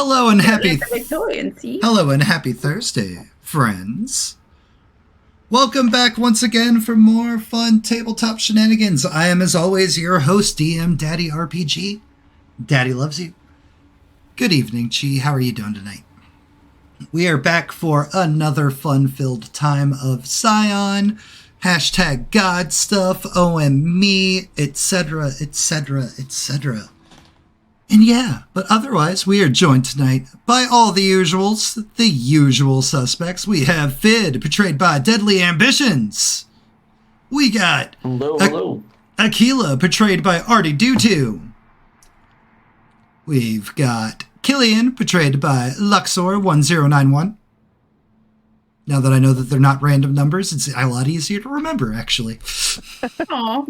Hello and happy Victorian, Hello and happy Thursday, friends. Welcome back once again for more fun tabletop shenanigans. I am, as always, your host, DM Daddy RPG. Daddy loves you. Good evening, Chi. How are you doing tonight? We are back for another fun-filled time of Scion, hashtag God stuff, OM me, etc., etc., etc. And yeah, but otherwise, we are joined tonight by all the usuals, the usual suspects. We have Fid, portrayed by Deadly Ambitions. We got Hello. Aquila, portrayed by Artie Dutu. We've got Killian, portrayed by Luxor1091. Now that I know that they're not random numbers, it's a lot easier to remember, actually. Aww.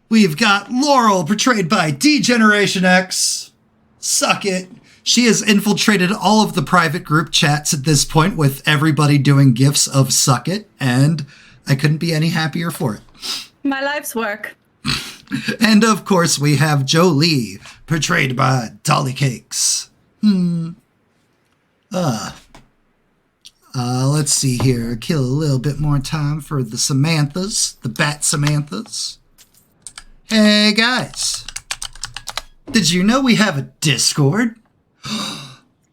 We've got Laurel, portrayed by D-Generation X. Suck it. She has infiltrated all of the private group chats at this point with everybody doing gifs of suck it, and I couldn't be any happier for it. My life's work. And of course we have Jolie, portrayed by Dolly Cakes. Let's see here. Kill a little bit more time for the Samanthas, the Bat Samanthas. Hey guys, did you know we have a Discord?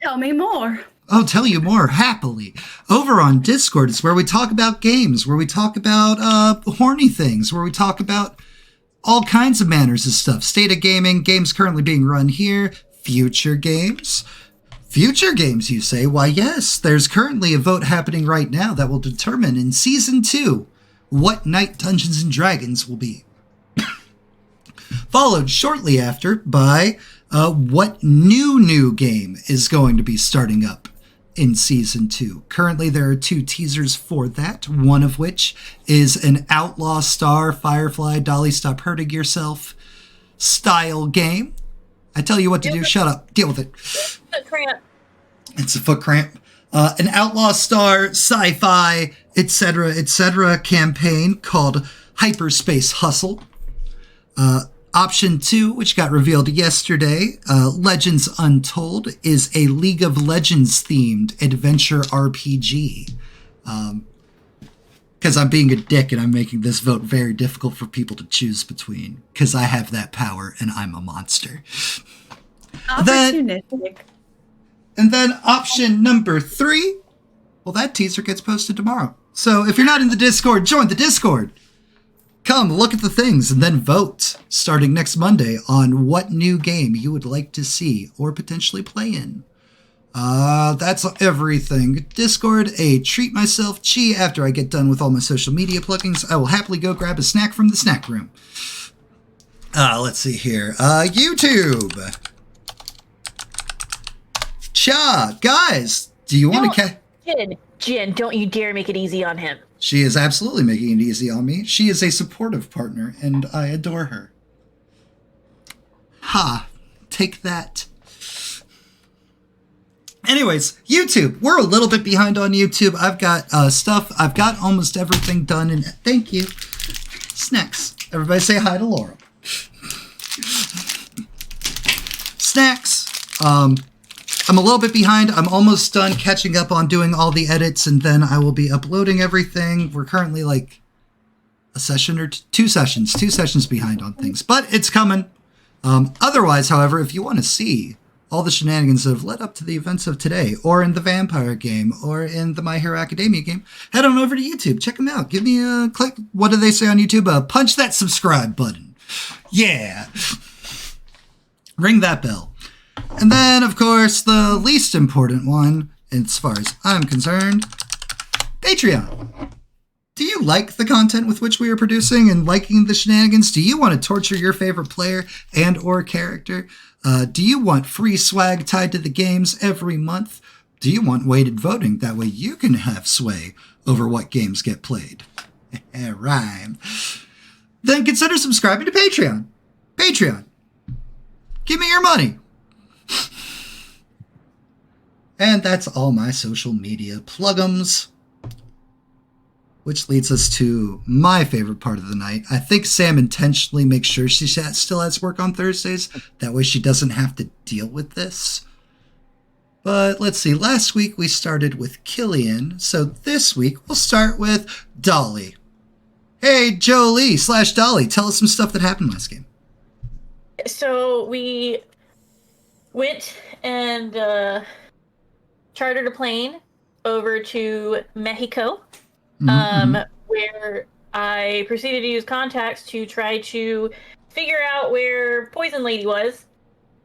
Tell me more. I'll tell you more happily. Over on Discord is where we talk about games, where we talk about horny things, where we talk about all kinds of manners of stuff. State of gaming, games currently being run here, future games. Future games, you say? Why, yes, there's currently a vote happening right now that will determine in Season 2 what Night Dungeons & Dragons will be. Followed shortly after by what new game is going to be starting up in Season 2. Currently, there are 2 teasers for that, one of which is an Outlaw Star, Firefly, Dolly Stop Hurting Yourself style game. I tell you what to do, shut up, deal with it. Foot cramp. It's a foot cramp. An Outlaw Star, sci-fi, etc. campaign called Hyperspace Hustle. Option 2, which got revealed yesterday, Legends Untold, is a League of Legends themed adventure RPG. Because I'm being a dick and I'm making this vote very difficult for people to choose between, because I have that power and I'm a monster. Opportunistic. And then option number 3, well, that teaser gets posted tomorrow. So if you're not in the Discord, join the Discord. Come, look at the things, and then vote, starting next Monday, on what new game you would like to see or potentially play in. That's everything. Discord, a treat myself. Chi, after I get done with all my social media plugins, I will happily go grab a snack from the snack room. Let's see here. YouTube. Cha, guys, do you want to... Jen, don't you dare make it easy on him. She is absolutely making it easy on me. She is a supportive partner, and I adore her. Ha! Take that. Anyways, YouTube. We're a little bit behind on YouTube. I've got stuff. I've got almost everything done, and thank you. Snacks. Everybody say hi to Laura. Snacks. I'm a little bit behind. I'm almost done catching up on doing all the edits, and then I will be uploading everything. We're currently like a session or two sessions behind on things, but it's coming. Otherwise, however, if you want to see all the shenanigans that have led up to the events of today, or in the Vampire game, or in the My Hero Academia game, head on over to YouTube. Check them out. Give me a click. What do they say on YouTube? Punch that subscribe button. Yeah. Ring that bell. And then, of course, the least important one, as far as I'm concerned, Patreon. Do you like the content with which we are producing and liking the shenanigans? Do you want to torture your favorite player and or character? Do you want free swag tied to the games every month? Do you want weighted voting? That way you can have sway over what games get played. Rhyme. Then consider subscribing to Patreon. Patreon. Give me your money. And that's all my social media plugums. Which leads us to my favorite part of the night. I think Sam intentionally makes sure she still has work on Thursdays. That way she doesn't have to deal with this. But let's see. Last week we started with Killian, so this week we'll start with Dolly. Hey, Jolie/Dolly, tell us some stuff that happened last game. So we went and chartered a plane over to Mexico, where I proceeded to use contacts to try to figure out where Poison Lady was.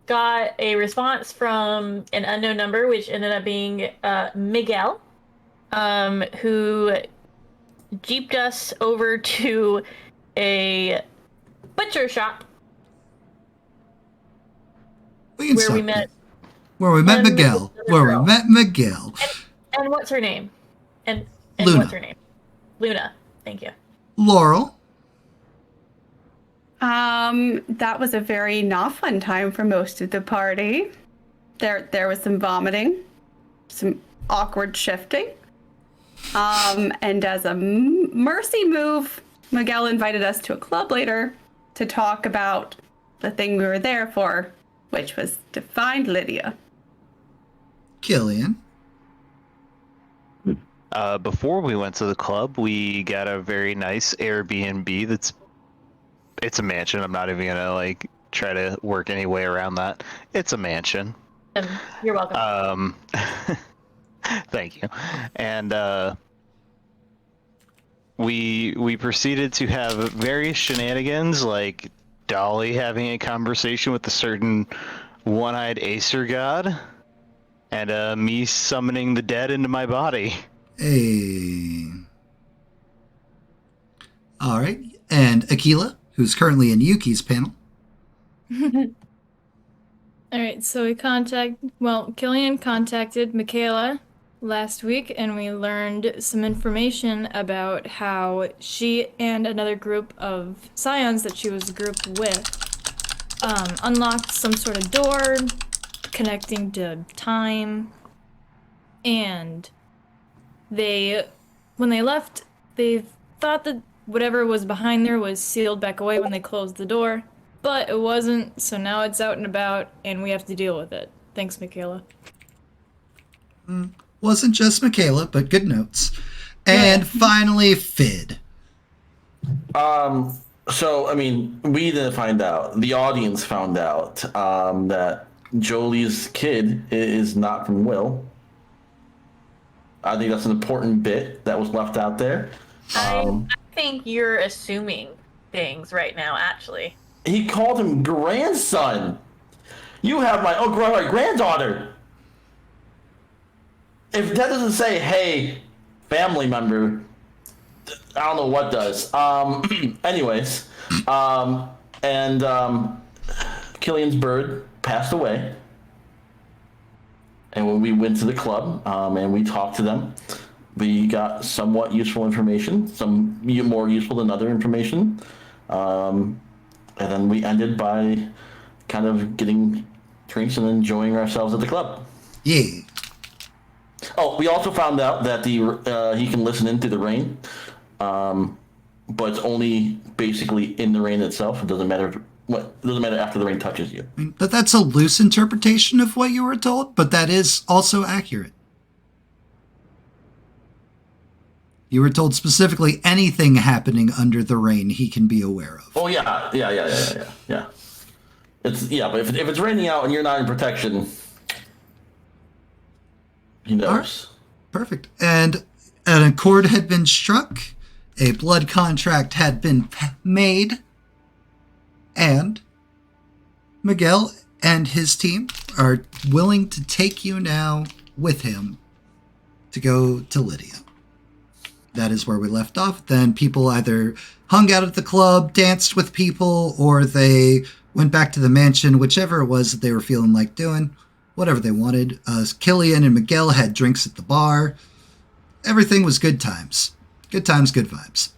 Got a response from an unknown number, which ended up being Miguel, who jeeped us over to a butcher shop where we met Miguel. Where we met Miguel. And what's her name? And Luna. What's her name? Luna. Thank you. Laurel. That was a very not fun time for most of the party. There was some vomiting, some awkward shifting. And as a mercy move, Miguel invited us to a club later to talk about the thing we were there for, which was to find Lydia. Killian. Before we went to the club, we got a very nice Airbnb it's a mansion. I'm not even gonna try to work any way around that. It's a mansion. You're welcome. Thank you. And we proceeded to have various shenanigans, like Dolly having a conversation with a certain one-eyed Acer god, and me summoning the dead into my body. Hey. All right. And Akila, who's currently in Yuki's panel. All right, so Killian contacted Michaela last week, and we learned some information about how she and another group of Scions that she was grouped with unlocked some sort of door connecting to time, and when they left, they thought that whatever was behind there was sealed back away when they closed the door, but it wasn't, so now it's out and about, and we have to deal with it. Thanks, Michaela. Wasn't just Michaela, but good notes. And finally, Fid. So, we didn't find out. The audience found out that Jolie's kid is not from Will. I think that's an important bit that was left out there. I think you're assuming things right now, actually. He called him grandson. You have my granddaughter. If that doesn't say, hey, family member, I don't know what does. Anyways, Killian's bird passed away. And when we went to the club and we talked to them, we got somewhat useful information, some more useful than other information. And then we ended by kind of getting drinks and enjoying ourselves at the club. Yeah. Oh, we also found out that he can listen in through the rain, but it's only basically in the rain itself. It doesn't matter after the rain touches you. But that's a loose interpretation of what you were told, but that is also accurate. You were told specifically anything happening under the rain he can be aware of. Oh yeah. But if it's raining out and you're not in protection, he knows. Right. Perfect. And an accord had been struck, a blood contract had been made, and Miguel and his team are willing to take you now with him to go to Lydia. That is where we left off. Then people either hung out at the club, danced with people, or they went back to the mansion, whichever it was that they were feeling like doing, whatever they wanted. Killian and Miguel had drinks at the bar. Everything was good times. Good times, good vibes.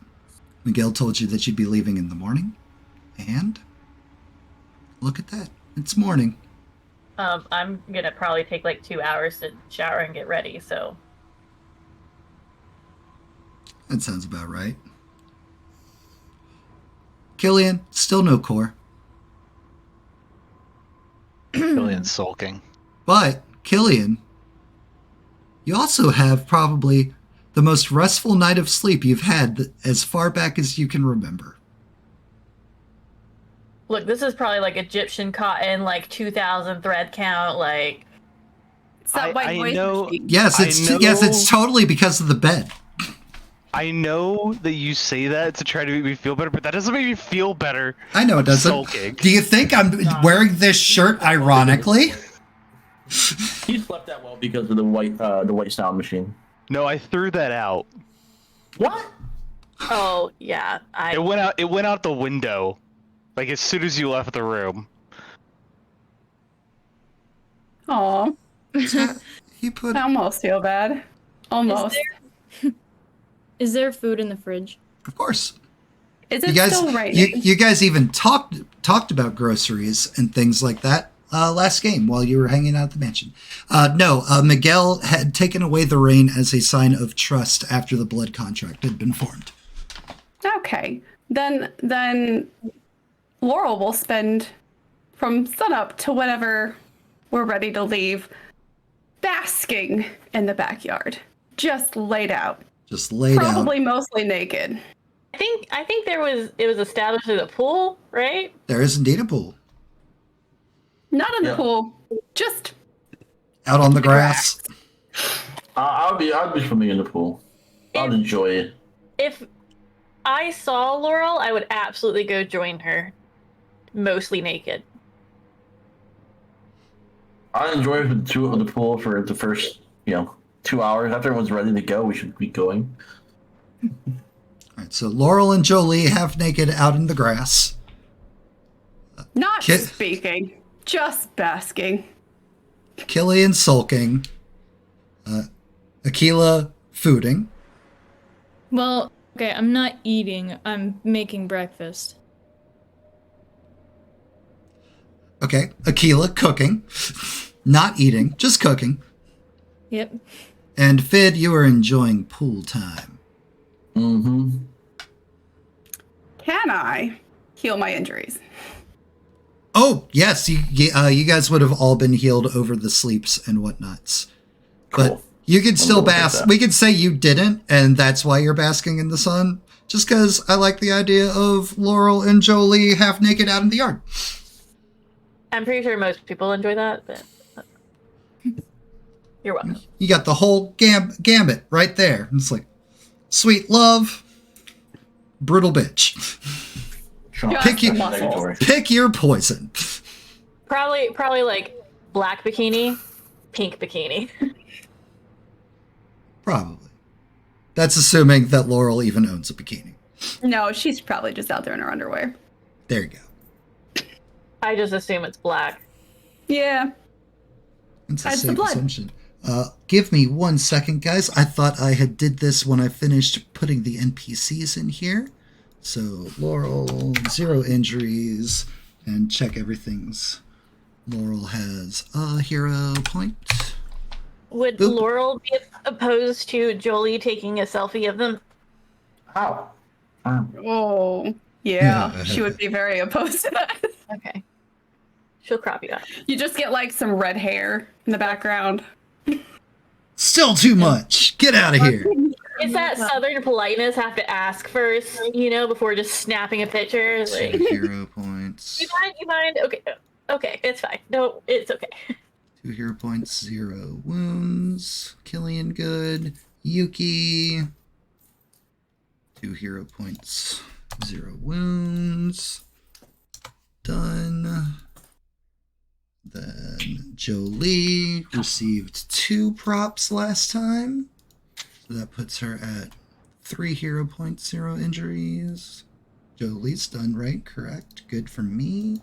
Miguel told you that you'd be leaving in the morning, and look at that. It's morning. I'm gonna probably take 2 hours to shower and get ready, so. That sounds about right. Killian, still no core. Killian's sulking. But Killian You also have probably the most restful night of sleep you've had as far back as you can remember. Look, this is probably like Egyptian cotton, like 2,000 thread count, like. It's that white I noise know- machine. Yes, it's totally because of the bed. I know that you say that to try to make me feel better, but that doesn't make me feel better. I know it I'm doesn't. sulking. Do you think I'm wearing this shirt ironically? He slept that well because of the white sound machine. No, I threw that out. What? Oh yeah, It went out the window, like as soon as you left the room. Aw, He put. I almost feel bad. Almost. Is there food in the fridge? Of course. Is You it guys, still raining? you guys even talked about groceries and things like that last game while you were hanging out at the mansion. No, Miguel had taken away the rain as a sign of trust after the blood contract had been formed. Okay. Then Laurel will spend from sunup to whenever we're ready to leave basking in the backyard. Just laid out. Just laid out. Probably mostly naked. I think it was established as a pool, right? There is indeed a pool Not in the Yeah. pool. Just out on the grass. I'd be swimming in the pool. I'd enjoy it. If I saw Laurel, I would absolutely go join her, mostly naked. I enjoy the pool for the first 2 hours. After everyone's ready to go, we should be going. All right, so Laurel and Jolie half naked out in the grass. not Kit- speaking. Just basking. Killian sulking. Aquila fooding. Well, okay, I'm not eating. I'm making breakfast. Okay, Aquila cooking. Not eating, just cooking. Yep. And Fid, you are enjoying pool time. Mm-hmm. Can I heal my injuries? Oh, yes, you guys would have all been healed over the sleeps and whatnots. But Cool. you could still look at bask. that. We could say you didn't, and that's why you're basking in the sun. Just because I like the idea of Laurel and Jolie half naked out in the yard. I'm pretty sure most people enjoy that, but you're welcome. You got the whole gambit right there. It's like, sweet love, brutal bitch. Pick your- Negatory. Pick your poison. Probably like black bikini, pink bikini. Probably. That's assuming that Laurel even owns a bikini. No, she's probably just out there in her underwear. There you go. I just assume it's black. Yeah. It's a That's the safe blood. assumption. Give me 1 second, guys. I thought I had did this when I finished putting the NPCs in here. So, Laurel, 0 injuries, and check everything's... Laurel has a hero point. Would Oop. Laurel be opposed to Jolie taking a selfie of them? Ow. Oh, yeah. She would be very opposed to that. Okay. She'll crop you out. You just get like some red hair in the background. Still too much. Get out of here. It's that southern politeness, have to ask first, before just snapping a picture. 2 Like, hero points. you mind? Okay, it's fine. No, it's okay. 2 hero points, 0 wounds. Killian good. Yuki. 2 hero points, 0 wounds. Done. Then Jolie received 2 props last time. So that puts her at 3 hero points, 0 injuries. Jolie's done right, correct. Good for me.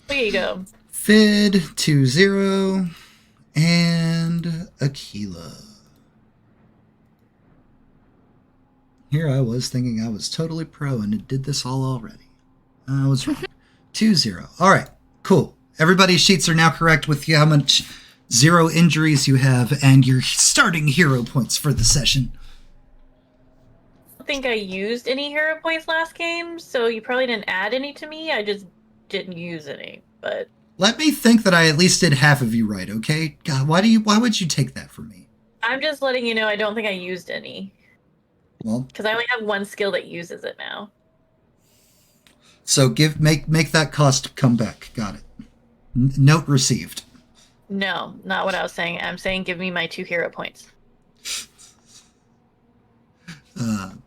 There you go. Fid, 2-0, and Aquila. Here I was thinking I was totally pro and it did this all already. I was wrong. 2-0. All right, cool. Everybody's sheets are now correct with how much 0 injuries you have and your starting hero points for the session. I don't think I used any hero points last game, so you probably didn't add any to me. I just didn't use any, but Let me think that I at least did half of you right, okay? God, why would you take that from me? I'm just letting you know I don't think I used any. Well, Because I only have one skill that uses it now. so make that cost come back. Got it. Note received. No, not what I was saying. I'm saying give me my 2 hero points.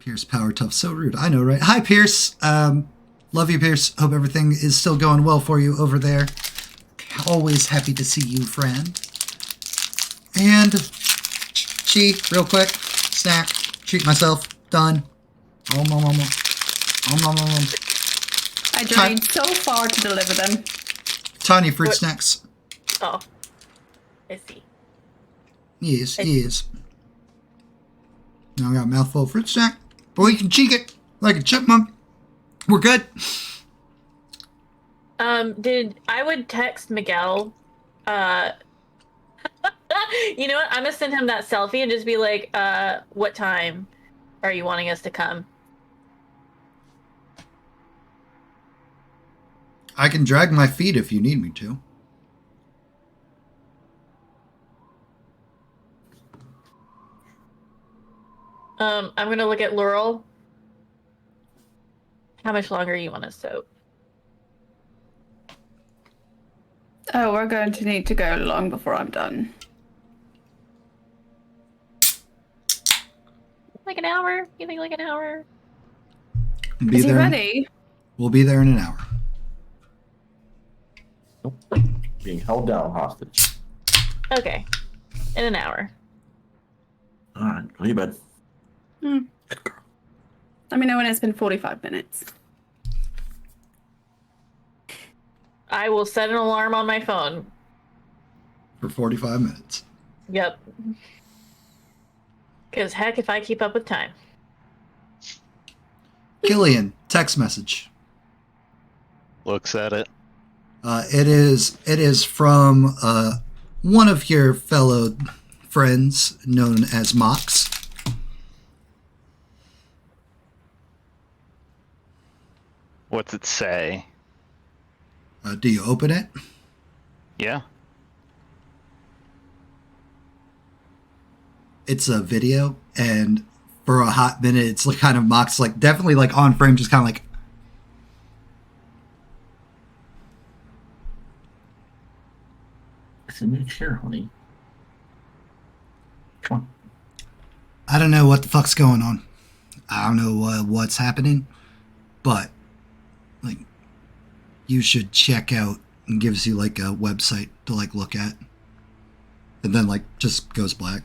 Pierce Power Tough, so rude. I know, right? Hi, Pierce. Love you, Pierce. Hope everything is still going well for you over there. Always happy to see you, friend. And chi, real quick. Snack. Treat myself. Done. Om om om om. Om om om om. I journeyed so far to deliver them. Tanya fruit What? snacks. Oh. I see. Yes, yes. Now I got a mouthful of fruit snack. Boy, you can cheek it like a chipmunk. We're good. I would text Miguel, you know what? I'm gonna send him that selfie and just be like, what time are you wanting us to come? I can drag my feet if you need me to. I'm gonna look at Laurel. How much longer you want to soak? Oh, we're going to need to go long before I'm done. Like an hour? You think like an hour? Be Is he there. ready? We'll be there in an hour. Being held down hostage. Okay. In an hour. All right, go to bed. Let me know when it's been 45 minutes. I will set an alarm on my phone. For 45 minutes. Yep. Because heck, if I keep up with time. Killian, text message. Looks at it. It is from one of your fellow friends known as Mox. What's it say? Do you open it? Yeah. It's a video, and for a hot minute, it's like kind of Mox, like definitely like on frame, just kind of like. It's a new chair, honey. Come on. I don't know what the fuck's going on. I don't know what's happening, but like, you should check out, and gives you like a website to like look at, and then like just goes black.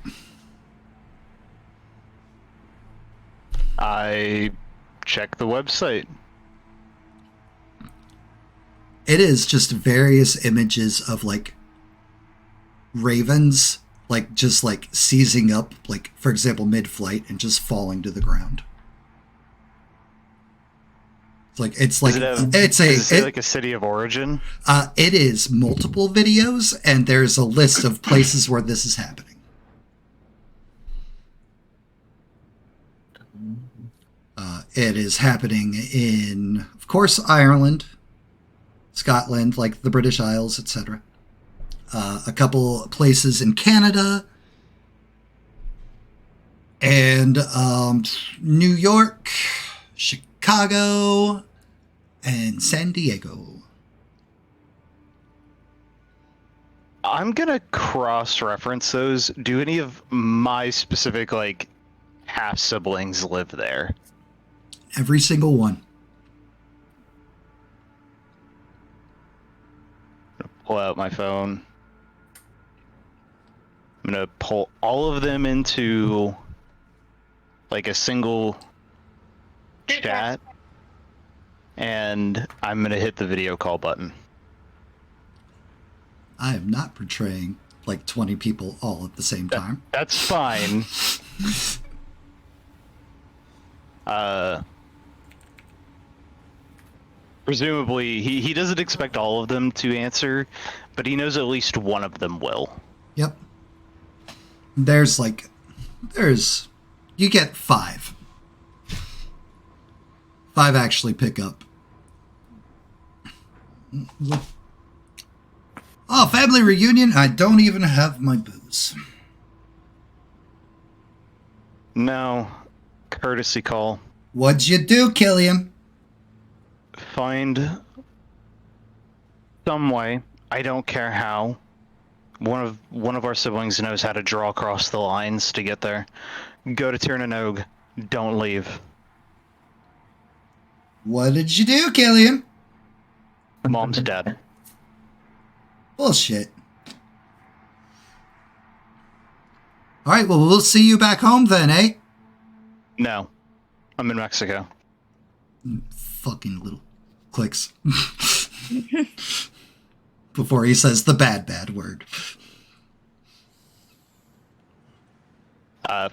I check the website. It is just various images of like ravens, like just like seizing up, like for example mid-flight, and just falling to the ground. It's like Does it say like a city of origin? It is multiple videos, and there's a list of places where this is happening. It is happening in, of course, Ireland, Scotland, like the British Isles, etc. A couple places in Canada, and New York, Chicago, and San Diego. I'm gonna cross-reference those. Do any of my specific like half siblings live there? Every single one. Pull out my phone. I'm gonna pull all of them into like a single chat, and I'm gonna hit the video call button. I am not portraying like 20 people all at the same time. That's fine. Presumably, he doesn't expect all of them to answer, but he knows at least one of them will. Yep. You get 5. 5 actually pick up. Oh, family reunion? I don't even have my booze. No. Courtesy call. What'd you do, Killian? Find some way, I don't care how. One of our siblings knows how to draw across the lines to get there. Go to Tirnanog. Don't leave. What did you do, Killian? Mom's dead. Bullshit. All right, well, we'll see you back home then, eh? No. I'm in Mexico. Fucking little clicks. Before he says the bad word.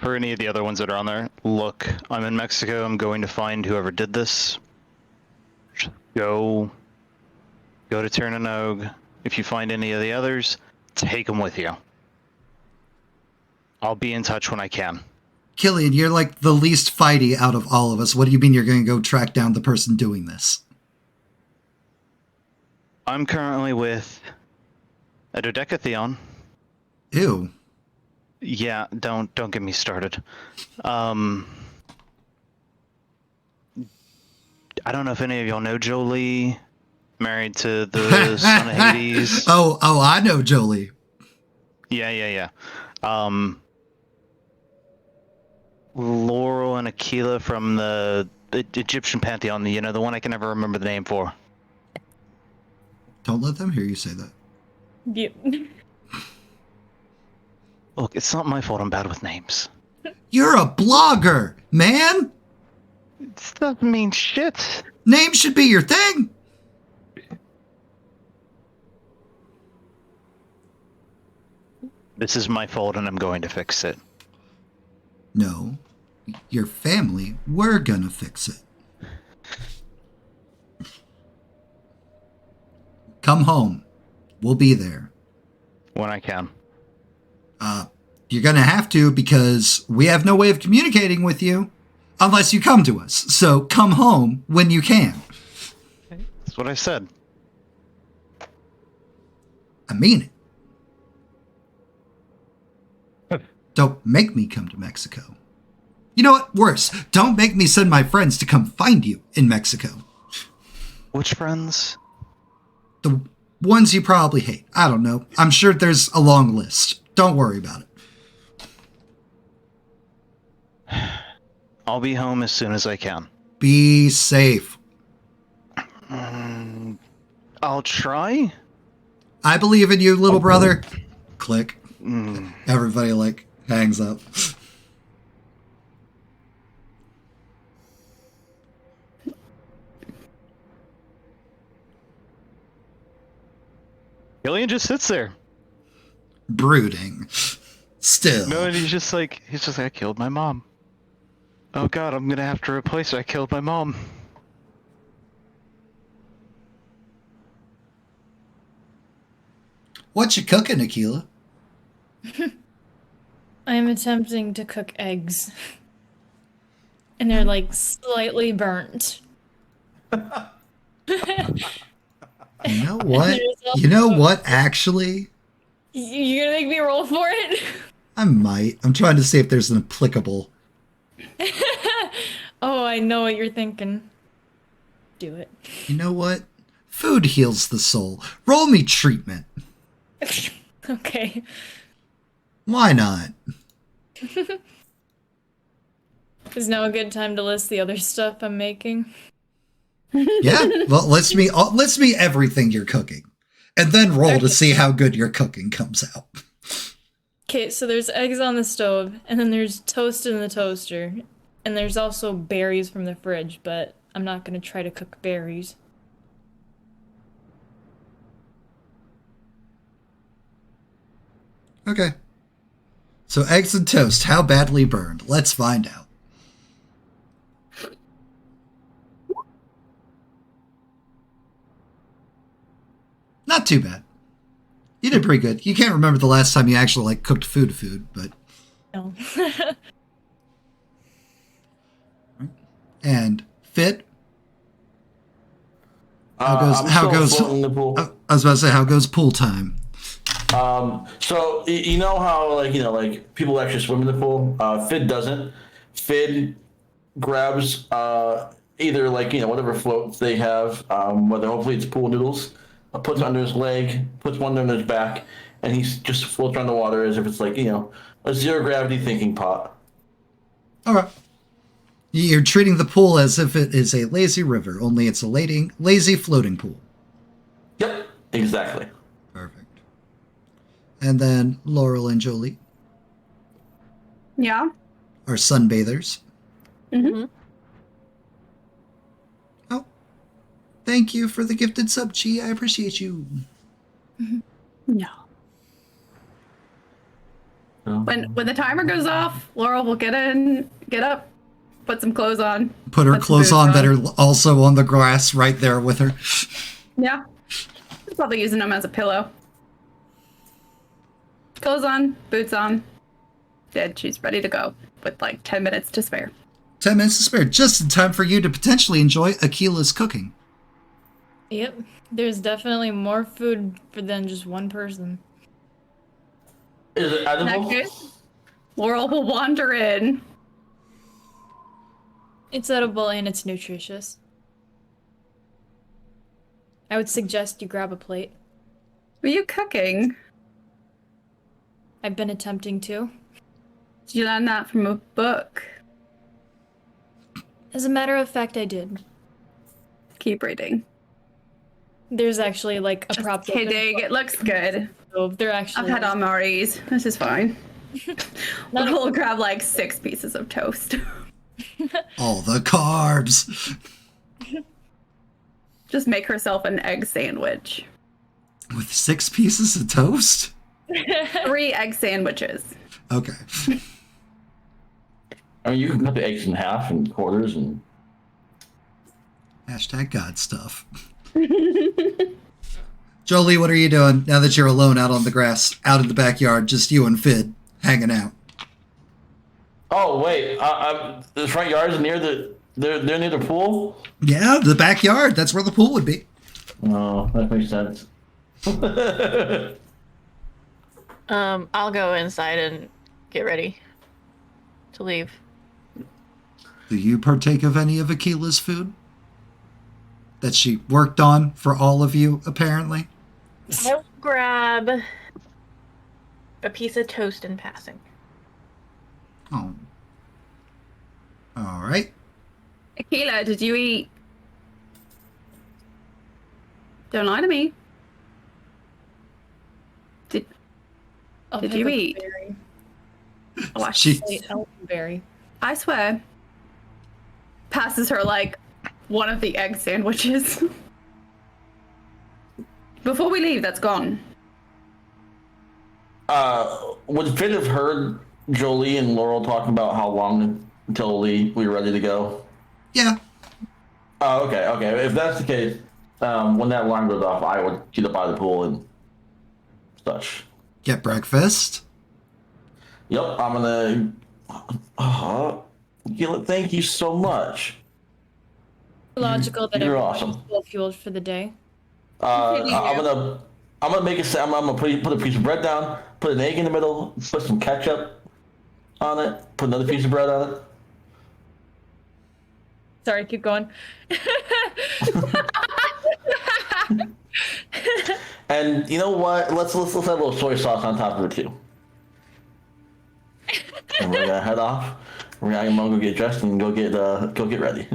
For any of the other ones that are on there, look, I'm in Mexico. I'm going to find whoever did this. Just go to Tirnanog. If you find any of the others, take them with you. I'll be in touch when I can. Killian, you're like the least fighty out of all of us. What do you mean you're going to go track down the person doing this? I'm currently with a dodecatheon. Ew. Yeah, don't get me started. I don't know if any of y'all know Jolie, married to the son of Hades. Oh, I know Jolie. Yeah. Laurel and Aquila from the Egyptian pantheon, the one I can never remember the name for. Don't let them hear you say that. Yep. Look, it's not my fault I'm bad with names. You're a blogger, man. This doesn't mean shit. Names should be your thing. This is my fault and I'm going to fix it. No, your family, we're gonna fix it. Come home. We'll be there. When I can. You're gonna have to because we have no way of communicating with you unless you come to us. So come home when you can. That's what I said. I mean it. Don't make me come to Mexico. You know what? Worse, don't make me send my friends to come find you in Mexico. Which friends? The ones you probably hate. I don't know. I'm sure there's a long list. Don't worry about it. I'll be home as soon as I can. Be safe. I'll try? I believe in you, little brother. Click. Everybody, hangs up. Killian just sits there. Brooding. Still. No, and he's just like, I killed my mom. Oh god, I'm gonna have to replace her. I killed my mom. What you cooking, Aquila? I am attempting to cook eggs. And they're slightly burnt. You know what? You know what, actually? You gonna make me roll for it? I might. I'm trying to see if there's an applicable. Oh, I know what you're thinking. Do it. You know what? Food heals the soul. Roll me treatment. Okay. Why not? Is now a good time to list the other stuff I'm making? Yeah. Well, list me everything you're cooking. And then roll to see how good your cooking comes out. Okay, so there's eggs on the stove, and then there's toast in the toaster, and there's also berries from the fridge, but I'm not gonna try to cook berries. Okay. So eggs and toast, how badly burned? Let's find out. Not too bad. You did pretty good. You can't remember the last time you actually cooked food, but... No. And Fit? How I'm goes still floating in the pool. I was about to say, how goes pool time? So you know how people actually swim in the pool. Fit doesn't. Finn grabs either whatever floats they have, whether hopefully it's pool noodles, puts it under his leg, puts one under his back, and he just floats around the water as if it's a zero gravity thinking pot. All right. You're treating the pool as if it is a lazy river, only it's a lazy floating pool. Yep, exactly. Perfect. And then Laurel and Jolie Yeah. are sunbathers. Mm-hmm. Oh, thank you for the gifted sub, Chi. I appreciate you. No. When the timer goes off, Laurel will get up, put some clothes on. Put her some clothes boots on that are also on the grass right there with her. Yeah. She's probably using them as a pillow. Clothes on, boots on. Dead. She's ready to go with 10 minutes to spare. 10 minutes to spare, just in time for you to potentially enjoy Akila's cooking. Yep. There's definitely more food than just one person. Is it In that edible? case, Laurel will wander in. It's edible and it's nutritious. I would suggest you grab a plate. Were you cooking? I've been attempting to. Did you learn that from a book? As a matter of fact, I did. Keep reading. There's actually a Just prop. kidding. It looks good. So they're actually. I've had MREs. This is fine. We'll grab 6 pieces of toast. All the carbs. Just make herself an egg sandwich. With 6 pieces of toast? 3 egg sandwiches. Okay. I mean, you can cut the eggs in half and quarters and. Hashtag God stuff. Jolie, what are you doing now that you're alone out on the grass, out in the backyard, just you and Fid hanging out? Oh wait, the front yard is near they're near the pool. Yeah, the backyard. That's where the pool would be. Oh, that makes sense. I'll go inside and get ready to leave. Do you partake of any of Akila's food? That she worked on for all of you, apparently? I'll grab a piece of toast in passing. Oh. All right. Akila, did you eat? Don't lie to me. I'll Did pick you up a eat? berry. Oh, I She, Elderberry. I swear. Passes her one of the egg sandwiches. Before we leave, that's gone. Would Finn have heard Jolie and Laurel talking about how long until we were ready to go? yeah. Oh, okay. If that's the case, when that alarm goes off, I would get up by the pool and such. Get breakfast. Yep, I'm gonna. Thank you so much. Logical that You're everyone's awesome. well fueled for the day. I'm gonna make it. I'm gonna put a piece of bread down, put an egg in the middle, put some ketchup on it, put another piece of bread on it. Sorry, keep going. And you know what? Let's have a little soy sauce on top of it too. And we're gonna head off. I'm gonna go get dressed and go get ready.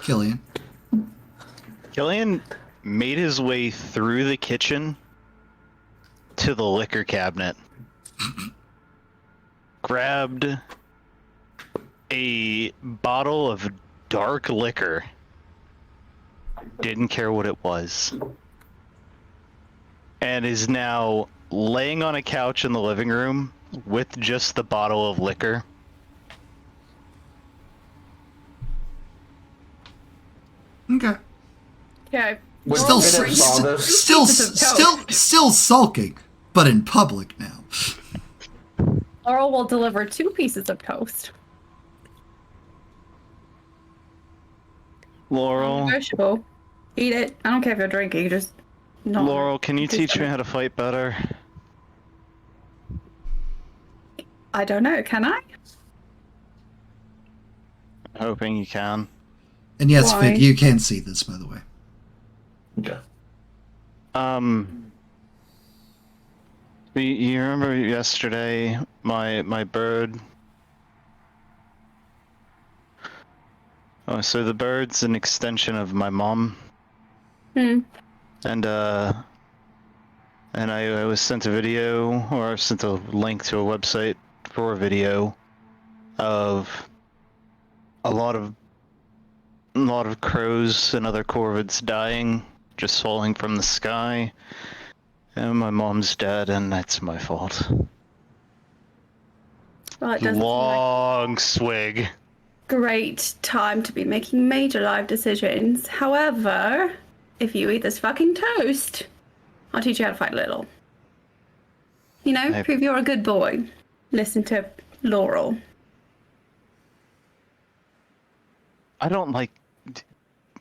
Killian. Killian made his way through the kitchen to the liquor cabinet, grabbed a bottle of dark liquor, didn't care what it was, and is now laying on a couch in the living room with just the bottle of liquor. Okay. Okay. Still, Finn saw this. still sulking, but in public now. Laurel will deliver 2 pieces of toast. Laurel, Negotiable. Eat it. I don't care if you're drinking. Just not. Laurel, can you teach me how to fight better? I don't know, can I? Hoping you can. And yes, Why? Fig, you can see this, by the way. Okay. You remember yesterday, my bird? Oh, so the bird's an extension of my mom. Hmm. And I was sent a video, or I was sent a link to a website for a video of a lot of crows and other corvids dying, just falling from the sky. And my mom's dead, and that's my fault. Well, it doesn't seem like Long swig. great time to be making major life decisions. However, if you eat this fucking toast, I'll teach you how to fight a little. You know, prove you're a good boy. Listen to Laurel. I don't like...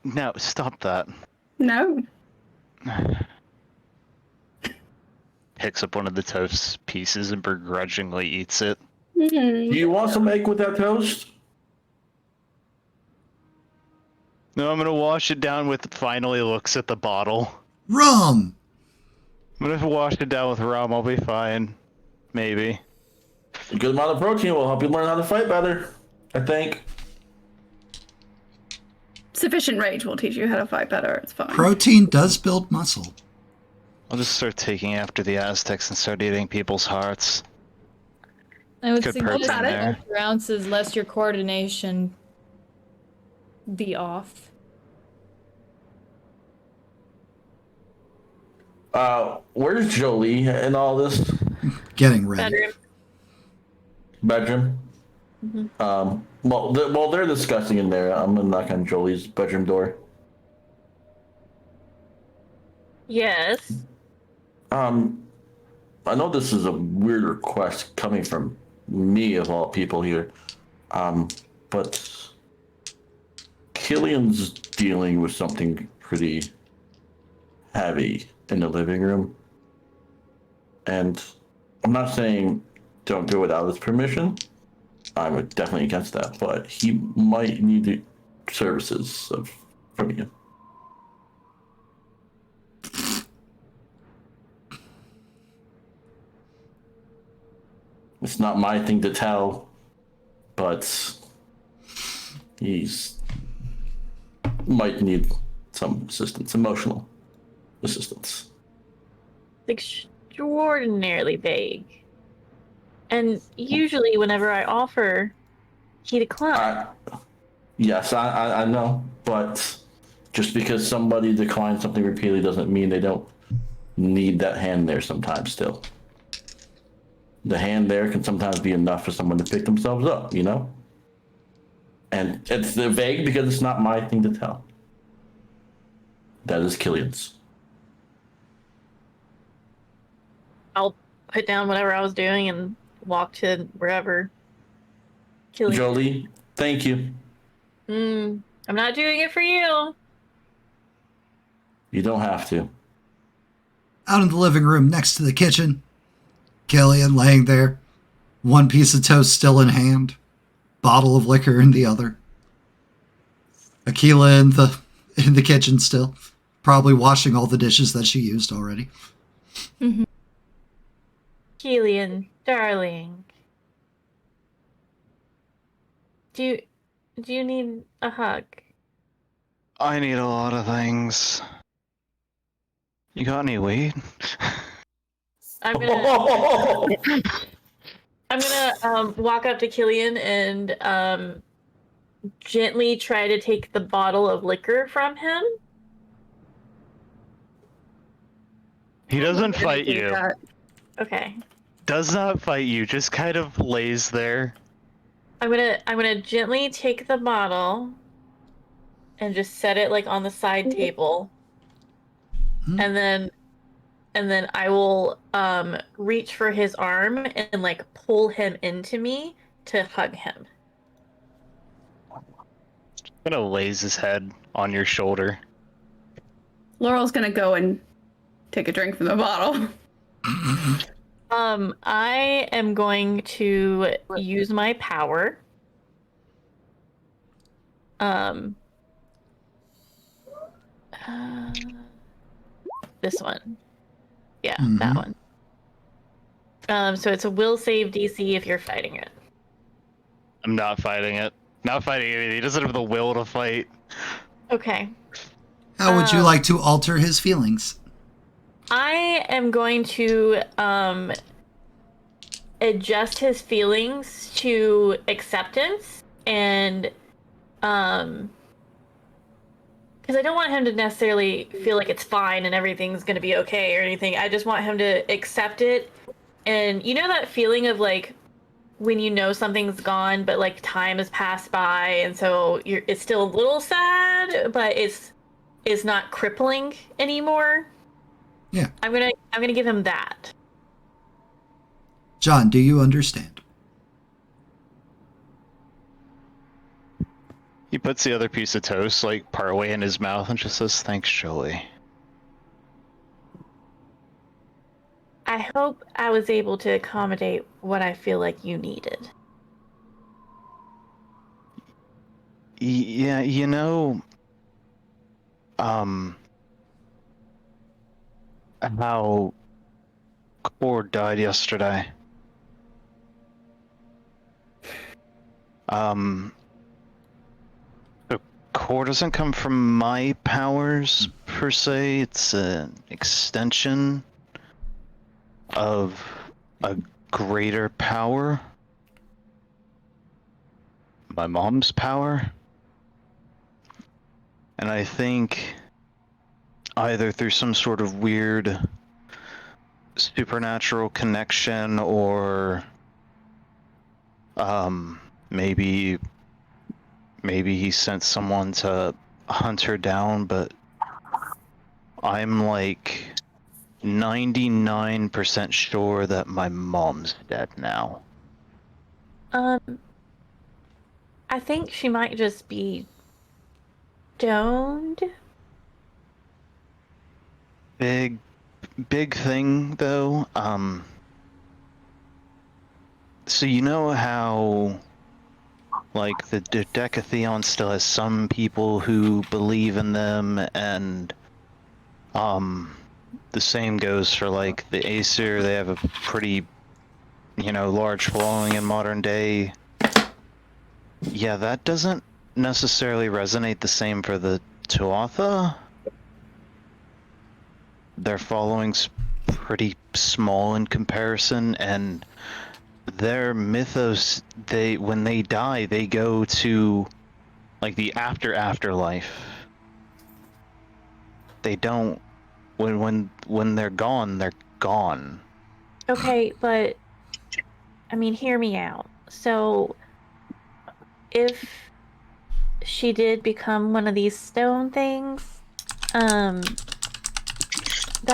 No, stop that. No. Picks up one of the toast pieces and begrudgingly eats it. Do you want some egg with that toast? No, I'm gonna wash it down with... Finally looks at the bottle. Rum! I'm gonna wash it down with rum, I'll be fine. Maybe. A good amount of protein will help you learn how to fight better, I think. Sufficient rage will teach you how to fight better. It's fine. Protein does build muscle. I'll just start taking after the Aztecs and start eating people's hearts. I would Good suggest protein there. extra ounces, lest your coordination be off. Where's Jolie in all this? Getting ready. Bedroom. Bedroom? Well, they're discussing in there. I'm gonna knock on Jolie's bedroom door. Yes. I know this is a weird request coming from me of all people here, but Killian's dealing with something pretty heavy in the living room. And I'm not saying don't do it without his permission. I'm definitely against that, but he might need the services from you. It's not my thing to tell, but he's might need some assistance, emotional assistance. Extraordinarily vague. And usually whenever I offer, he declines. Yes, I know, but just because somebody declines something repeatedly doesn't mean they don't need that hand there sometimes still. The hand there can sometimes be enough for someone to pick themselves up, you know? And it's vague because it's not my thing to tell. That is Killian's. I'll put down whatever I was doing and walk to wherever. Killian. Jolie, thank you. I'm not doing it for you. You don't have to. Out in the living room next to the kitchen, Killian laying there, one piece of toast still in hand, bottle of liquor in the other. Aquila in the kitchen still, probably washing all the dishes that she used already. Killian, darling. Do you need a hug? I need a lot of things. You got any weed? I'm gonna walk up to Killian and gently try to take the bottle of liquor from him. He doesn't fight you. Okay. Does not fight you, just kind of lays there. I'm gonna gently take the bottle and just set it like on the side table. And then I will reach for his arm and like pull him into me to hug him. Kind of lays his head on your shoulder. Laurel's gonna go and take a drink from the bottle. I am going to use my power. This one. Yeah, that one. So it's a will save DC if you're fighting it. I'm not fighting it. Not fighting anything. He doesn't have the will to fight. Okay. How would you like to alter his feelings? I am going to adjust his feelings to acceptance and because I don't want him to necessarily feel like it's fine and everything's going to be okay or anything. I just want him to accept it. And you know that feeling of like when you know something's gone but like time has passed by and so it's still a little sad but it's not crippling anymore. Yeah. I'm going to give him that. John, do you understand? He puts the other piece of toast like partway in his mouth and just says, "Thanks, Jolie." I hope I was able to accommodate what I feel like you needed. Yeah, you know, how Cord died yesterday. The core doesn't come from my powers per se. It's an extension of a greater power. My mom's power. And I think either through some sort of weird supernatural connection or maybe he sent someone to hunt her down, but I'm like 99% sure that my mom's dead now. I think she might just be stoned. Big thing though. So you know how like the Dodecatheon still has some people who believe in them, and the same goes for like the Aesir. They have a pretty, large following in modern day. Yeah, that doesn't necessarily resonate the same for the Tuatha. Their following's pretty small in comparison, and their mythos, when they die, they go to like the afterlife. They don't when they're gone, they're gone. Okay, but I mean, hear me out. So if she did become one of these stone things, that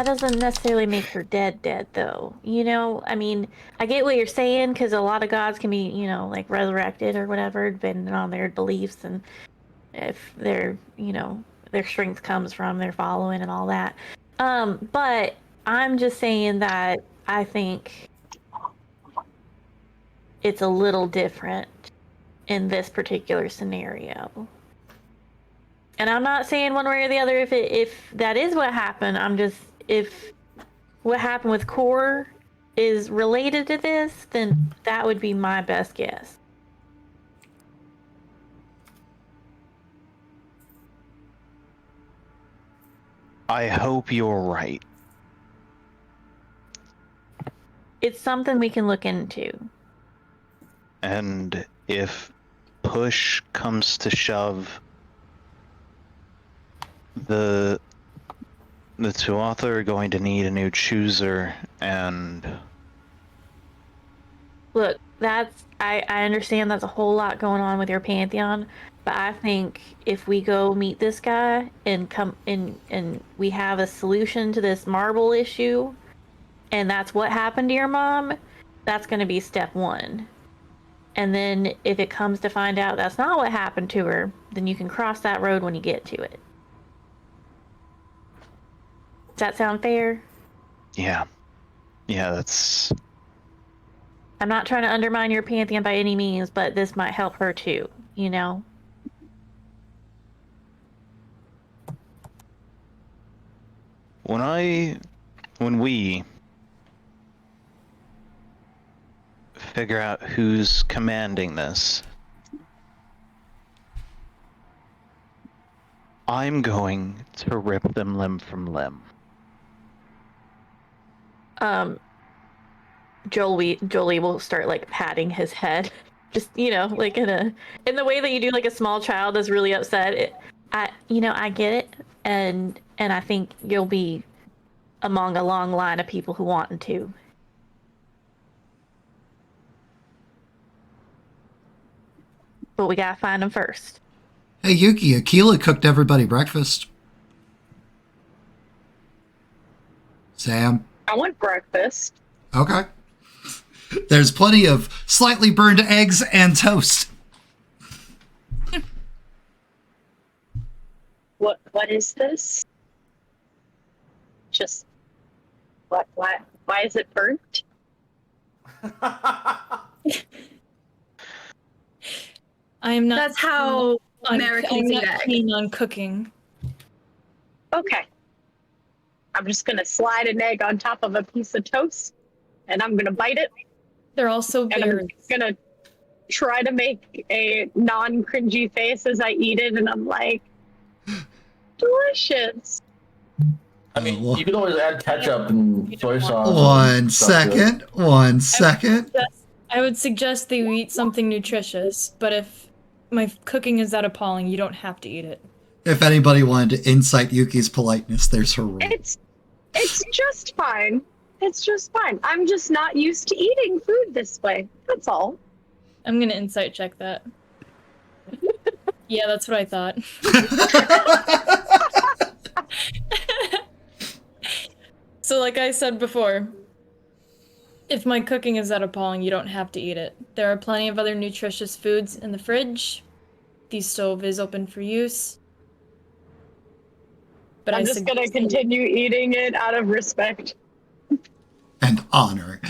doesn't necessarily make her dead though. I mean, I get what you're saying because a lot of gods can be, like resurrected or whatever, depending on their beliefs and if their strength comes from their following and all that. But I'm just saying that I think it's a little different in this particular scenario. And I'm not saying one way or the other if that is what happened. I'm just, if what happened with Core is related to this, then that would be my best guess. I hope you're right. It's something we can look into. And if push comes to shove, the Tuatha are going to need a new chooser, and Look, I understand that's a whole lot going on with your pantheon, but I think if we go meet this guy and come in and we have a solution to this marble issue, and that's what happened to your mom, that's going to be step one. And then if it comes to find out that's not what happened to her, then you can cross that road when you get to it. Does that sound fair? yeah. Yeah, that's... I'm not trying to undermine your pantheon by any means, but this might help her too, you know? When we figure out who's commanding this, I'm going to rip them limb from limb. Jolie will start like patting his head, just like in the way that you do like a small child that's really upset. I get it, and I think you'll be among a long line of people who want to. But we gotta find them first. Hey, Yuki, Akila cooked everybody breakfast. Sam? I want breakfast. Okay. There's plenty of slightly burned eggs and toast. What is this? Just why is it burnt? I am not. That's how I'm Americans eat not eggs. keen on cooking. Okay. I'm just gonna slide an egg on top of a piece of toast, and I'm gonna bite it, They're also and berries. I'm gonna try to make a non-cringy face as I eat it, and I'm like, delicious. I mean, you can always add ketchup and soy sauce. One second. I would suggest that you eat something nutritious, but if my cooking is that appalling, you don't have to eat it. If anybody wanted to incite Yuki's politeness, there's her rule. It's just fine. It's just fine. I'm just not used to eating food this way. That's all. I'm gonna insight check that. Yeah, that's what I thought. So like I said before, if my cooking is that appalling, you don't have to eat it. There are plenty of other nutritious foods in the fridge. The stove is open for use. But I'm just gonna continue eating it out of respect. And honor.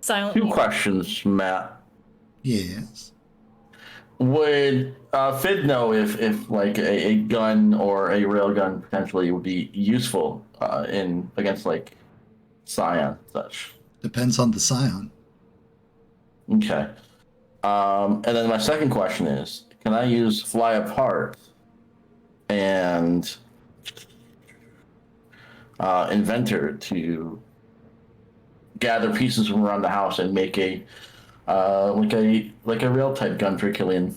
Silently. 2 questions, Matt. Yes. Would Fid know if like a gun or a railgun potentially would be useful against like Scion and such? Depends on the Scion. Okay. And then my second question is, can I use Fly Apart and Inventor to gather pieces from around the house and make a rail type gun for Killian?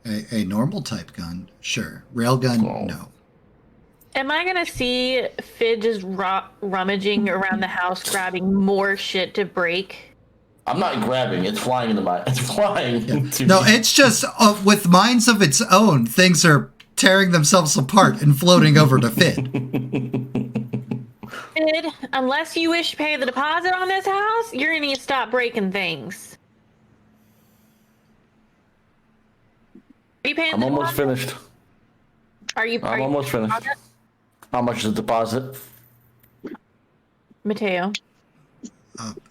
A normal type gun, sure. Railgun, Oh. no. Am I gonna see Fid just rummaging around the house, grabbing more shit to break? I'm not grabbing. It's flying into my. It's flying. Into No, me. it's just with minds of its own, things are tearing themselves apart and floating over to Fid. Fid, unless you wish to pay the deposit on this house, you're gonna need to stop breaking things. Are you paying I'm the almost deposit? finished. Are you? I'm almost finished. How much is the deposit? Mateo.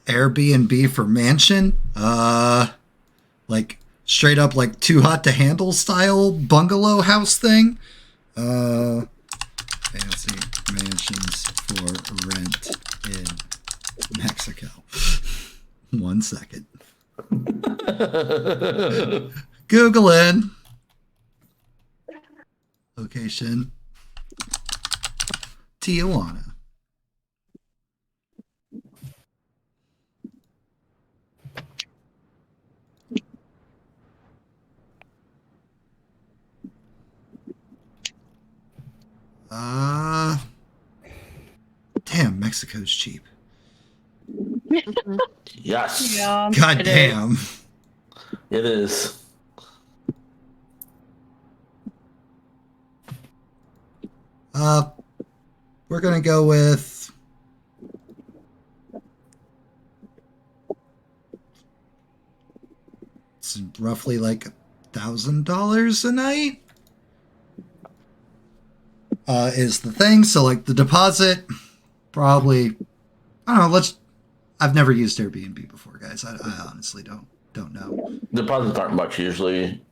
Airbnb for mansion, like straight up like too hot to handle style bungalow house thing. Fancy mansions for rent in Mexico. 1 second. Googling. Location. Tijuana. Damn, Mexico's cheap. Yes. Yeah. God It damn. It is. We're gonna go with it's roughly like $1,000 a night. Is the thing. So like the deposit, probably I don't know. I've never used Airbnb before, guys. I honestly don't know. Deposits aren't much usually,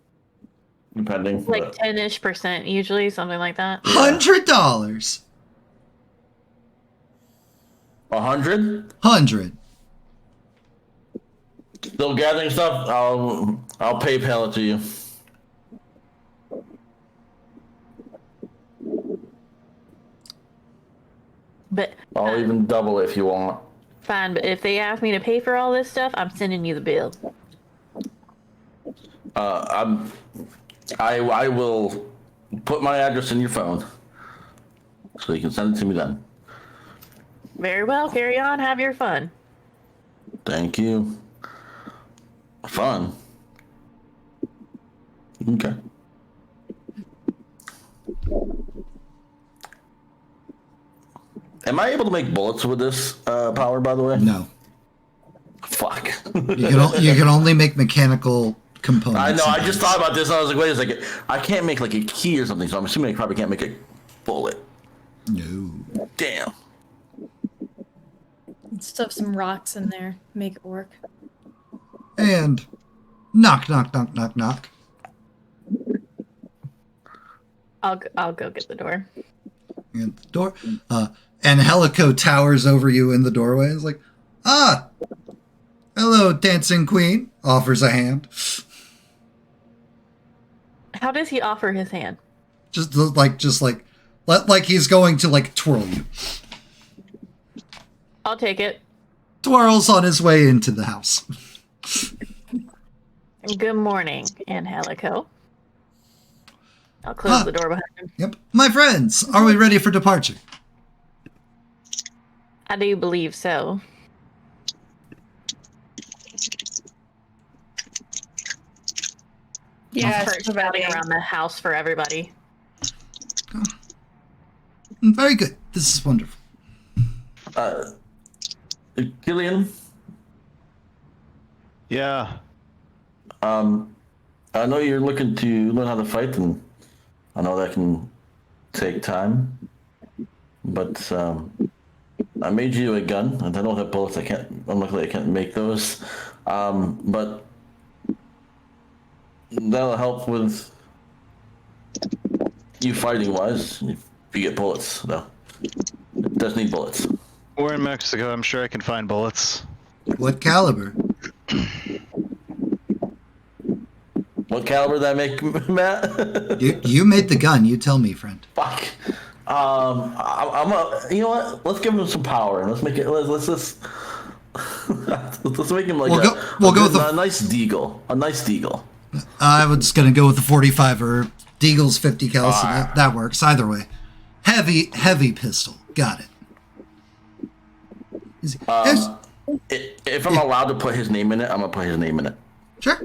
depending. Like but 10-ish% usually, something like that. $100. 100. 100. Still gathering stuff. I'll PayPal it to you. But I'll even double it if you want. fine, but if they ask me to pay for all this stuff, I'm sending you the bill. I will put my address in your phone, so you can send it to me then. Very well, carry on, have your fun. Thank you. Fun. Okay. Am I able to make bullets with this power, by the way? No. Fuck. You can only make mechanical components. I know, I and just things. thought about this and I was like, wait a second. I can't make like a key or something, so I'm assuming I probably can't make a bullet. No. Damn. Stuff some rocks in there, make it work. And knock, knock, knock, knock, knock. I'll go get the door. And the door. And Helico towers over you in the doorway. It's like, hello, dancing queen. Offers a hand. How does he offer his hand? Just like he's going to like twirl you. I'll take it. Twirls on his way into the house. Good morning, Angelico. I'll close the door behind him. Yep. My friends, are we ready for departure? I do believe so. Yeah, I'll start shouting around the house for everybody. Very good. This is wonderful. Killian? Yeah. I know you're looking to learn how to fight, and I know that can take time. But I made you a gun, and I don't have bullets. Unluckily, I can't make those. But that'll help with you fighting wise. If you get bullets, though, it does need bullets. We're in Mexico. I'm sure I can find bullets. What caliber? What caliber did I make, Matt? You made the gun. You tell me, friend. Fuck. You know what? Let's give him some power and let's make it. Let's just let's make him like we'll go with a nice deagle. A nice deagle. I was gonna go with the 45 or Deagle's 50 cal. So that works either way. Heavy pistol. Got it. If I'm allowed to put his name in it, I'm gonna put his name in it. Sure.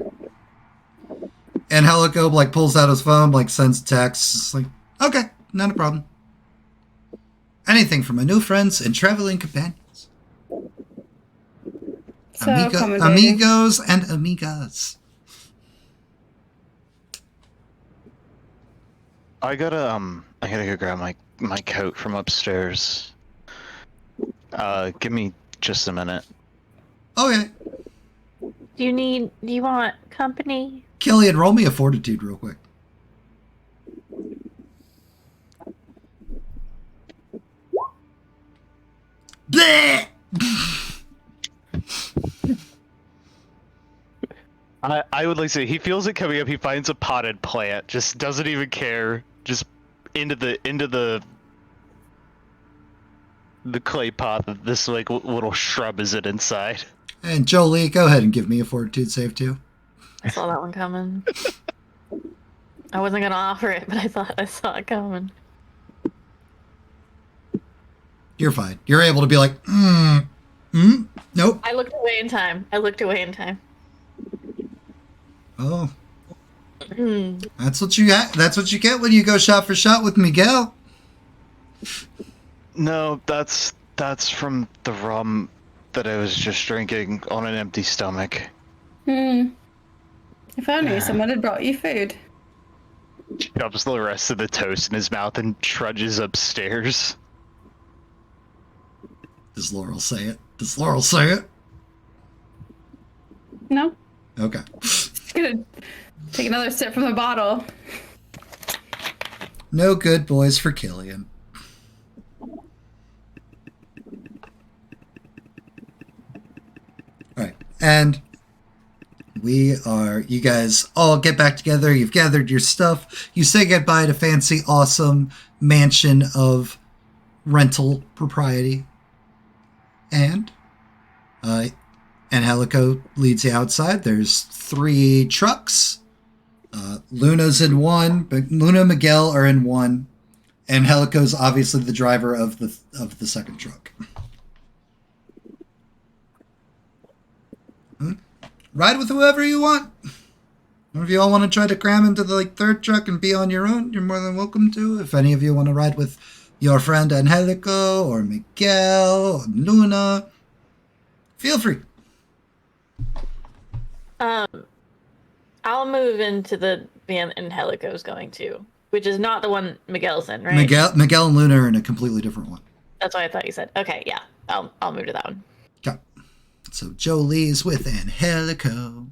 And Helico like pulls out his phone, like sends texts. It's like, okay, not a problem. Anything for my new friends and traveling companions. So accommodating. Amigos and amigas. I gotta go grab my coat from upstairs. Give me just a minute. Okay. Do you want company? Killian, roll me a fortitude real quick. Bleh! I would like to say he feels it coming up. He finds a potted plant, just doesn't even care. Just into the clay pot that this like little shrub is inside. And Jolie, go ahead and give me a fortitude save too. I saw that one coming. I wasn't gonna offer it, but I thought I saw it coming. You're fine. You're able to be like, nope. I looked away in time. Oh. That's what you got. That's what you get when you go shot for shot with Miguel. No, that's from the rum that I was just drinking on an empty stomach. If only someone had brought you food. Shoves the rest of the toast in his mouth and trudges upstairs. Does Laurel say it? Does Laurel say it? No. Okay. Just gonna take another sip from the bottle. No good boys for Killian. Alright, and you guys all get back together, you've gathered your stuff, you say goodbye to fancy, awesome mansion of rental propriety, and Angelico leads you outside. There's 3 trucks. Luna's in one, but Luna and Miguel are in one, and Angelico's obviously the driver of the second truck. Ride with whoever you want. If you all want to try to cram into the third truck and be on your own, you're more than welcome to. If any of you want to ride with your friend Angelico or Miguel or Luna, feel free. I'll move into the van Angelico's going to, which is not the one Miguel's in, right? Miguel and Luna are in a completely different one. That's what I thought you said. Okay, yeah. I'll move to that one. Okay. So Jolie's with Angelico.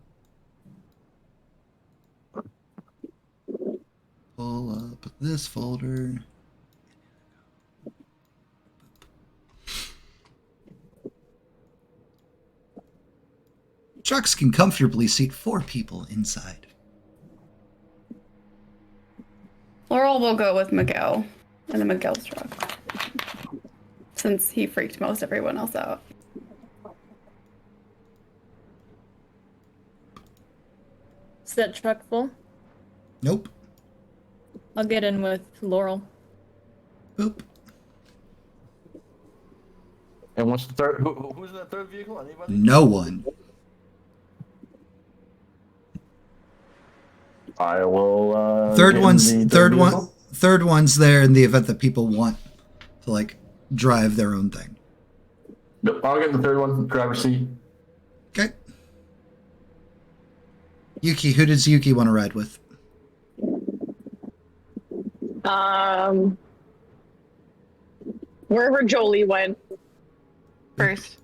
Pull up this folder. Trucks can comfortably seat 4 people inside. Laurel will go with Miguel in the Miguel's truck, since he freaked most everyone else out. Is that truck full? Nope. I'll get in with Laurel. Boop. And what's the third? Who's in that third vehicle? Anybody? No one. I will. Third get in one's the third vehicle. one's there in the event that people want to drive their own thing. Nope, I'll get in the third one. Driver's seat. Okay. Yuki, who does Yuki want to ride with? Wherever Jolie went, First.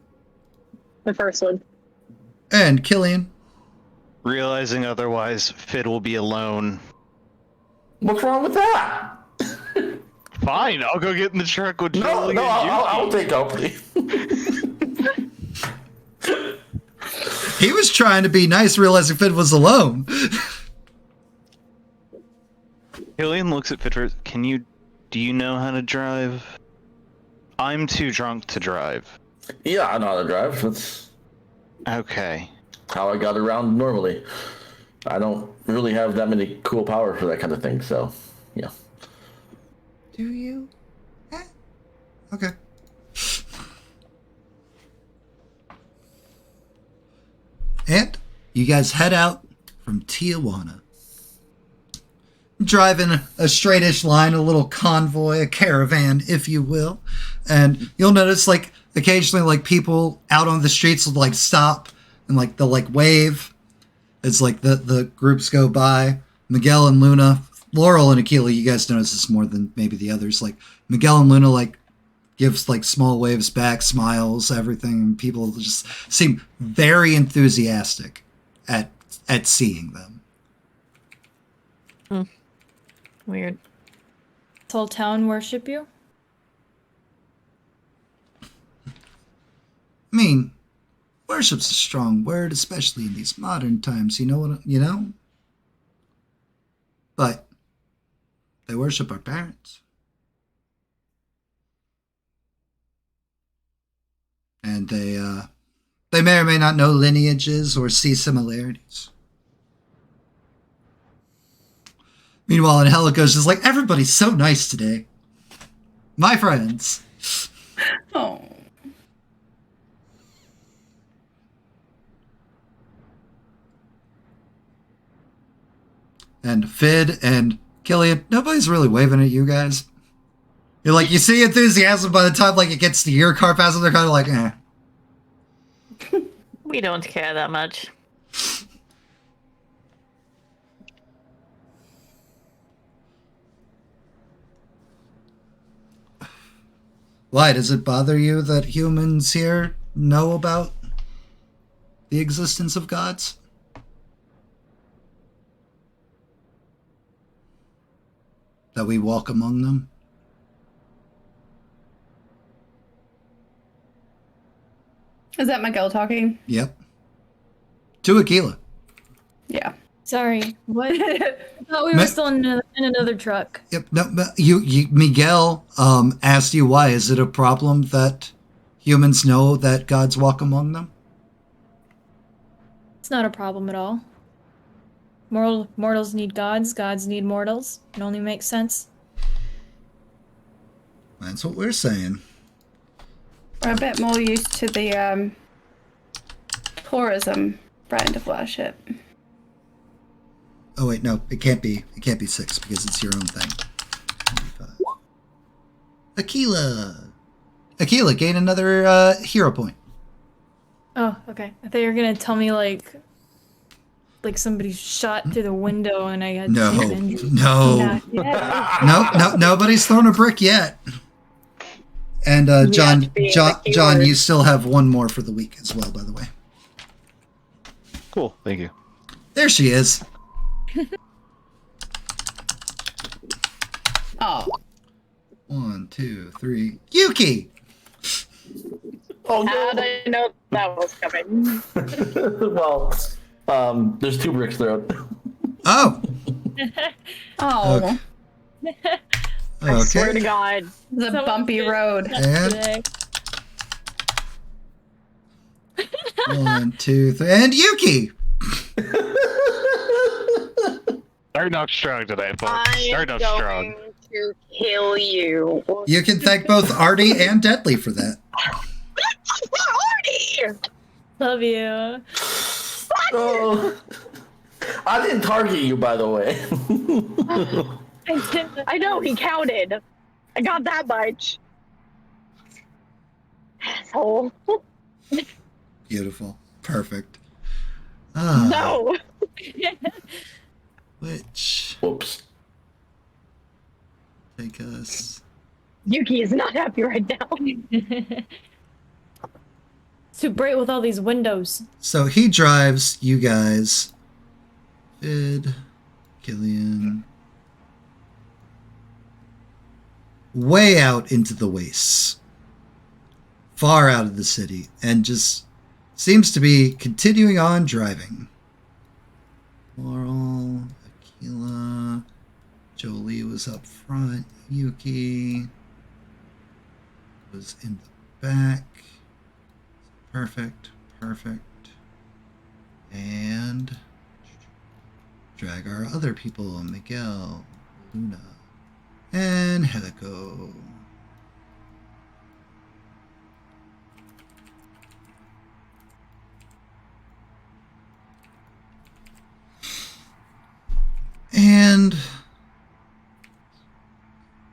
the first one. And Killian. Realizing otherwise, Fid will be alone. What's wrong with that? Fine, I'll go get in the truck with No, Julie no, and I'll Yuki. take company. He was trying to be nice, realizing Fid was alone. Killian looks at Fid first. Do you know how to drive? I'm too drunk to drive. Yeah, I know how to drive. That's Okay. how I got around normally. I don't really have that many cool powers for that kind of thing, so yeah. Do you? Okay. And you guys head out from Tijuana. Driving a straightish line, a little convoy, a caravan, if you will. And you'll notice, occasionally, people out on the streets will, stop and, they'll, wave. It's the groups go by. Miguel and Luna, Laurel and Aquila, you guys notice this more than maybe the others. Miguel and Luna, gives, small waves back, smiles, everything. And people just seem very enthusiastic at seeing them. Weird. Does whole town worship you? I mean, worship's a strong word, especially in these modern times. You know what? You know? But they worship our parents. And they may or may not know lineages or see similarities. Meanwhile, Angelico's just everybody's so nice today. My friends. Oh. And Fid and Killian, nobody's really waving at you guys. You're you see enthusiasm by the time it gets to your car passing, they're kind of eh. We don't care that much. Why, does it bother you that humans here know about the existence of gods? That we walk among them? Is that Miguel talking? Yep. To Aquila. Yeah. Sorry, what? I thought we were still in another truck. Yep. No, but Miguel asked you why. Is it a problem that humans know that gods walk among them? It's not a problem at all. Mortals need gods, gods need mortals. It only makes sense. That's what we're saying. We're a bit more used to the tourism brand of worship. Oh wait, no, it can't be 6 because it's your own thing. Aquila, gain another hero point. Oh, okay. I thought you were gonna tell me like somebody shot through the window and I had No, injuries. no, Yeah. nobody's thrown a brick yet. And John, you still have one more for the week as well, by the way. Cool, thank you. There she is. Oh. 1, 2, 3. Yuki! Oh How no! did I know that was coming? Well, there's 2 bricks there. Oh! Oh. Okay. I swear to God. The bumpy road. And Today. 1, 2, 3. And Yuki! Starting out strong today, folks. I'm Starting out strong. going to kill you. You can thank both Artie and Deadly for that. Artie! Love you. Oh, I didn't target you, by the way. I know, he counted. I got that much. Asshole. Beautiful. Perfect. No! Which Whoops. take us... Yuki is not happy right now. It's too bright with all these windows. So he drives you guys. Vid, Killian. Way out into the wastes. Far out of the city. And just seems to be continuing on driving. Laurel, Aquila, Jolie was up front. Yuki was in the back. Perfect. And drag our other people, Miguel, Luna, and Helico. And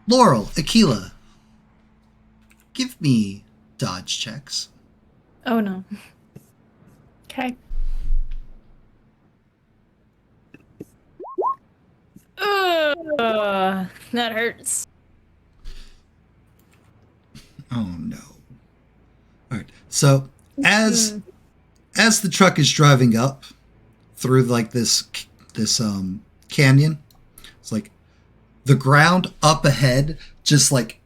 Laurel, Aquila, give me dodge checks. Oh no. Okay. That hurts. Oh no. All right. So as the truck is driving up through like this canyon, it's like the ground up ahead just like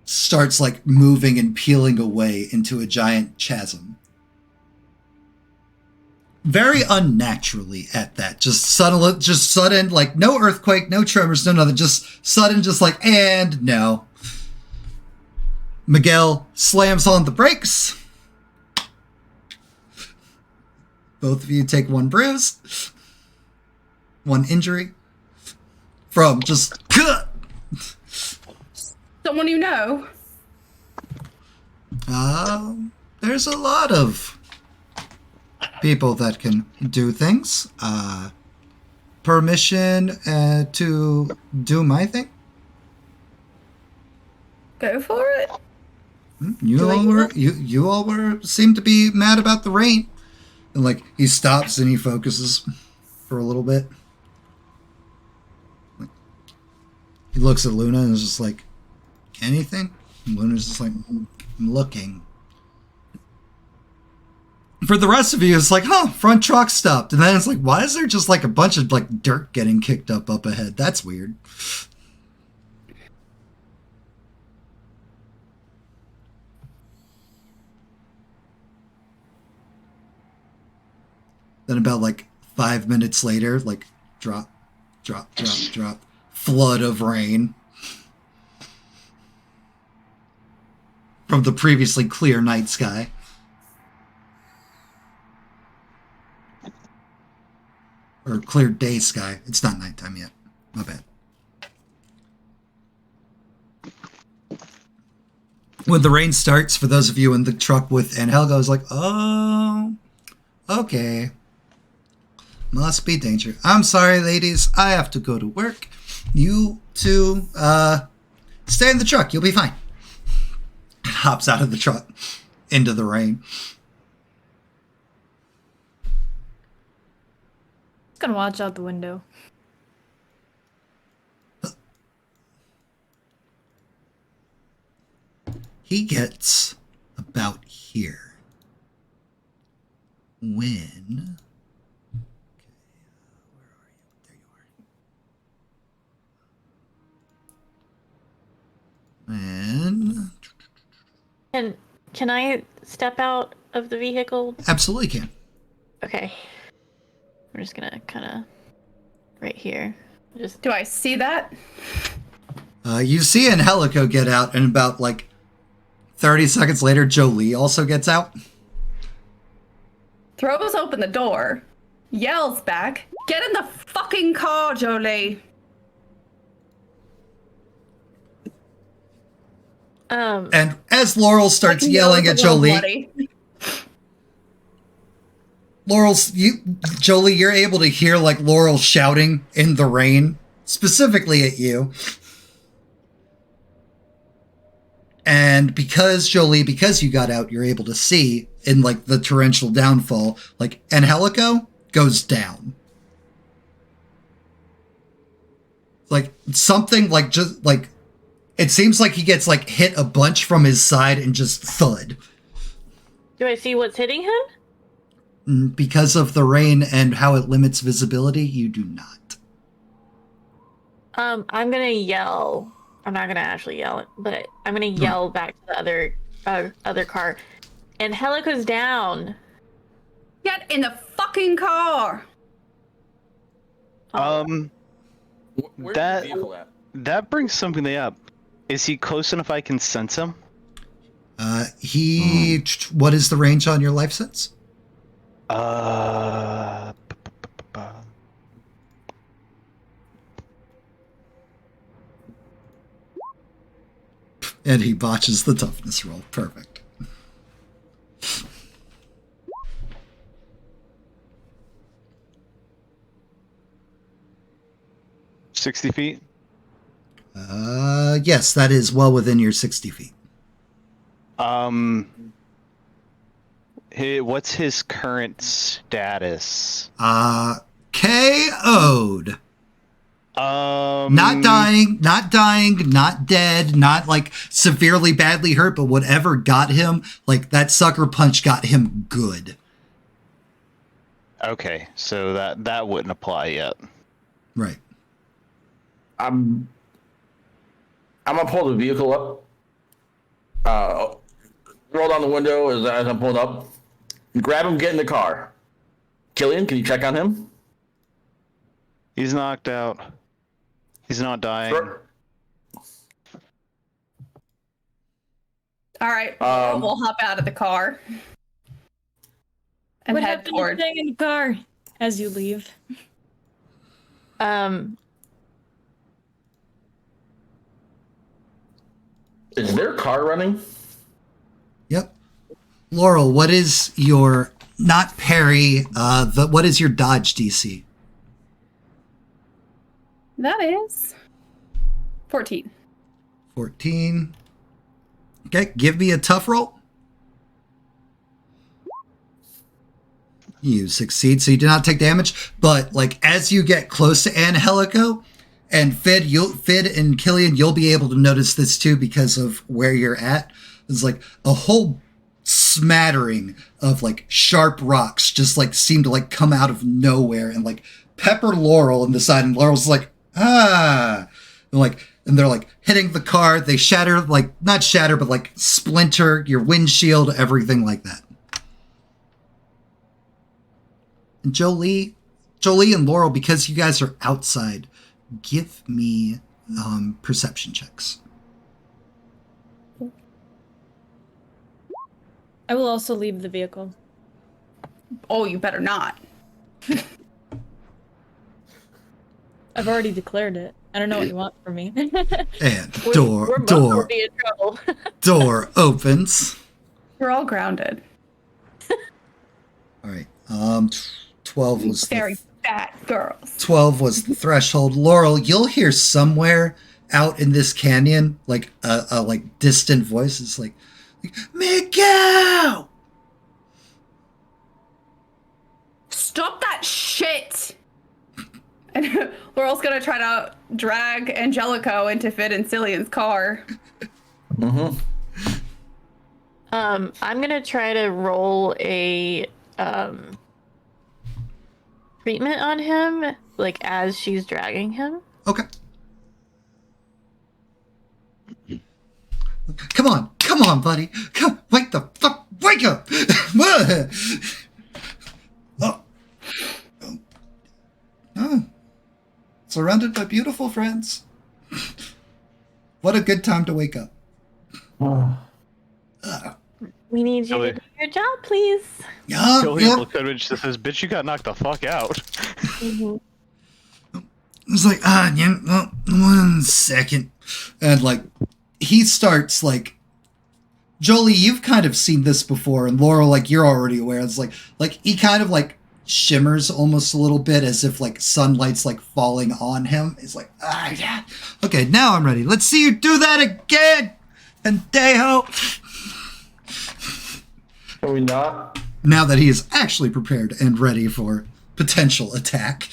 starts like moving and peeling away into a giant chasm. Very unnaturally at that. Just sudden, like no earthquake, no tremors, no nothing. Just sudden, just like, and no. Miguel slams on the brakes. Both of you take 1 bruise. 1 injury. From just... Someone you know. There's a lot of people that can do things. Permission to do my thing? Go for it. You all were seemed to be mad about the rain. And like he stops and he focuses for a little bit. He looks at Luna and is just like, anything? Luna's just like, I'm looking. For the rest of you, it's like, front truck stopped. And then it's like, why is there just like a bunch of like dirt getting kicked up ahead? That's weird. Then about like 5 minutes later, like drop, drop, drop, drop, flood of rain from the previously clear night sky. Or clear day sky. It's not nighttime yet. My bad. When the rain starts, for those of you in the truck with Angelica, is like, oh, okay. Must be danger. I'm sorry, ladies. I have to go to work. You two, stay in the truck. You'll be fine. And hops out of the truck into the rain. Just gonna watch out the window. He gets about here when... And can I step out of the vehicle? absolutely can. Okay. We're just gonna kind of right here. Just Do I see that? You see Angelico get out, and about like 30 seconds later, Jolie also gets out. Throws open the door, yells back, "Get in the fucking car, Jolie!" And as Laurel starts yelling at Jolie, Jolie, you're able to hear like Laurel shouting in the rain, specifically at you. And because you got out, you're able to see in like the torrential downfall, like Angelico goes down. Like something like just like it seems like he gets like hit a bunch from his side and just thud. do I see what's hitting him? Because of the rain and how it limits visibility, you do not. I'm gonna yell. I'm not gonna actually yell it, but I'm gonna yell back to the other car. And Helico's down. Get in the fucking car! Where's That- the vehicle at? That brings something up. Is he close enough I can sense him? What is the range on your life sense? And he botches the toughness roll. Perfect. $60 feet? Yes, that is well within your 60 feet. What's his current status? KO'd. Not dying, not dead, not like severely badly hurt, but whatever got him, like that sucker punch got him good. Okay, so that wouldn't apply yet. Right. I'm gonna pull the vehicle up. Roll down the window as I'm pulled up. Grab him, get in the car. Killian, can you check on him? He's knocked out. He's not dying. Sure. All right, we'll hop out of the car and What head happened to toward. staying in the car as you leave? Is their car running? Yep. Laurel, what is your not parry? What is your dodge DC? That is 14. 14. Okay, give me a tough roll. You succeed, so you do not take damage. But like as you get close to Angelico, And Fid and Killian, you'll be able to notice this too because of where you're at. There's like a whole smattering of like sharp rocks just like seem to like come out of nowhere and like pepper Laurel in the side, and Laurel's like, and they're like hitting the car. They shatter, like not shatter, but like splinter your windshield, everything like that. And Jolie and Laurel, because you guys are outside, give me perception checks. I will also leave the vehicle. Oh, you better not. I've already declared it. I don't know what you want from me. And We're both gonna be in trouble. door opens. We're all grounded. All right. 12 was Very fat girls. 12 was the threshold. Laurel, you'll hear somewhere out in this canyon like a like distant voice. It's like Miguel! Stop that shit! And Laurel's gonna try to drag Angelico into Fid and Cillian's car. Mm-hmm. I'm gonna try to roll a treatment on him, like as she's dragging him. Okay. Come on, buddy. Come, wake the fuck, wake up! Oh. Surrounded by beautiful friends. What a good time to wake up. We need you to do your job, please. Yeah, Killian looked at her and she says, "Bitch, you got knocked the fuck out." Mm-hmm. It's like, yeah, well, 1 second. And like, he starts like, Jolie, you've kind of seen this before, and Laurel, like, you're already aware. It's like he kind of like shimmers almost a little bit as if like sunlight's like falling on him. It's like, yeah. Okay, now I'm ready. Let's see you do that again, Pendejo. Are we not? Now that he is actually prepared and ready for potential attack.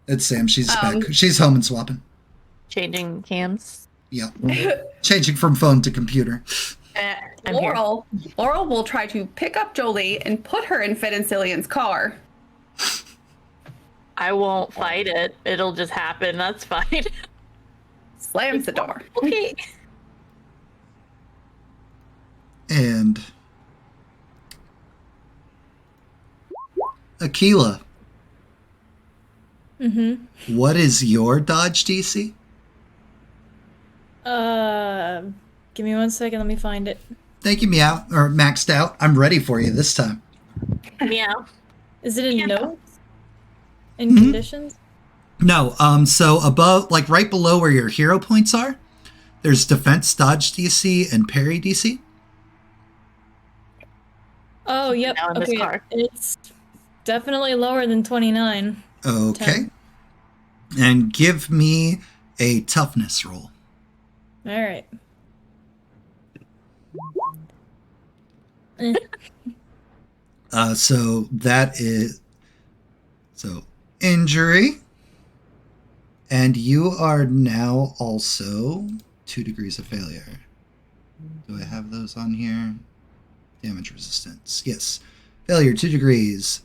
It's Sam. She's back. She's home and swapping. Changing cams. Yeah. Changing from phone to computer. Laurel will try to pick up Jolie and put her in Fid and Cillian's car. I won't fight it. It'll just happen. That's fine. Slams the door. Okay. And Aquila. Mm-hmm. What is your dodge DC? Give me 1 second. Let me find it. Thank you, Meow. Or maxed out. I'm ready for you this time. Meow. Is it in Yeah. notes? In conditions? No, so above, like right below where your hero points are, there's defense dodge DC and parry DC. Oh, yep. Now in this Okay. car. It's definitely lower than 29. Okay. 10. And give me a toughness roll. All right. So that is injury, and you are now also 2 degrees of failure. Do I have those on here? Damage resistance. Yes. Failure, 2 degrees.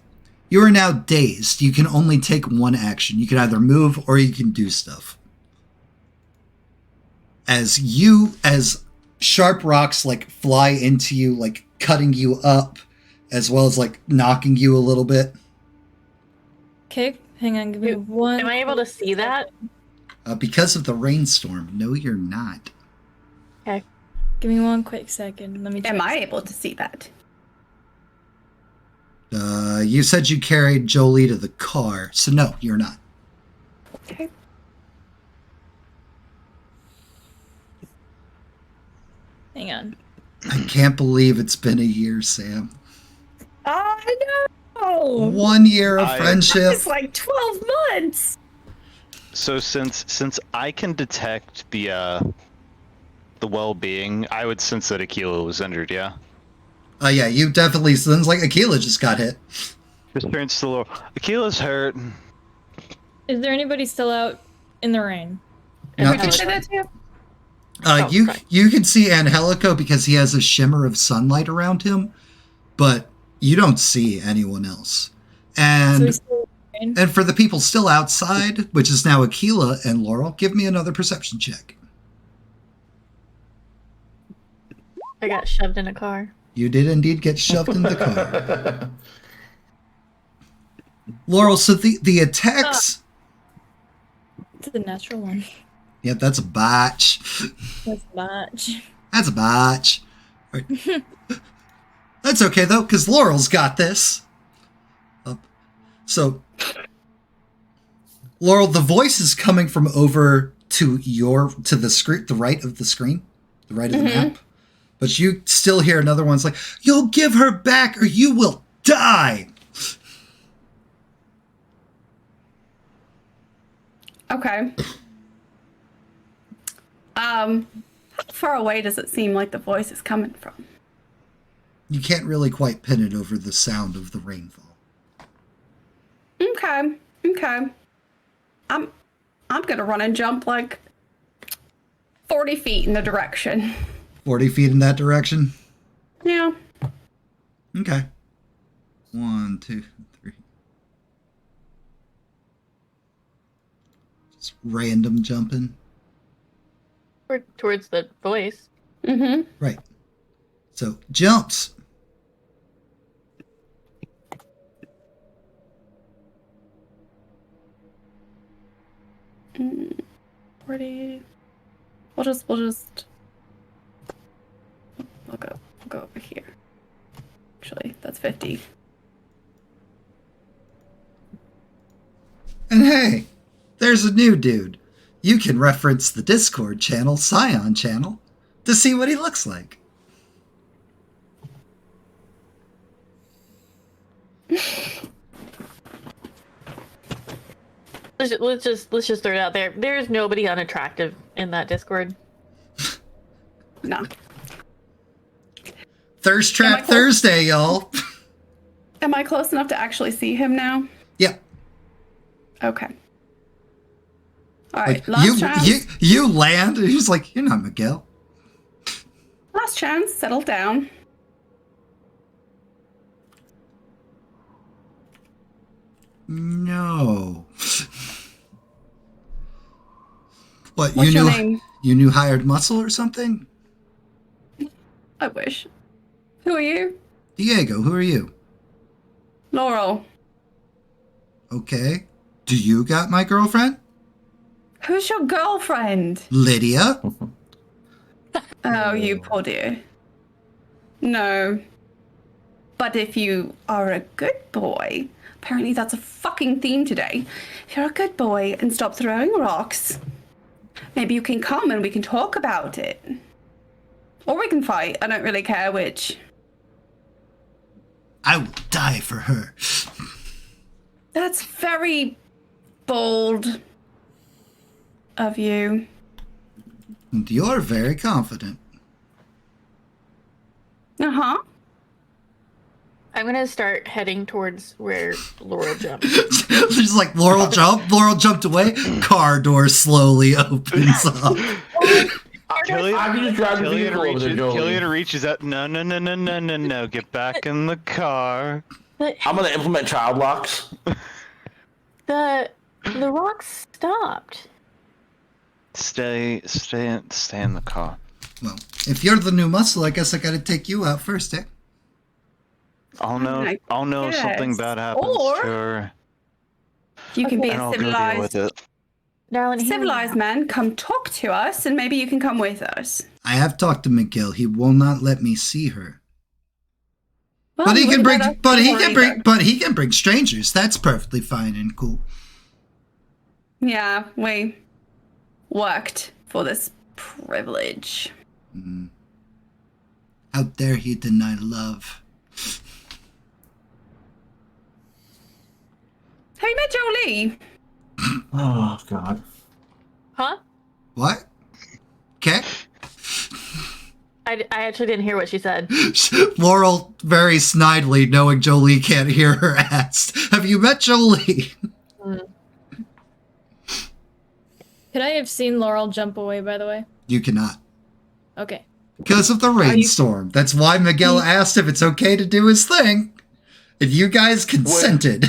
You are now dazed. You can only take 1 action. You can either move or you can do stuff. As sharp rocks like fly into you, like cutting you up, as well as like knocking you a little bit. Okay, hang on. Give me one. Am I able to see that? Because of the rainstorm. No, you're not. Okay. Give me 1 quick second. Let me check. Am I able to see that? You said you carried Jolie to the car, so no, you're not. Okay. Hang on. I can't believe it's been a year, Sam. I know. 1 year of friendship. It's like 12 months. So since I can detect the well-being, I would sense that Aquila was injured. Yeah. Yeah, you definitely. Sounds like Aquila just got hit. Just turns to Laurel. Aquila's hurt. Is there anybody still out in the rain? Now, Did you say that too? you can see Angelico because he has a shimmer of sunlight around him, but you don't see anyone else. So And he's still in the rain? and for the people still outside, which is now Aquila and Laurel, give me another perception check. I got shoved in a car. You did indeed get shoved in the car. Laurel, so the attacks... It's a natural one. Yep, that's a botch. That's much. That's a botch. All right. That's okay, though, because Laurel's got this. So, Laurel, the voice is coming from over to the screen, the right of the screen, the right of the map. But you still hear another one's like, "You'll give her back or you will die." Okay. How far away does it seem like the voice is coming from? You can't really quite pin it over the sound of the rainfall. Okay. I'm gonna run and jump like 40 feet in the direction. 40 feet in that direction? Yeah. Okay. 1, 2, 3. Just random jumping. Or towards the voice. Mm-hmm. Right. So, jumps. Pretty. We'll go over here. Actually, that's 50. And hey, there's a new dude. You can reference the Discord channel, Scion channel, to see what he looks like. Let's just throw it out there. There's nobody unattractive in that Discord. No. Thirst Trap close? Thursday, y'all. Am I close enough to actually see him now? Yep. Okay. All right. Like, Last chance. you land, and he's like, "You're not Miguel." Last chance. Settle down. No. What, What's you your knew name? you knew hired muscle or something? I wish. Who are you? Diego, who are you? Laurel. Okay. Do you got my girlfriend? Who's your girlfriend? Lydia? Oh, you poor dear. No. But if you are a good boy, apparently that's a fucking theme today. If you're a good boy and stop throwing rocks, maybe you can come and we can talk about it. Or we can fight. I don't really care which. I will die for her. That's very bold of you. And you're very confident. Uh-huh. I'm gonna start heading towards where Laurel jumped. Just like Laurel jumped away, car door slowly opens up. Killian reaches out. No. Get back in the car. I'm gonna implement child locks. The rocks stopped. Stay in the car. Well, if you're the new muscle, I guess I gotta take you out first, eh? I'll know if something Yes. bad happens Or- to her, You can be and a I'll go deal with it. Darling, civilized man. Come talk to us, and maybe you can come with us. I have talked to Miguel. He will not let me see her. Well, But he you can wouldn't bring let us but he can bring strangers. That's perfectly fine and cool. Yeah, we worked for this privilege. How dare he deny love? Have you met Jolie? Oh God. Huh? What? Okay. I actually didn't hear what she said. Laurel, very snidely, knowing Jolie can't hear her, asked, "Have you met Jolie?" Could I have seen Laurel jump away, by the way? You cannot. Okay. Because of the rainstorm. That's why Miguel asked if it's okay to do his thing. And you guys consented.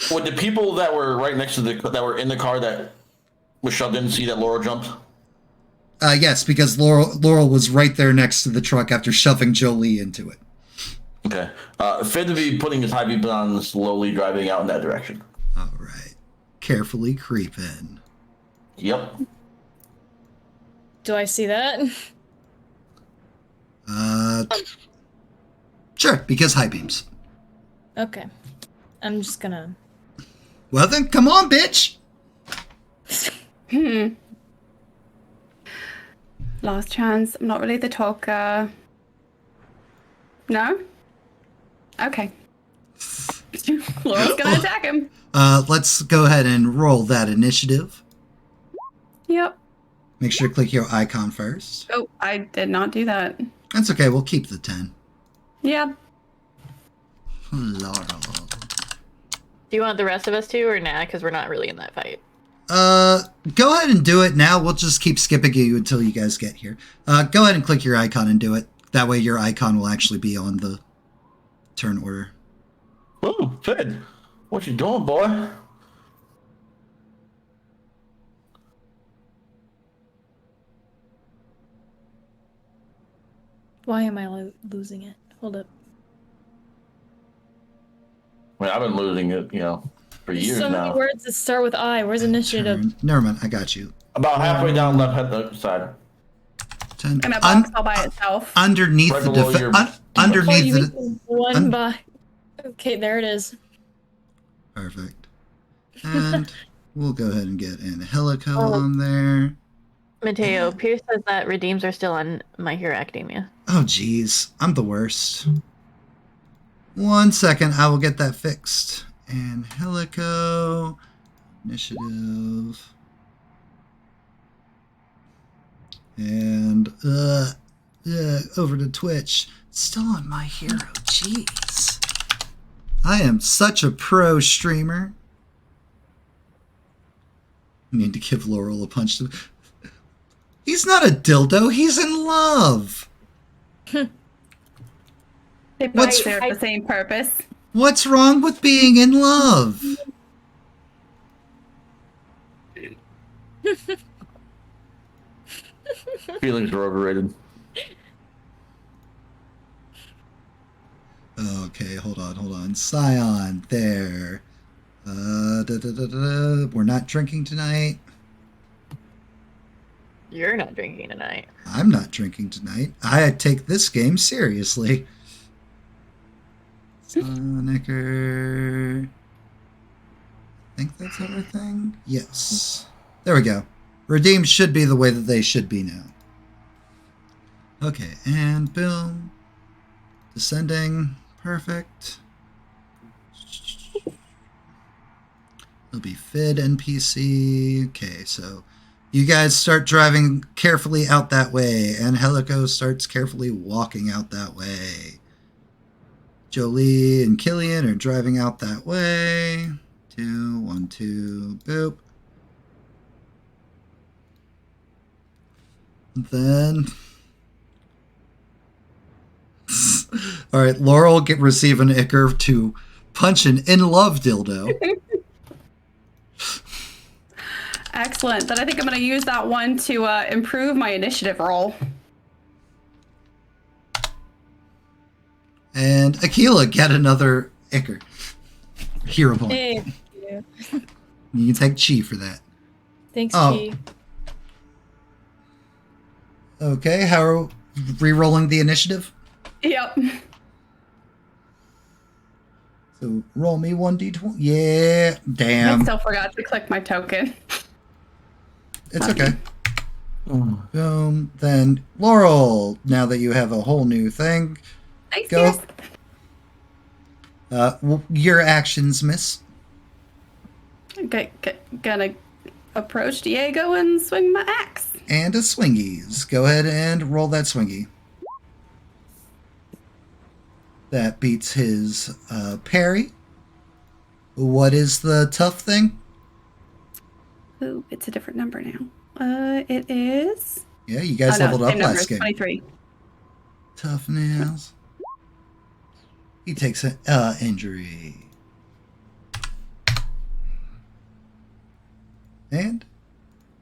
Would the people that were right next to that were in the car that was shoved in see that Laura jumped? Yes, because Laurel was right there next to the truck after shoving Jolie into it. Okay. Finn to be putting his high beams on, slowly driving out in that direction. All right. Carefully creep in. Yep. Do I see that? Sure, because high beams. Okay. I'm just gonna... Well then, come on, bitch! Last chance. I'm not really the talker. No? Okay. Laura's gonna attack him. Let's go ahead and roll that initiative. Yep. Make sure to click your icon first. Oh, I did not do that. That's okay, we'll keep the 10. Yep. Laurel. Do you want the rest of us to, or nah? Because we're not really in that fight. Go ahead and do it now. We'll just keep skipping you until you guys get here. Go ahead and click your icon and do it. That way your icon will actually be on the turn order. Ooh, Finn, what you doing, boy? Why am I losing it? Hold up. I mean, I've been losing it, for years So now. many words that start with I. Where's initiative? Never mind, I got you. About halfway down left hand side. 10. And a box all by itself. Underneath Right the below your- underneath you the mean one by... Okay, there it is. perfect. And we'll go ahead and get Angelico on there. Mateo, Pierce says that redeems are still on My Hero Academia. Oh geez, I'm the worst. 1 second, I will get that fixed. Angelico initiative. And over to Twitch. Still on My Hero. Jeez. I am such a pro streamer. I need to give Laurel a punch. He's not a dildo. He's in love. They What's- both serve the same purpose. What's wrong with being in love? Feelings are overrated. Okay, hold on. Scion, there. We're not drinking tonight. You're not drinking tonight. I'm not drinking tonight. I take this game seriously. Sonicer. I think that's everything. Yes. There we go. Redeemed should be the way that they should be now. Okay, and boom. Descending. Perfect. It'll be Fid NPC. Okay, so you guys start driving carefully out that way, and Helico starts carefully walking out that way. Jolie and Killian are driving out that way. 2, 1, 2, boop. Then... all right, Laurel receive an ichor to punch an in-love dildo. Excellent. Then I think I'm going to use that one to improve my initiative roll. And Aquila get another ichor. Hero point. Hey, thank you. You can take chi for that. Thanks, Oh. Chi. Okay, how are re-rolling the initiative? Yep. So roll me 1d20. Yeah, I damn. still forgot to click my token. It's okay. Boom. Then Laurel, now that you have a whole new thing, Thanks, go. Pierce. Your actions, miss. Gonna approach Diego and swing my axe. And a swingies. Go ahead and roll that swingy. That beats his parry. What is the tough thing? Ooh, it's a different number now. It is. Yeah, you guys leveled up same number, last game. 23. Toughness. He takes an injury. And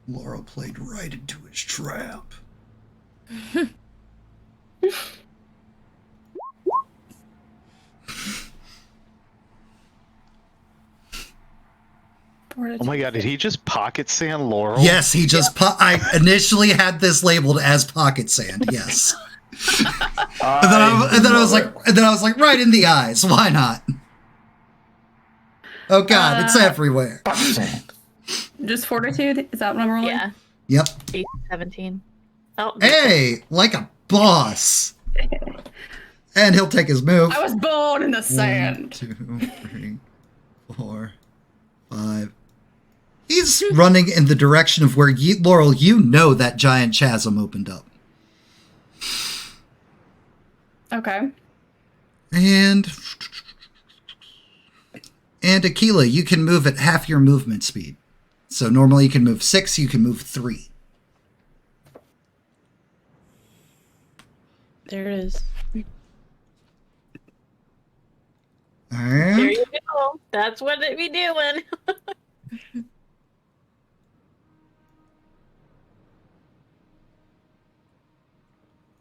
Laurel played right into his trap. Oh my god, did he just pocket sand Laurel? Yes, he just. I initially had this labeled as pocket sand. Yes. and then I was like, right in the eyes. Why not? Oh god, it's everywhere. Just fortitude? Is that what I'm rolling? Yeah. Yep. 17. Oh. Hey, like a boss. And he'll take his move. I was born in the sand. 1, 2, 3, 4, 5. He's running in the direction of where Laurel, you know that giant chasm opened up. Okay. And Aquila, you can move at half your movement speed. So normally you can move 6, you can move 3. There it is. And There you go. That's what it be doing.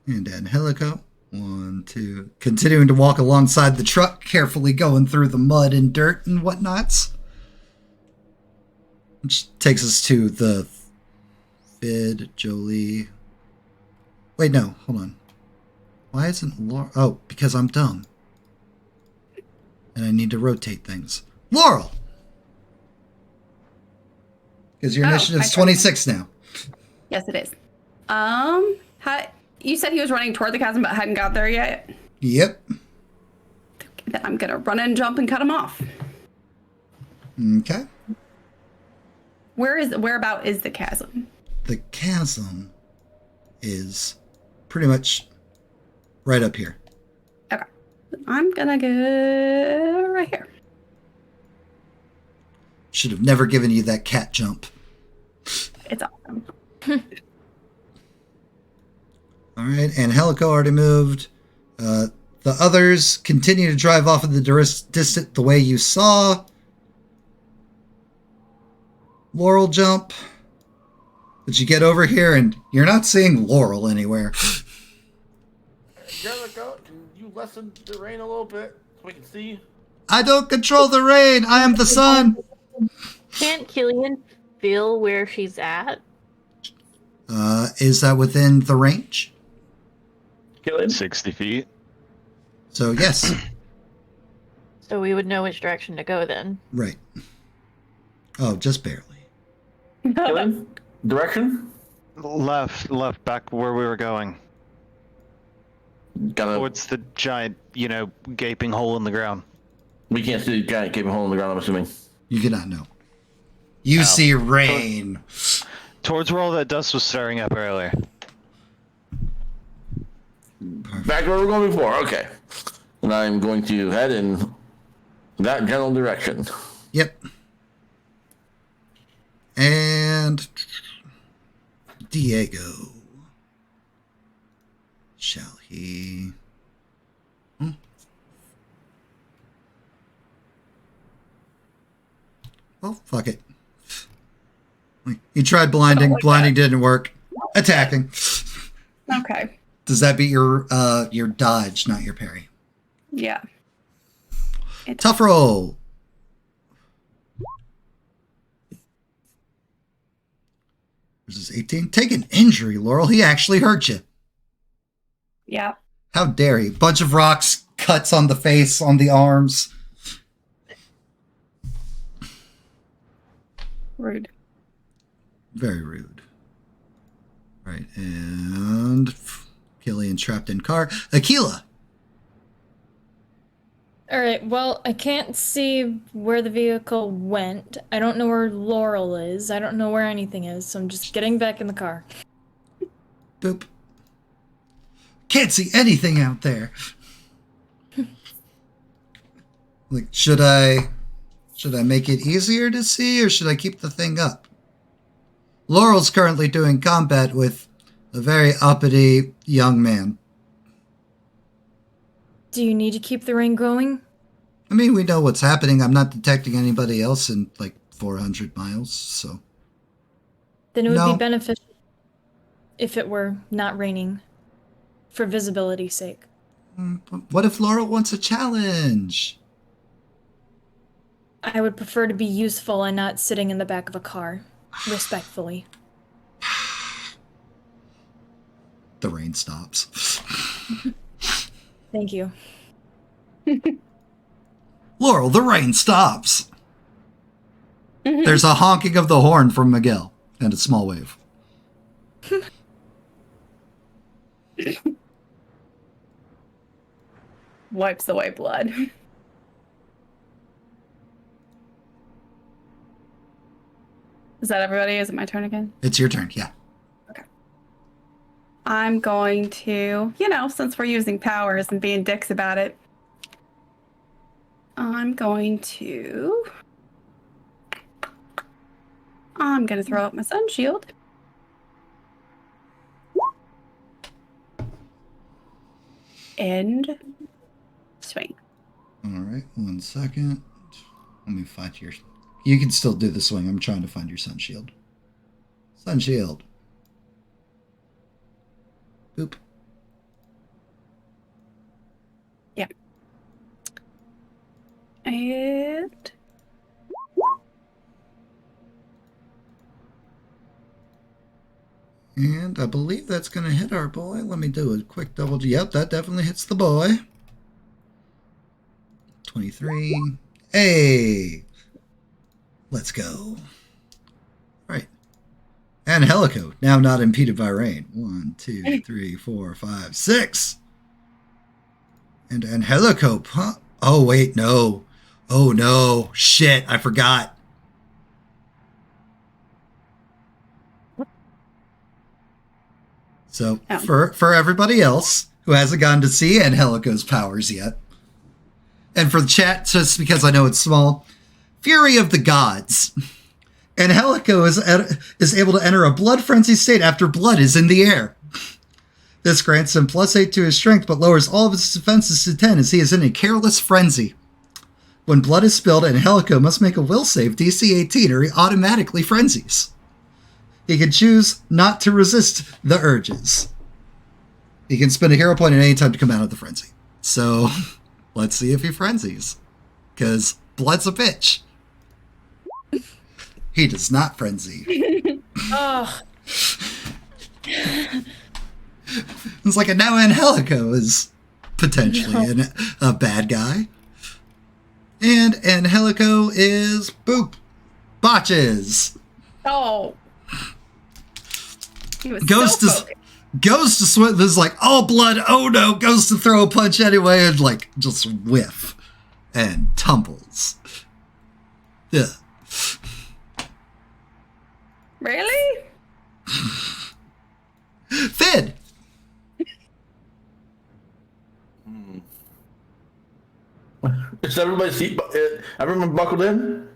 Angelico. 1, 2. Continuing to walk alongside the truck, carefully going through the mud and dirt and whatnots. Which takes us to the Fid, Jolie. Wait, no, hold on. Why isn't Laurel? Oh, because I'm dumb. And I need to rotate things. Laurel! Because your initiative's 26 now. Yes, it is. You said he was running toward the chasm but hadn't got there yet? Yep. Then I'm gonna run and jump and cut him off. Okay. Whereabout is the chasm? The chasm is pretty much right up here. Okay. I'm gonna go right here. Should have never given you that cat jump. It's awesome. All right, Angelico already moved. The others continue to drive off in the distant the way you saw. Laurel jump. But you get over here and you're not seeing Laurel anywhere. Angelico, can you lessen the rain a little bit so we can see? I don't control the rain. I am the sun. Can't Killian feel where she's at? Is that within the range? Killian? 60 feet. So yes. So we would know which direction to go then. Right. Oh, just barely. Killian? Direction? Left, back where we were going. Towards the giant, gaping hole in the ground. We can't see the giant gaping hole in the ground, I'm assuming. You cannot know. You see rain. Towards where all that dust was stirring up earlier. Back where we were going before, okay. And I'm going to head in that general direction. Yep. And Diego. Shall he? Well, fuck it. He tried blinding. Blinding didn't work. Attacking. Okay. Does that beat your dodge, not your parry? Yeah. Tough roll. This is 18. Take an injury, Laurel. He actually hurt you. Yeah. How dare he? Bunch of rocks, cuts on the face, on the arms. Rude. Very rude. Right, and Killian trapped in car. Aquila. All right, well, I can't see where the vehicle went. I don't know where Laurel is. I don't know where anything is, so I'm just getting back in the car. Boop. Can't see anything out there. Like, should I make it easier to see, or should I keep the thing up? Laurel's currently doing combat with a very uppity young man. Do you need to keep the ring going? I mean, we know what's happening. I'm not detecting anybody else in, 400 miles, so... Then it would No. be beneficial if it were not raining, for visibility's sake. But what if Laurel wants a challenge? I would prefer to be useful and not sitting in the back of a car, respectfully. The rain stops. Thank you. Laurel, the rain stops. There's a honking of the horn from Miguel and a small wave. Wipes away blood. Is that everybody? Is it my turn again? It's your turn, yeah. I'm going to, since we're using powers and being dicks about it, I'm going to throw up my sun shield. And swing. All right, 1 second. Let me find your... You can still do the swing. I'm trying to find your sun shield. Sun shield. Boop. Yeah. And... And I believe that's going to hit our boy. Let me do a quick double... Yep, that definitely hits the boy. 23. Hey! Let's go. Right. Angelico, now not impeded by rain. 1, 2, 3, 4, 5, 6. And Angelico, huh? Oh, wait, no. Oh, no. Shit, I forgot. So, for everybody else who hasn't gotten to see Angelico's powers yet, and for the chat, just because I know it's small, Fury of the Gods. Angelico is able to enter a blood frenzy state after blood is in the air. This grants him +8 to his strength, but lowers all of his defenses to 10 as he is in a careless frenzy. When blood is spilled, Angelico must make a will save DC 18 or he automatically frenzies. He can choose not to resist the urges. He can spend a hero point at any time to come out of the frenzy. So, let's see if he frenzies. Because blood's a bitch. He does not frenzy. Oh. It's like, now Angelico is potentially a bad guy. And Angelico is, boop, botches. Oh. He was Goes to swim. This is like, oh, blood, oh no. Goes to throw a punch anyway and just whiff and tumbles. Yeah. Really? Fid. Is everyone buckled in?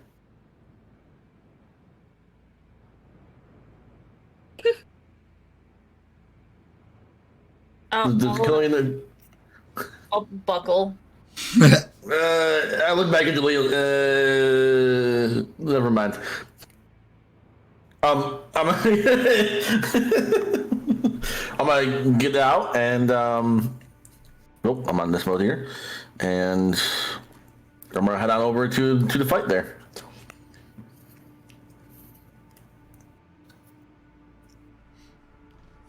I'll buckle. I look back at Julia. Never mind. I'm gonna get out and nope, I'm on this mode here, and I'm gonna head on over to the fight there.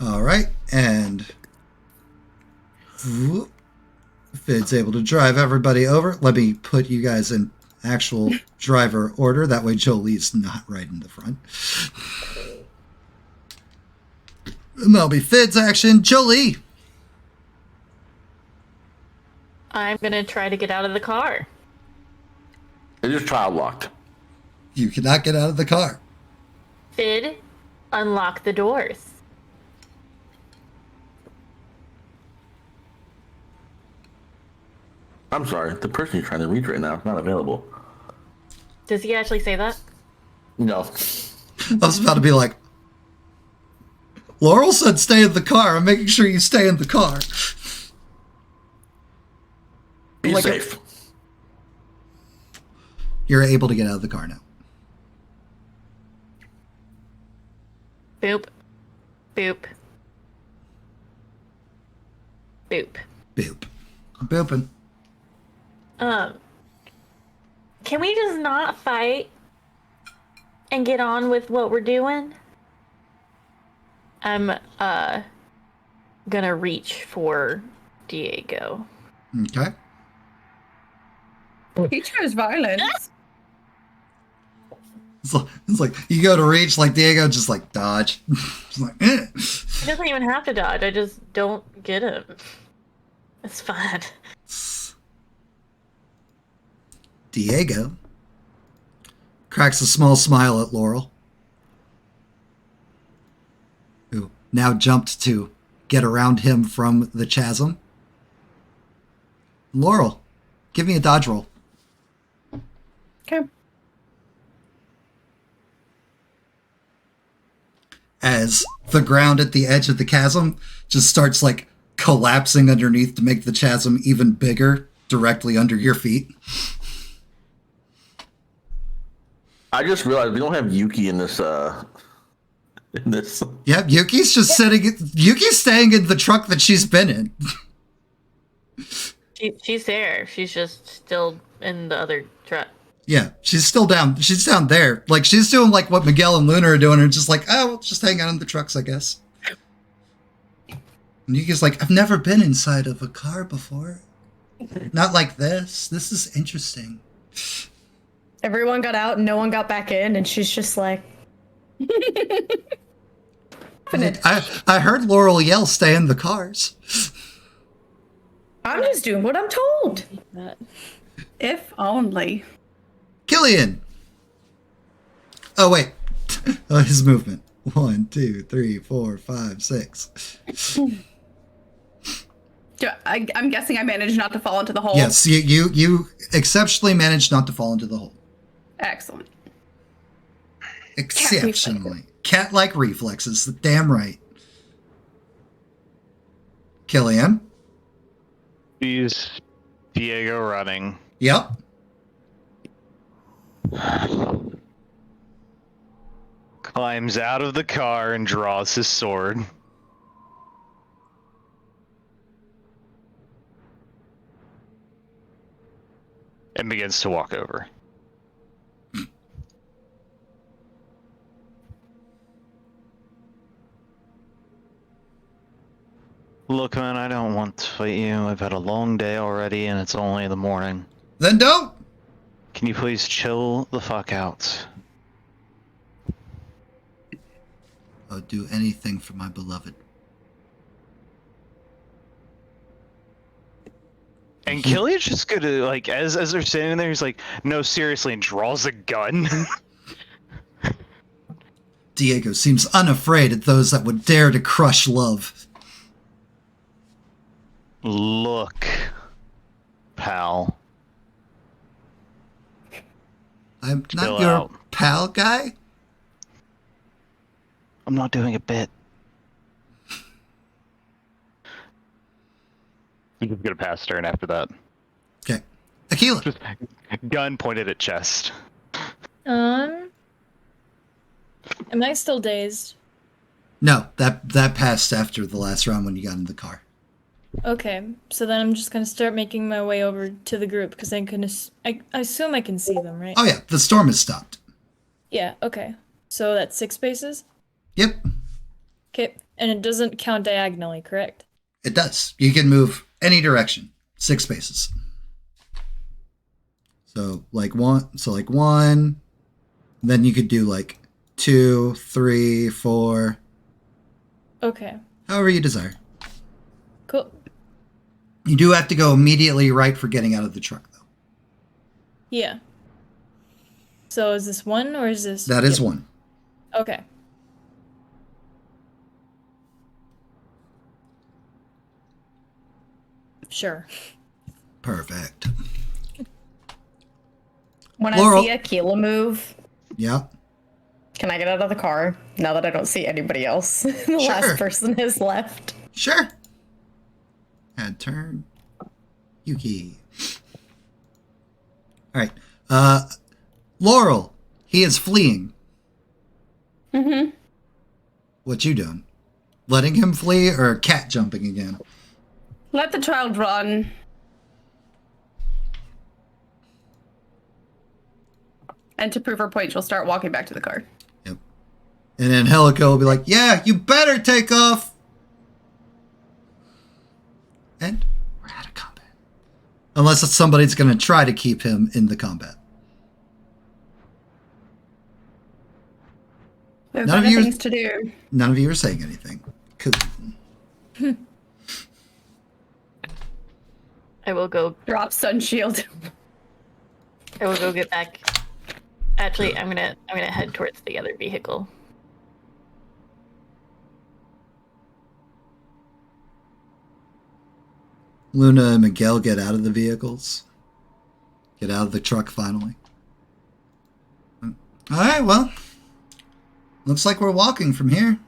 All right, and Fid's able to drive everybody over. Let me put you guys in actual driver order. That way Jolie's not right in the front. And that'll be Fid's action. Jolie. I'm gonna try to get out of the car. It is child locked. You cannot get out of the car. Fid, unlock the doors. I'm sorry, the person you're trying to reach right now is not available. Does he actually say that? No. I was about to be like, Laurel said stay in the car. I'm making sure you stay in the car. Be Like safe. You're able to get out of the car now. Boop. Boop. Boop. Boop. Booping. Can we just not fight and get on with what we're doing? I'm gonna reach for Diego. Okay. He chose violence. It's like you go to reach, like Diego just like dodge. It's like, eh. He doesn't even have to dodge. I just don't get him. It's fine. Diego cracks a small smile at Laurel, who now jumped to get around him from the chasm. Laurel, give me a dodge roll. Okay. As the ground at the edge of the chasm just starts like collapsing underneath to make the chasm even bigger directly under your feet. I just realized we don't have Yuki in this. Yep, Yuki's just sitting. Yuki's staying in the truck that she's been in. She's there. She's just still in the other truck. Yeah, she's still down. She's down there. Like, she's doing like what Miguel and Luna are doing, and just like, oh, we'll just hang out in the trucks, I guess. And Yuki's like, I've never been inside of a car before. Not like this. This is interesting. Everyone got out and no one got back in, and she's just like. I heard Laurel yell, stay in the cars. I'm just doing what I'm told. If only. Killian! Oh, wait. Oh, his movement. 1, 2, 3, 4, 5, 6. I'm guessing I managed not to fall into the hole. Yes, you exceptionally managed not to fall into the hole. Excellent. Exceptionally. Cat-like reflexes. Damn right. Killian? He's Diego running. Yep. Climbs out of the car and draws his sword. And begins to walk over. Look, man, I don't want to fight you. I've had a long day already and it's only the morning. Then don't! Can you please chill the fuck out? I'll do anything for my beloved. And Killian's just gonna, like, as they're standing there, he's like, no, seriously, and draws a gun. Diego seems unafraid at those that would dare to crush love. Look, pal. I'm Chill not your out. pal guy? I'm not doing a bit. I'm just gonna pass turn after that. Okay. Aquila. Just gun pointed at chest. Am I still dazed? No, that passed after the last round when you got in the car. Okay, so then I'm just gonna start making my way over to the group because I assume I can see them, right? Oh yeah, the storm has stopped. Yeah. Okay. So that's 6 spaces. Yep, Okay, and it doesn't count diagonally, correct? it does. You can move any direction. 6 spaces. So like one. Then you could do like 2, 3, 4. Okay. However you desire. Cool. You do have to go immediately right for getting out of the truck, though. Yeah. So is this 1 or is this? That is Yep. 1. Okay. Sure. Perfect. When Laurel. I see Aquila move, Yeah. Can I get out of the car now that I don't see anybody else? The Sure. last person has left. Sure. And turn. Yuki. All right. Laurel, he is fleeing. Mm-hmm. What you doing? Letting him flee or cat jumping again? Let the child run. And to prove her point, she'll start walking back to the car. Yep. And then Helico will be like, yeah, you better take off. And we're out of combat. Unless somebody's going to try to keep him in the combat. We have None of better you- things to do. None of you are saying anything. Cool. I will go. Drop sun shield. I will go get back. Actually, I'm gonna head towards the other vehicle. Luna and Miguel get out of the vehicles. Get out of the truck finally. All right, well. Looks like we're walking from here.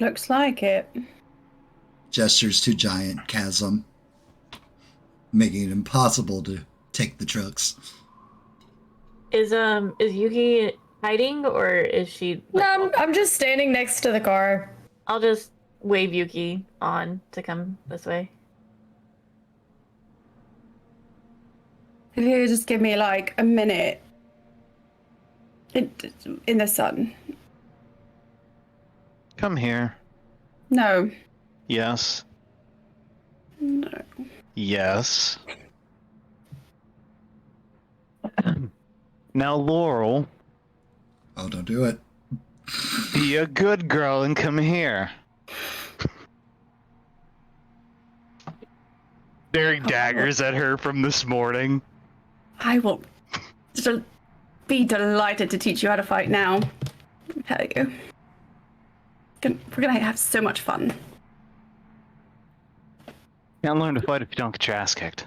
Looks like it. Gestures to giant chasm, making it impossible to take the trucks. Is Yuki hiding or is she? No, I'm just standing next to the car. I'll just wave Yuki on to come this way. If you just give me like a minute in the sun. Come here. No. Yes. No. Yes. Now, Laurel, Oh, don't do it. be a good girl and come here. Staring daggers at her from this morning. I will be delighted to teach you how to fight now. I tell you. We're gonna have so much fun. Can't learn to fight if you don't get your ass kicked.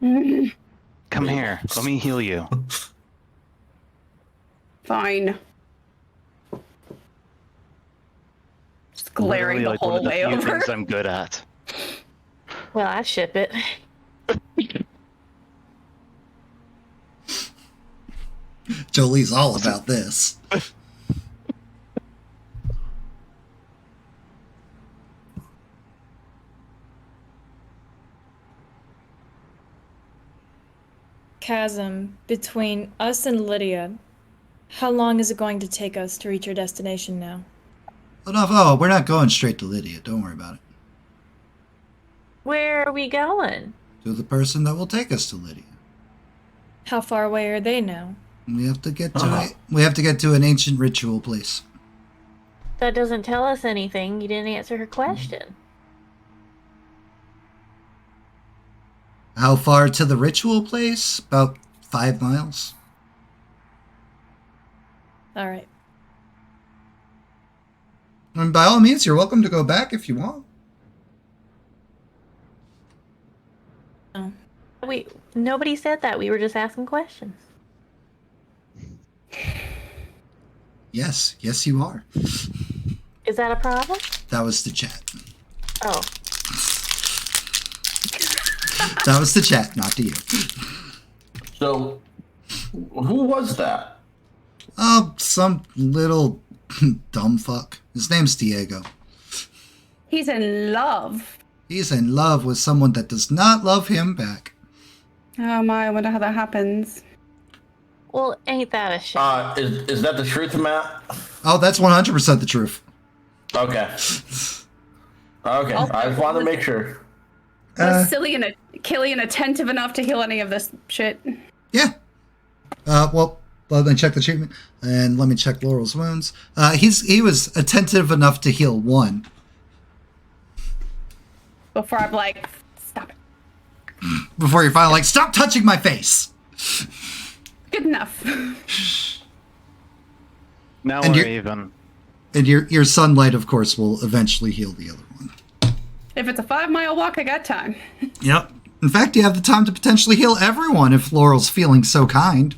Come here. Let me heal you. Fine. Just glaring Literally, the like, whole one of the way few over. things I'm good at. Well, I ship it. Jolie's all about this. Chasm between us and Lydia. How long is it going to take us to reach our destination now? Oh, we're not going straight to Lydia. Don't worry about it. Where are we going? To the person that will take us to Lydia. How far away are they now? We have to get to we have to get to an ancient ritual place. That doesn't tell us anything. You didn't answer her question. How far to the ritual place? About 5 miles. All right. And by all means, you're welcome to go back if you want. Oh. Nobody said that. We were just asking questions. Yes, you are. Is that a problem? That was the chat. Oh. That was the chat, not to you. So, who was that? Oh, some little dumb fuck. His name's Diego. He's in love. He's in love with someone that does not love him back. Oh my, I wonder how that happens. Well, ain't that a shame? Is that the truth, Matt? Oh, that's 100% the truth. Okay. Okay, I just wanted to make sure. Was Killian attentive enough to heal any of this shit? Yeah. Well, let me check the treatment, and let me check Laurel's wounds. He was attentive enough to heal 1. Before I'm like, stop it. Before you're finally like, stop touching my face! Good enough. Now And we're you're- even. And your sunlight, of course, will eventually heal the other one. If it's a 5-mile walk, I got time. Yep. In fact, you have the time to potentially heal everyone if Laurel's feeling so kind.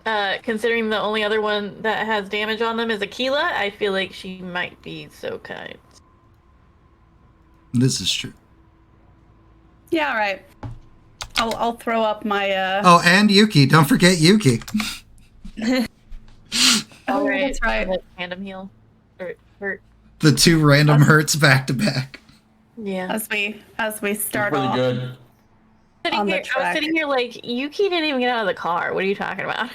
considering the only other one that has damage on them is Aquila, I feel like she might be so kind. This is true. Yeah, all right. I'll throw up my Oh, and Yuki. Don't forget Yuki. Oh, that's right. Random heal. Or hurt. The two random hurts back to back. Yeah. As we start Really off. good. On the I was track. sitting here like, Yuki didn't even get out of the car. What are you talking about?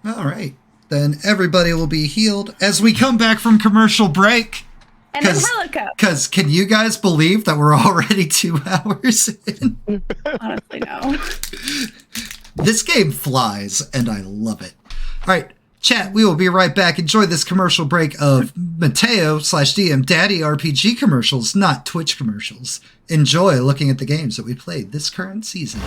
All right. Then everybody will be healed as we come back from commercial break. And then Helico. Because can you guys believe that we're already 2 hours in? Honestly, no. This game flies, and I love it. All right, chat, we will be right back. Enjoy this commercial break of Mateo/DM Daddy RPG commercials, not Twitch commercials. Enjoy looking at the games that we played this current season.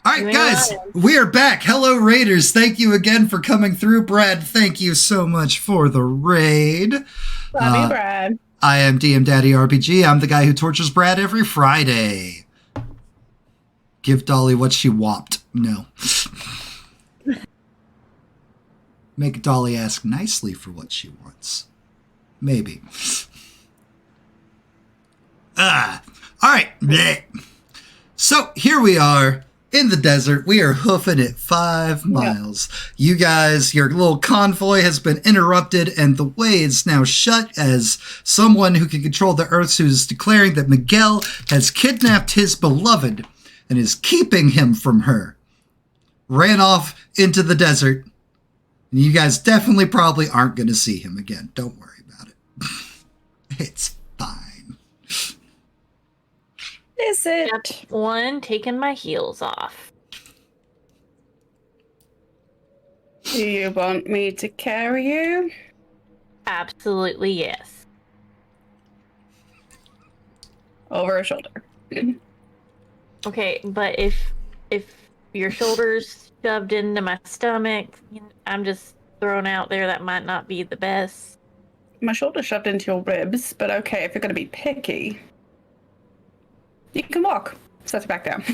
All right, guys, we are back. Hello, Raiders. Thank you again for coming through. Brad, thank you so much for the raid. Love you, Brad. I am DM Daddy RPG. I'm the guy who tortures Brad every Friday. Give Dolly what she whopped. No. Make Dolly ask nicely for what she wants. Maybe. All right. Blech. So here we are. In the desert, we are hoofing it 5 miles. You guys, your little convoy has been interrupted, and the way is now shut as someone who can control the Earths who is declaring that Miguel has kidnapped his beloved and is keeping him from her. Ran off into the desert, and you guys definitely probably aren't going to see him again. Don't worry about it. It's fine. Is it? Step 1, taking my heels off. Do you want me to carry you? Absolutely yes. Over her shoulder. Okay, but if your shoulder's shoved into my stomach, I'm just throwing out there that might not be the best. My shoulder shoved into your ribs, but okay, if you're going to be picky, you can walk. Set it back down.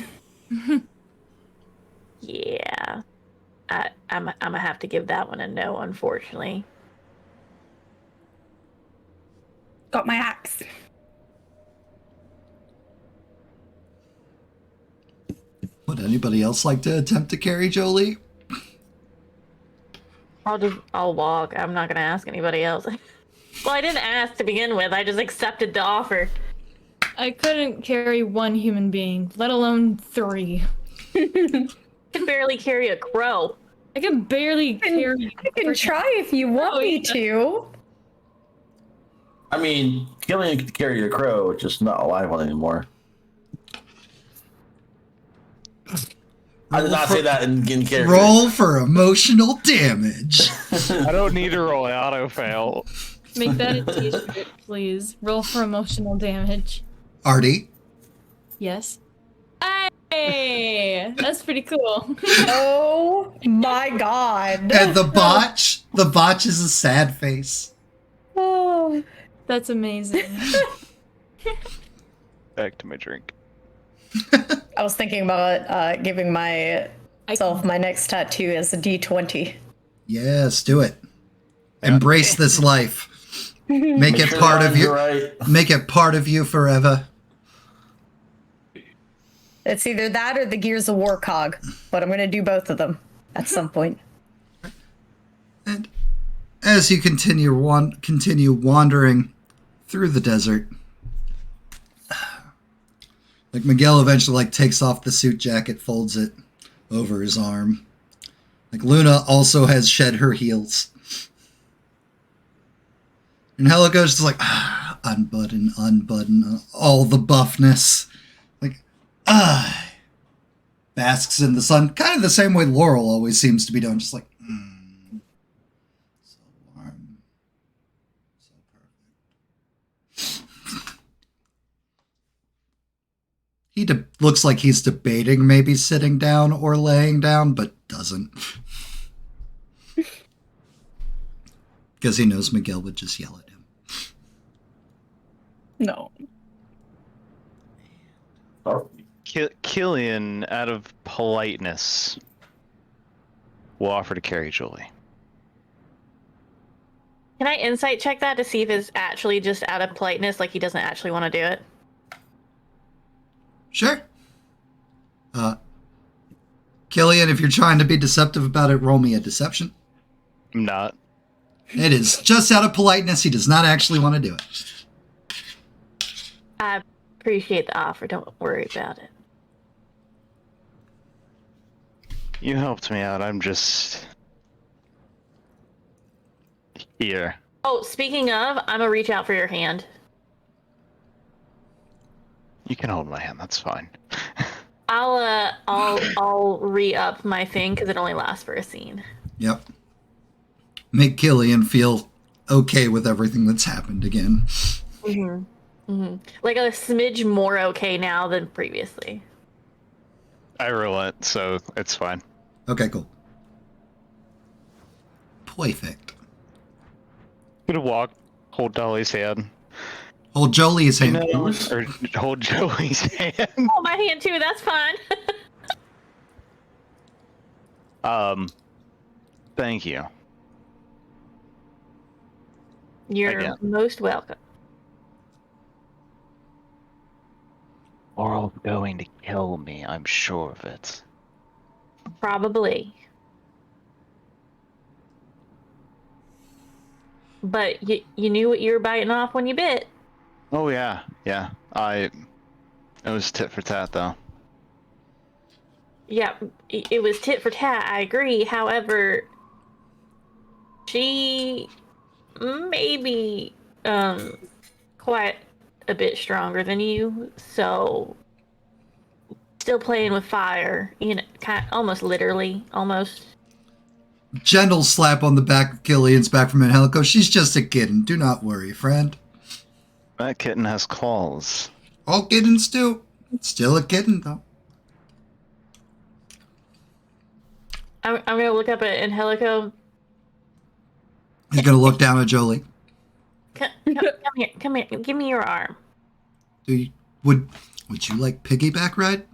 Yeah. I'm gonna have to give that one a no, unfortunately. Got my axe. Would anybody else like to attempt to carry Jolie? I'll walk. I'm not gonna ask anybody else. Well, I didn't ask to begin with. I just accepted the offer. I couldn't carry one human being, let alone 3. I can barely carry a crow. I can barely carry. I can try if you want me to. I mean, Killian could carry a crow, just not a live one anymore. I did not say that in character. Roll for emotional damage. I don't need to roll auto fail. Make that a t-shirt, please. Roll for emotional damage. Artie? Yes. Hey, that's pretty cool. Oh my god. And the botch is a sad face. Oh. That's amazing. Back to my drink. I was thinking about giving myself my next tattoo as a D20. Yes, do it. Embrace this life. Make it sure part of you. right. Make it part of you forever. It's either that or the Gears of War cog, but I'm going to do both of them at some point. And as you continue wandering through the desert, like Miguel eventually takes off the suit jacket, folds it over his arm. Like Luna also has shed her heels. And Helico's just like, unbutton, all the buffness. Like, basks in the sun. Kind of the same way Laurel always seems to be doing. Just like, so warm. So perfect. He looks like he's debating maybe sitting down or laying down, but doesn't. Because he knows Miguel would just yell at him. No. Killian, out of politeness, will offer to carry Julie. Can I insight check that to see if it's actually just out of politeness, like he doesn't actually want to do it? Sure. Killian, if you're trying to be deceptive about it, roll me a deception. I'm not. It is just out of politeness. He does not actually want to do it. I appreciate the offer. Don't worry about it. You helped me out. I'm just here. Oh, speaking of, I'm gonna reach out for your hand. You can hold my hand. That's fine. I'll re-up my thing because it only lasts for a scene. Yep. Make Killian feel okay with everything that's happened again. Like a smidge more okay now than previously. I relent, so it's fine. Okay, cool. Perfect. I'm gonna walk, hold Dolly's hand. Hold Jolie's hand. Or hold Jolie's hand. Oh, my hand too. That's fine. Thank you. You're Again. most welcome. Oral's going to kill me, I'm sure of it. Probably. But you knew what you were biting off when you bit. Oh yeah, yeah. It was tit for tat though. Yeah, it was tit for tat, I agree. However, she may be quite a bit stronger than you, so still playing with fire, you know, kind of, almost literally, almost. Gentle slap on the back of Killian's back from Angelico. She's just a kitten. Do not worry, friend. That kitten has claws. All kittens do. Still a kitten, though. I'm gonna look up at Angelico. He's gonna look down at Jolie. Come here, give me your arm. Would you like piggyback ride?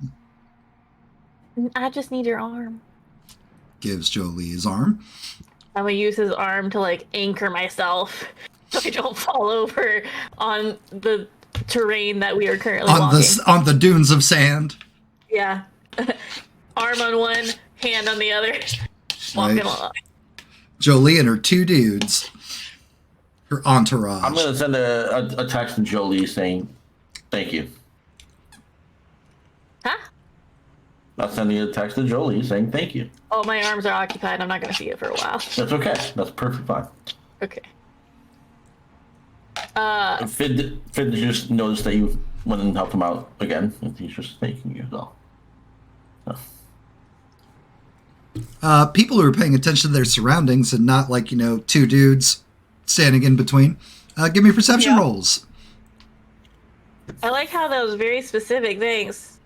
I just need your arm. Gives Jolie his arm. I'm gonna use his arm to like anchor myself so I don't fall over on the terrain that we are currently walking. On the dunes of sand. Yeah. Arm on one, hand on the other. Walking along. Jolie and her two dudes. Her entourage. I'm going to send a text to Jolie saying, thank you. Huh? I'm sending a text to Jolie saying thank you. Oh, my arms are occupied. I'm not going to see it for a while. That's okay. That's perfectly fine. Okay. Fid just noticed that you went and helped him out again. And he's just thanking you, though. People who are paying attention to their surroundings and not like, two dudes standing in between. Give me perception rolls. I like how those very specific things.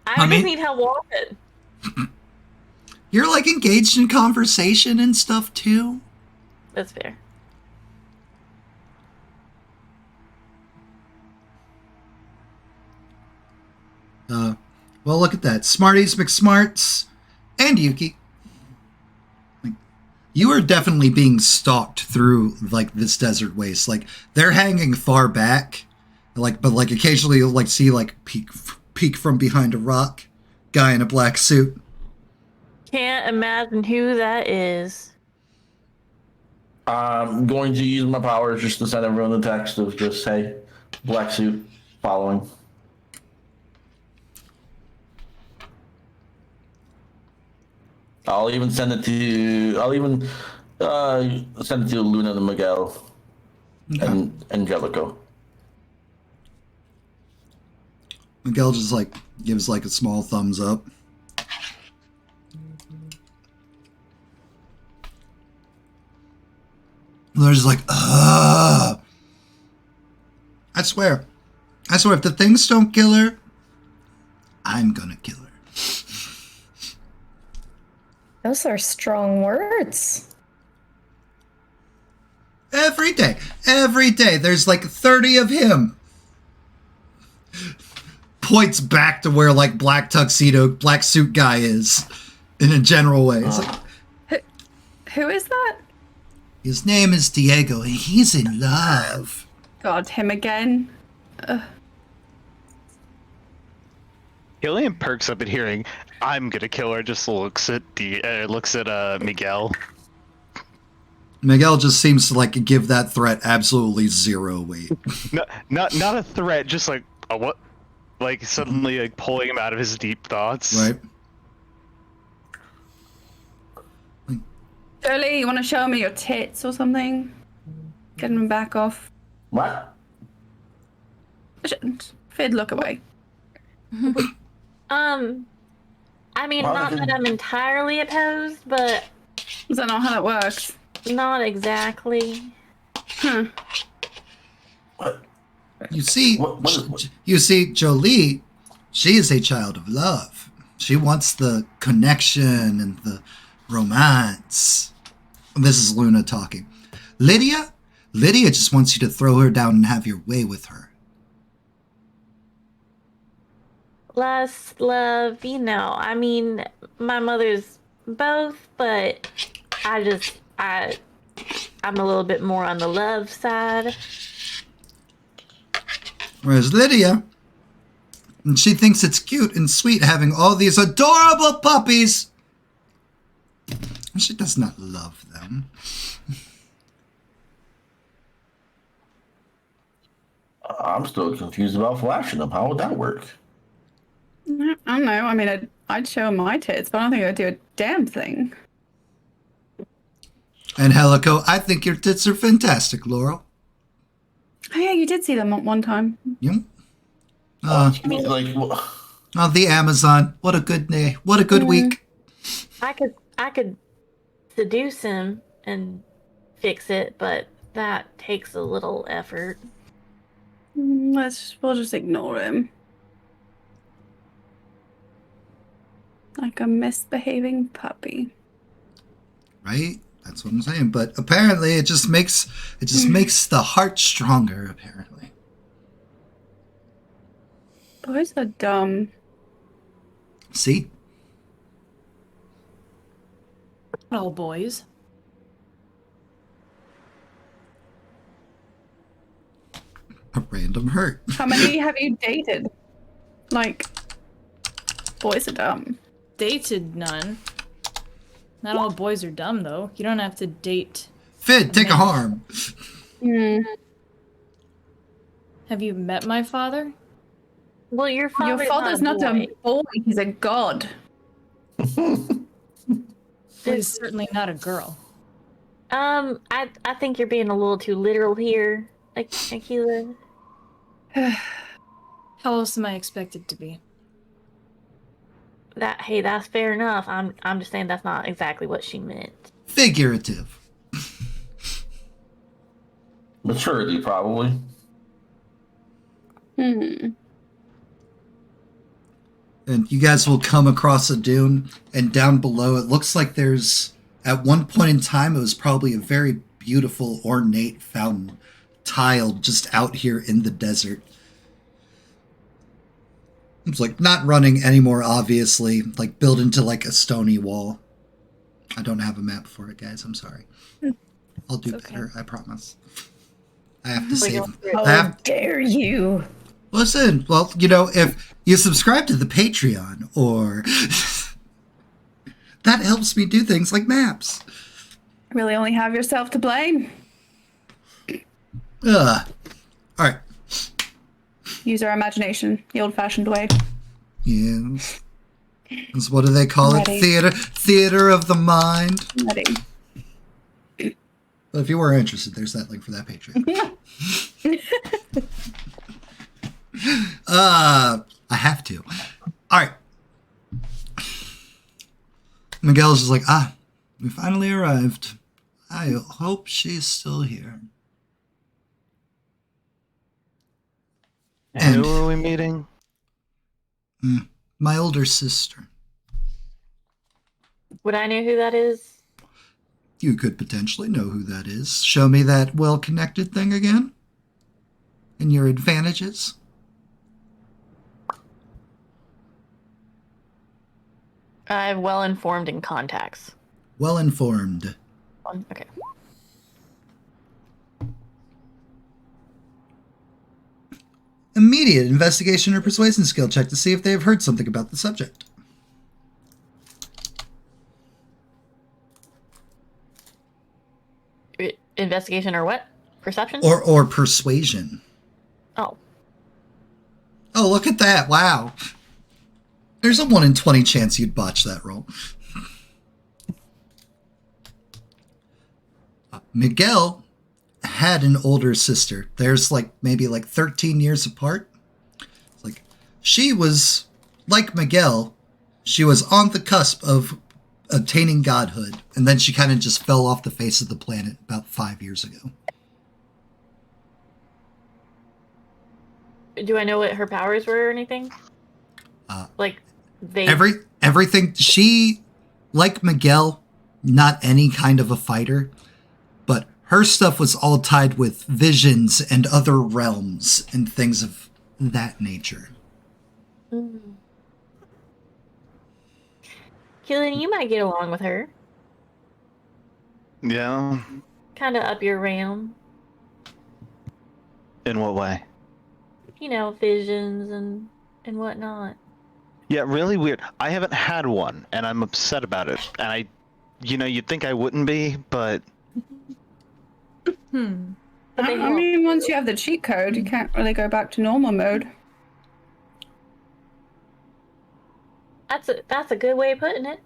I mean- just need help walking. You're like engaged in conversation and stuff too. That's fair. Well, look at that. Smarties McSmarts and Yuki. Like, you are definitely being stalked through like this desert waste. Like they're hanging far back, but occasionally you'll like see like peek from behind a rock. Guy in a black suit. Can't imagine who that is. I'm going to use my powers just to send everyone the text of just say, black suit following. I'll even send it to Luna and Miguel and Angelico. Miguel just like gives like a small thumbs up. And they're just like, I swear, if the things don't kill her, I'm gonna kill her. Those are strong words. Every day. Every day. There's like 30 of him. Points back to where like black tuxedo, black suit guy is in a general way. It's like, Who is that? his name is Diego and he's in love. God, him again. Killian perks up at hearing, "I'm gonna kill her." Just looks at Miguel. Miguel just seems to like give that threat absolutely zero weight. Not a threat, just like a what? Like suddenly like pulling him out of his deep thoughts. Right? Jolie, you want to show me your tits or something? Get them back off. What? Fid, look away. I mean, not that I'm entirely opposed, but Is that not how that works? not exactly. What? You see, What? you see, Jolie, she is a child of love. She wants the connection and the romance. This is Luna talking. Lydia just wants you to throw her down and have your way with her. Lust, love, I mean, my mother's both, but I'm a little bit more on the love side. Whereas Lydia, and she thinks it's cute and sweet having all these adorable puppies. She does not love them. I'm still confused about flashing them. How would that work? I don't know. I mean, I'd show my tits, but I don't think I'd do a damn thing. And Helico, I think your tits are fantastic, Laurel. Oh, yeah, you did see them one time. Yep. Like, The Amazon. What a good day. What a good week. I could seduce him and fix it, but that takes a little effort. We'll just ignore him. Like a misbehaving puppy. Right? That's what I'm saying. But apparently it just makes the heart stronger, apparently. Boys are dumb. See? All boys. A random hurt. How many have you dated? Like, boys are dumb. Dated none. Not all boys are dumb, though. You don't have to date. Fid, take a harm. Have you met my father? Well, your Father's not a boy, he's a god. He's certainly not a girl. I think you're being a little too literal here, Akila. How else am I expected to be? That's fair enough. I'm just saying that's not exactly what she meant. Figurative. maturity, probably. And you guys will come across a dune, and down below it looks like there's, at one point in time, it was probably a very beautiful, ornate fountain tiled just out here in the desert. It's like not running anymore, obviously, like built into like a stony wall. I don't have a map for it, guys. I'm sorry. I'll do better, I promise. I have to save. How dare you? Listen, well, you know, if you subscribe to the Patreon, or that helps me do things like maps. Really only have yourself to blame. All right. Use our imagination, the old-fashioned way. Yes. That's what do they call Ready. it? Theater of the mind. Ready. But if you were interested, there's that link for that Patreon. I have to. All right. Miguel's just like, we finally arrived. I hope she's still here. Who are we meeting? My older sister. Would I know who that is? You could potentially know who that is. Show me that well-connected thing again. And your advantages. I'm well-informed in contacts. Well-informed. Okay. Immediate investigation or persuasion skill check to see if they have heard something about the subject. Investigation or what? Perception? Or persuasion. Oh. Oh, look at that. Wow. There's a 1 in 20 chance you'd botch that roll. Miguel had an older sister. There's maybe 13 years apart. She was like Miguel. She was on the cusp of obtaining godhood, and then she kind of just fell off the face of the planet about 5 years ago. Do I know what her powers were or anything? Everything. She, like Miguel, not any kind of a fighter, but her stuff was all tied with visions and other realms and things of that nature. Killian, you might get along with her. Yeah. Kind of up your realm. In what way? You know, visions and whatnot. Yeah, really weird. I haven't had one, and I'm upset about it. And you'd think I wouldn't be, but... I mean, once you have the cheat code, you can't really go back to normal mode. That's a good way of putting it.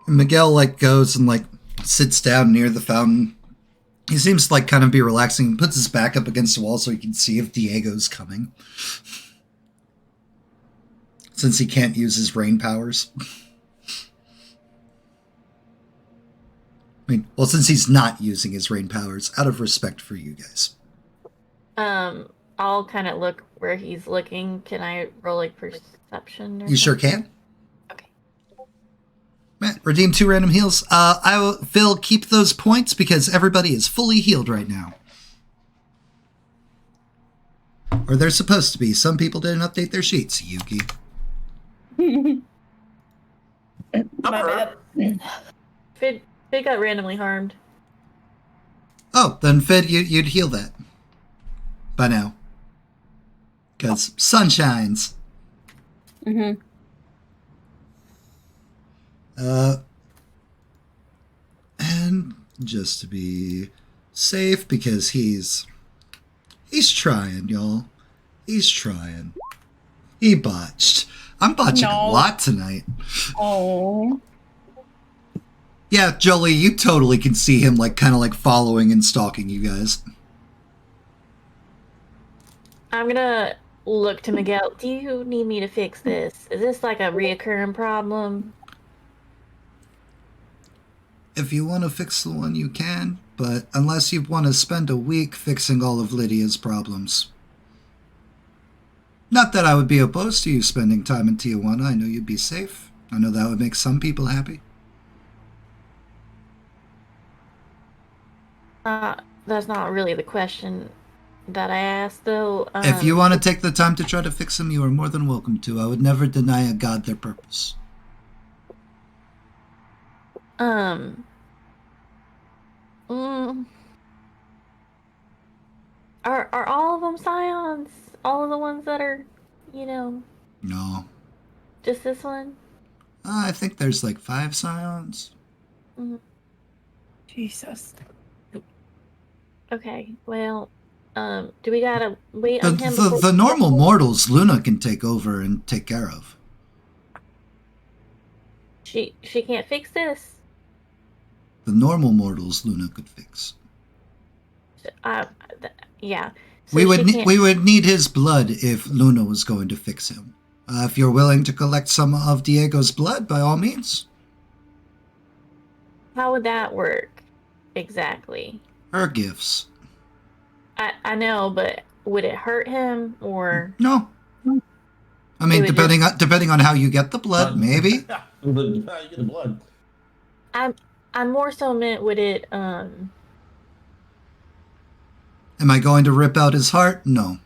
Miguel goes and sits down near the fountain. He seems to kind of be relaxing and puts his back up against the wall so he can see if Diego's coming. Since he can't use his rain powers. Since he's not using his rain powers, out of respect for you guys. I'll kind of look where he's looking. Can I roll perception? You sure can. Okay. Matt, redeem 2 random heals. Phil, keep those points because everybody is fully healed right now. Or they're supposed to be. Some people didn't update their sheets, Yuki. My bad. Fid got randomly harmed. Oh, then Fid, you'd heal that. By now. Because sun shines. Mm-hmm. And just to be safe, because he's trying, y'all. He's trying. He botched. I'm botching a lot tonight. Oh. Yeah, Jolie, you totally can see him kind of following and stalking you guys. I'm gonna look to Miguel. Do you need me to fix this? Is this a reoccurring problem? If you want to fix the one, you can, but unless you want to spend a week fixing all of Lydia's problems. Not that I would be opposed to you spending time in Tijuana. I know you'd be safe. I know that would make some people happy. That's not really the question that I asked, though. If you want to take the time to try to fix them, you are more than welcome to. I would never deny a god their purpose. Are all of them Scions? All of the ones that are, No. just this one? I think there's 5 Scions. Mm-hmm. Jesus. Okay, well, do we gotta wait on him? The normal mortals Luna can take over and take care of. She can't fix this? The normal mortals Luna could fix. Yeah. So we would need his blood if Luna was going to fix him. If you're willing to collect some of Diego's blood, by all means. How would that work exactly? Her gifts. I know, but would it hurt him or? No. I mean, would depending on how you get the blood, maybe. You get the blood. I more so meant would it Am I going to rip out his heart? No.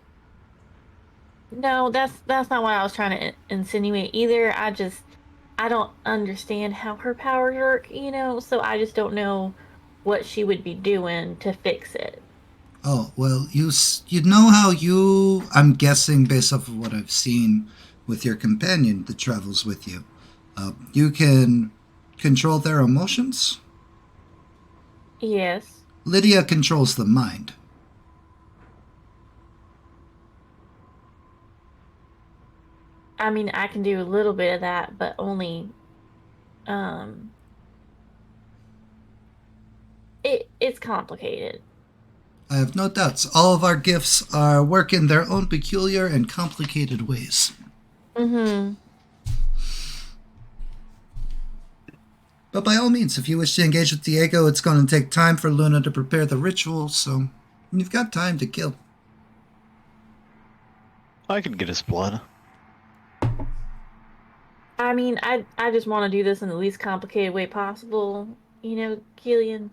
No, that's not what I was trying to insinuate either. I don't understand how her powers work, so I just don't know what she would be doing to fix it. Oh, well, you know how I'm guessing based off of what I've seen with your companion that travels with you, you can control their emotions? Yes. Lydia controls the mind. I mean, I can do a little bit of that, but only, it's complicated. I have no doubts. All of our gifts work in their own peculiar and complicated ways. Mm-hmm. But by all means, if you wish to engage with Diego, it's going to take time for Luna to prepare the ritual, so you've got time to kill. I could get his blood. I mean, I just want to do this in the least complicated way possible, Keelan.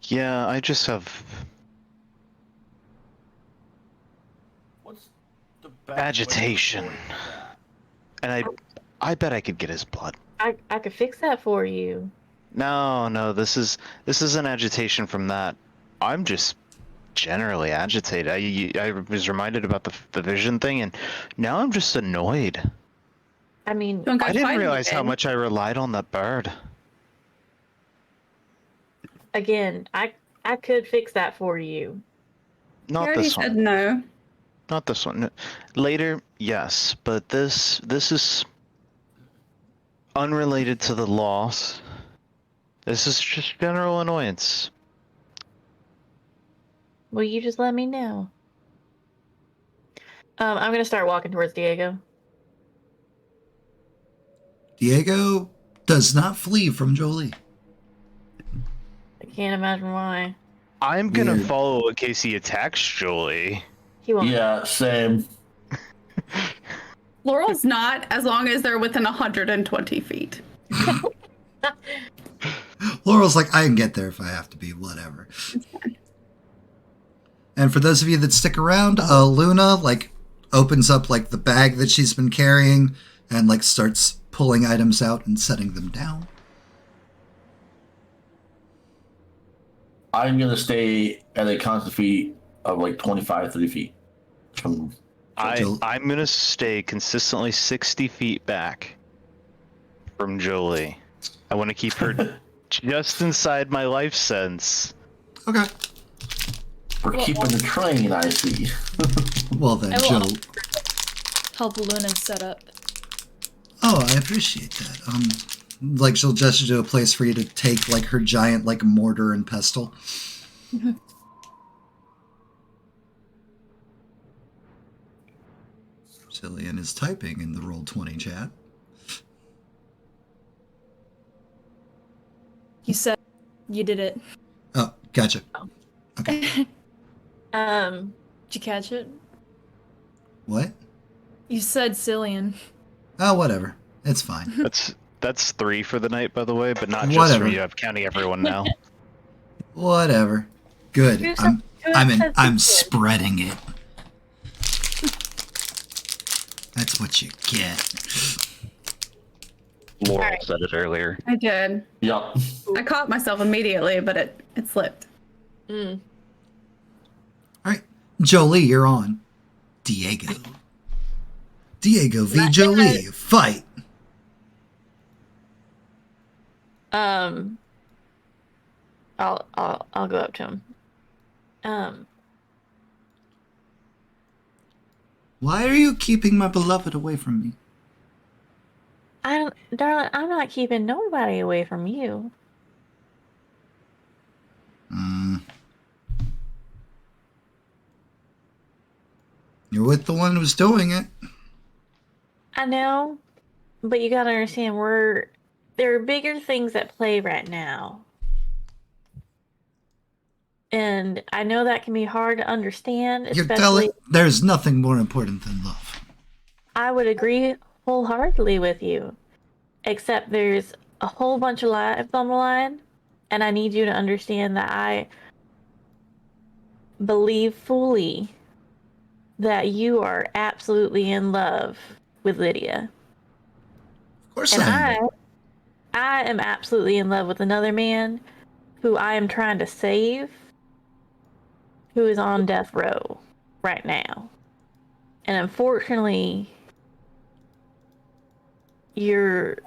Yeah, I just have What's the best agitation. way And I bet I could get his blood. I could fix that for you. No, this is an agitation from that. I'm just generally agitated. I was reminded about the vision thing, and now I'm just annoyed. I mean, Don't go I didn't fighting realize how again. much I relied on that bird. again, I could fix that for you. He Not already this said one. no. Not this one. Later, yes, but this is unrelated to the loss. This is just general annoyance. Well, you just let me know. I'm gonna start walking towards Diego. Diego does not flee from Jolie. I can't imagine why. I'm gonna Weird. follow in case he attacks Jolie. He won't. Yeah, same. Laurel's not, as long as they're within 120 feet. Laurel's like, I can get there if I have to be, whatever. And for those of you that stick around, Luna opens up the bag that she's been carrying and starts pulling items out and setting them down. I'm gonna stay at a constant feet of 25, 30 feet from. I'm gonna stay consistently 60 feet back from Jolie. I want to keep her just inside my life sense. Okay. We're keeping the train, I see. Well then, I will Joe. help Luna set up. Oh, I appreciate that. She'll gesture to a place for you to take her giant mortar and pestle. Cillian is typing in the Roll20 chat. You said you did it. Oh, gotcha. Okay. Did you catch it? What? You said Cillian. Oh, whatever. It's fine. That's 3 for the night, by the way, but not just Whatever. for you. I'm counting everyone now. Whatever. Good. Who said I'm Cillian? spreading it. That's what you get. Laurel Alright. said it earlier. I did. Yup. I caught myself immediately, but it slipped. Mm. All right, Jolie, you're on. Diego v. Jolie, fight. I'll go up to him. Why are you keeping my beloved away from me? Darling, I'm not keeping nobody away from you. You're with the one who's doing it. I know, but you gotta understand, there are bigger things at play right now. And I know that can be hard to understand, You're especially. telling there's nothing more important than love. I would agree wholeheartedly with you. Except there's a whole bunch of lives on the line, and I need you to understand that I believe fully that you are absolutely in love with Lydia. Of course And I am. I am absolutely in love with another man who I am trying to save, who is on death row right now. And unfortunately, you're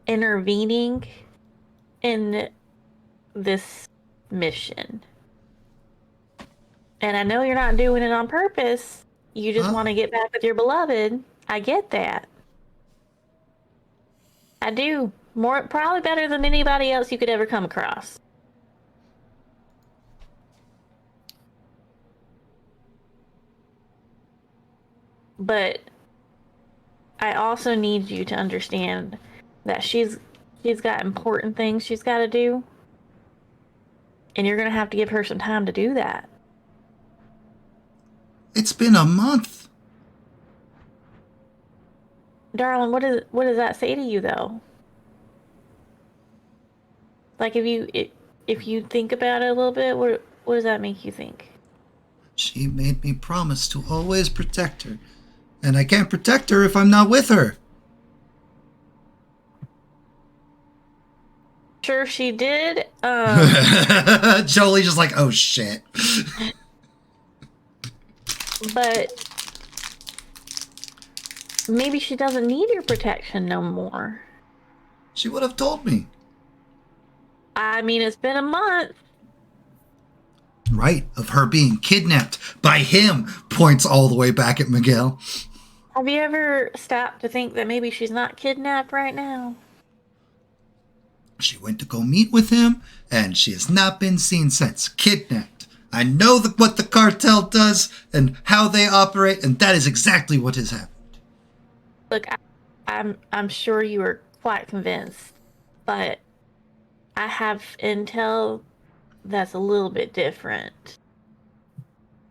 intervening in this mission. And I know you're not doing it on purpose. You just want to get back with your beloved. I get that. I do. Probably better than anybody else you could ever come across. But I also need you to understand that she's got important things she's got to do. And you're going to have to give her some time to do that. It's been a month. Darling, what does that say to you though? Like if you think about it a little bit, what does that make you think? She made me promise to always protect her. And I can't protect her if I'm not with her. Sure she did. Jolie's just like, oh shit. But maybe she doesn't need your protection no more. She would have told me. I mean, it's been a month. Right, of her being kidnapped by him, points all the way back at Miguel. Have you ever stopped to think that maybe she's not kidnapped right now? She went to go meet with him, and she has not been seen since. Kidnapped. I know what the cartel does and how they operate, and that is exactly what has happened. Look, I'm sure you were quite convinced, but I have intel that's a little bit different.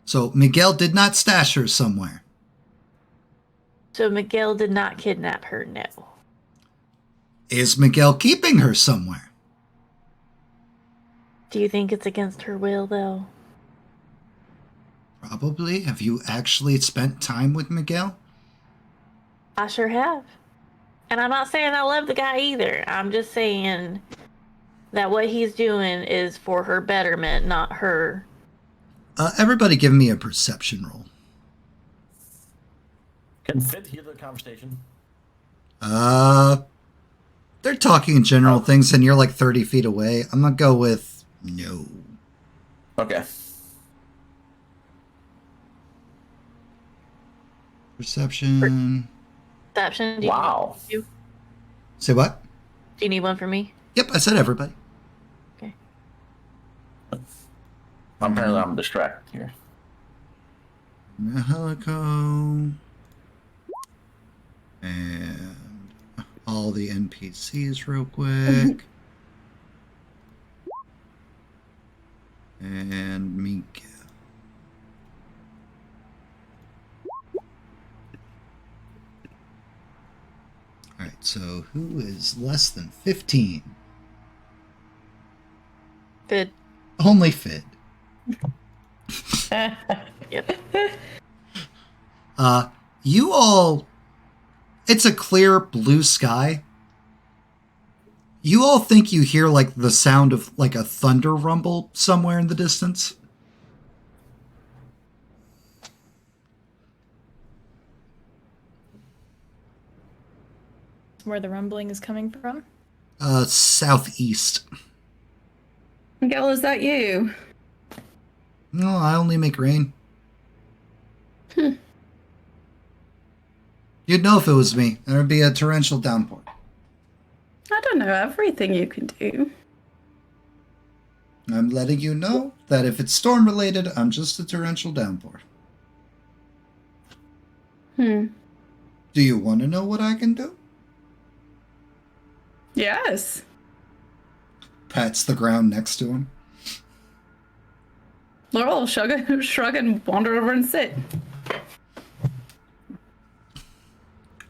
So Miguel did not stash her somewhere. So Miguel did not kidnap her, no. Is Miguel keeping her somewhere? Do you think it's against her will, though? Probably. Have you actually spent time with Miguel? I sure have. And I'm not saying I love the guy either. I'm just saying that what he's doing is for her betterment, not her. Everybody give me a perception roll. Can Fit hear the conversation? They're talking general things and you're like 30 feet away. I'm gonna go with no. Okay. Perception. Perception? Do Wow. You Say what? Do you need one for me? Yep, I said everybody. Okay. Apparently I'm distracted here. Helico. And all the NPCs real quick. And Mika. Alright, so who is less than 15? Good. Only Fid. Yep. You all... It's a clear blue sky. You all think you hear like the sound of like a thunder rumble somewhere in the distance? Where the rumbling is coming from? Southeast. Miguel, is that you? No, I only make rain. You'd know if it was me. There would be a torrential downpour. I don't know everything you can do. I'm letting you know that if it's storm related, I'm just a torrential downpour. Do you want to know what I can do? Yes. Pats the ground next to him. Laurel will shrug and wander over and sit.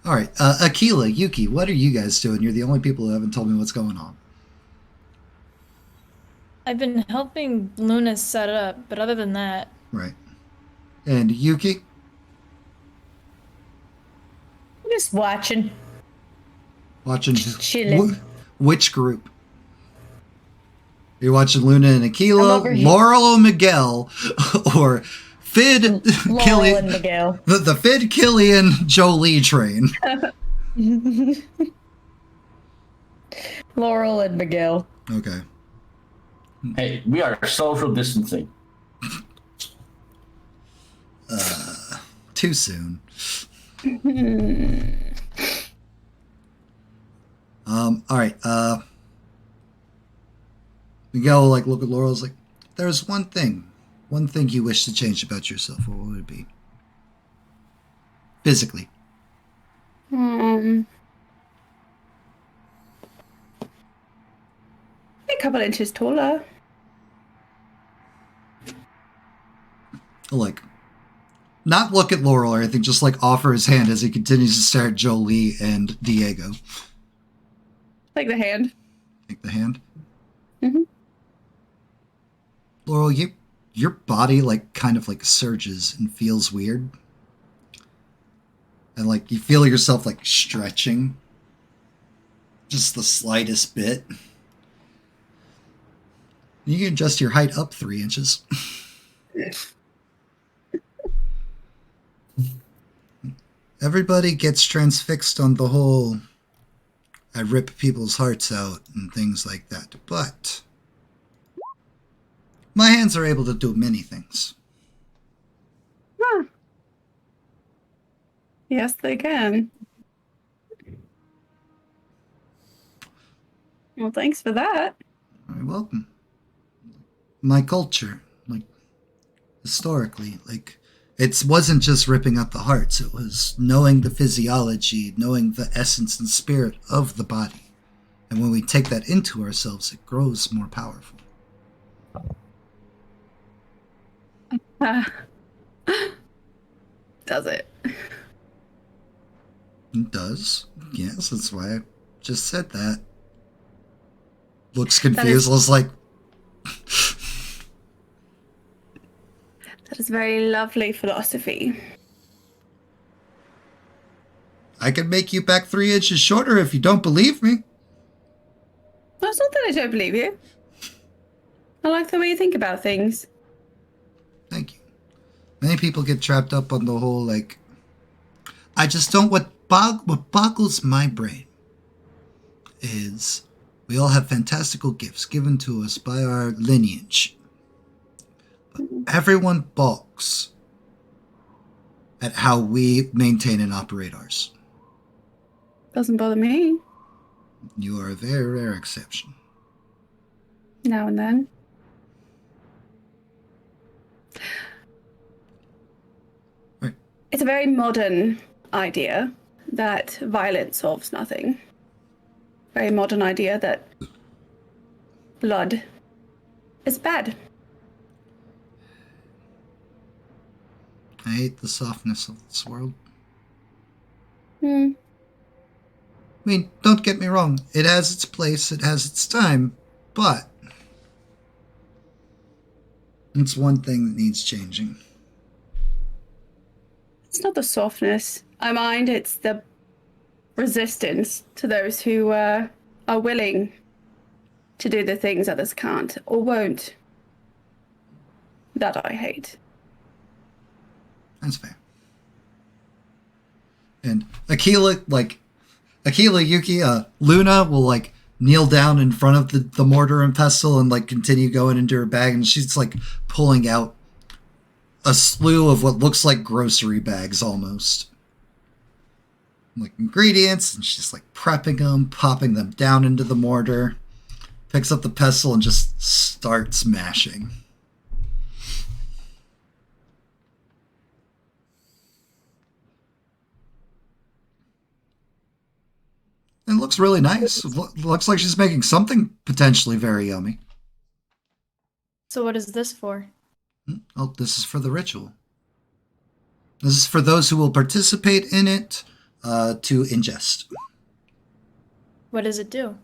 All right, Akila, Yuki, what are you guys doing? You're the only people who haven't told me what's going on. I've been helping Luna set up, but other than that, Right. And Yuki? I'm just watching. Watching Chilling. which group? You're watching Luna and I'm Akila, over here. Laurel and Miguel, or Fid Laurel Killian, and Miguel. the Fid Killian Jolie train. Laurel and Miguel. Okay. Hey, we are social distancing. Too soon. All right. Miguel will like look at Laurel's like, there's one thing you wish to change about yourself. What would it be? Physically. A couple inches taller. Like, not look at Laurel or anything, just like offer his hand as he continues to stare at Jolie and Diego. Take the hand. Take the hand. Mhm. Laurel, your body like kind of like surges and feels weird. And like you feel yourself like stretching. Just the slightest bit. You can adjust your height up 3 inches. Everybody gets transfixed on the whole I rip people's hearts out and things like that. But my hands are able to do many things. Huh. Yes, they can. Well, thanks for that. You're welcome. My culture, like, historically, like, it wasn't just ripping up the hearts. It was knowing the physiology, knowing the essence and spirit of the body. And when we take that into ourselves, it grows more powerful. Does it? It does. Yes, that's why I just said that. Looks confused. Was like, That is very lovely philosophy. I can make you back 3 inches shorter if you don't believe me. No, it's not that I don't believe you. I like the way you think about things. Thank you. Many people get trapped up on the whole, like, I just don't, what boggles my brain is we all have fantastical gifts given to us by our lineage. But everyone balks at how we maintain and operate ours. Doesn't bother me. You are a very rare exception. Now and then. Right. It's a very modern idea that violence solves nothing. Very modern idea that blood is bad. I hate the softness of this world. Hmm. I mean, don't get me wrong. It has its place, it has its time, but it's one thing that needs changing. It's not the softness I mind, it's the resistance to those who are willing to do the things others can't or won't. That I hate. That's fair. And Akila, Yuki, Luna will like kneel down in front of the mortar and pestle and like continue going into her bag, and she's like pulling out a slew of what looks like grocery bags almost. Like ingredients, and she's like prepping them, popping them down into the mortar, picks up the pestle and just starts mashing. It looks really nice. Looks like she's making something potentially very yummy. so what is this for? Oh, this is for the ritual. This is for those who will participate in it to ingest. What does it do?